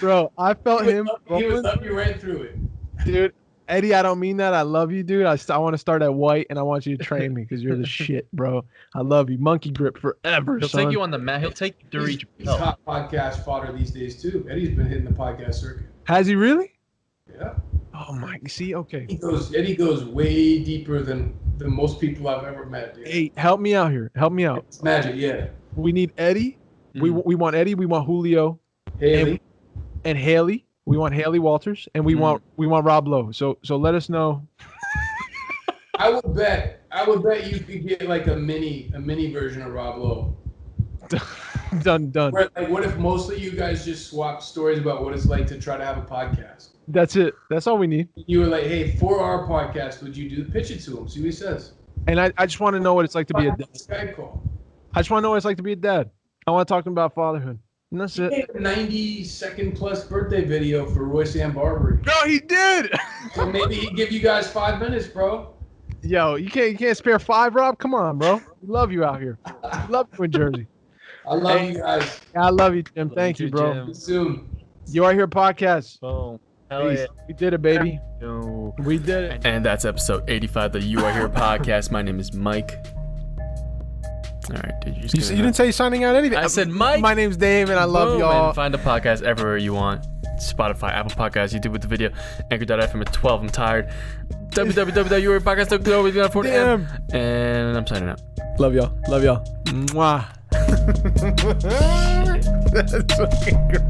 Bro, I felt him. He would love you right through it. Dude, Eddie, I don't mean that. I love you, dude. I want to start at white, and I want you to train me because you're the shit, bro. I love you. Monkey grip forever, He'll take you on the mat. He'll take you through each He's hot podcast fodder these days, too. Eddie's been hitting the podcast circuit. Has he really? Yeah. Oh, my. See, okay. Eddie goes way deeper than most people I've ever met, dude. Hey, help me out here. Help me out. It's magic, yeah. We need Eddie. Mm. We want Eddie. We want Julio. Haley. And Haley. We want Haley Walters, and we want Rob Lowe. So let us know. I would bet you could get like a mini version of Rob Lowe. Done. Where, like, what if mostly you guys just swap stories about what it's like to try to have a podcast? That's it. That's all we need. You were like, hey, for our podcast, would you pitch it to him? See what he says. And I just want to know what it's like to be a dad. Skype call. I just want to know what it's like to be a dad. I want to talk to him about fatherhood. And that's it. He made a 90-second plus birthday video for Roy Sam Barbary. No, he did. So maybe he'd give you guys 5 minutes, bro. Yo, you can't spare 5, Rob. Come on, bro. We love you out here. We love you in Jersey. I love you guys. I love you, Jim. Love Thank you you, too, bro. Jim. See you soon. You Are Here podcast. Boom. Hell Peace. yeah. We did it, baby. Yo. We did it. And that's episode 85 of the You Are Here podcast. My name is Mike. All right, dude. You didn't say you're signing out anything. I said Mike. My name's Dave, and I love Boom, y'all. And find the podcast everywhere you want. Spotify, Apple Podcasts, YouTube with the video, Anchor.fm at 12. I'm tired. www.youarepodcast.com. And I'm signing out. Love y'all. Love y'all. Mwah. That's fucking great.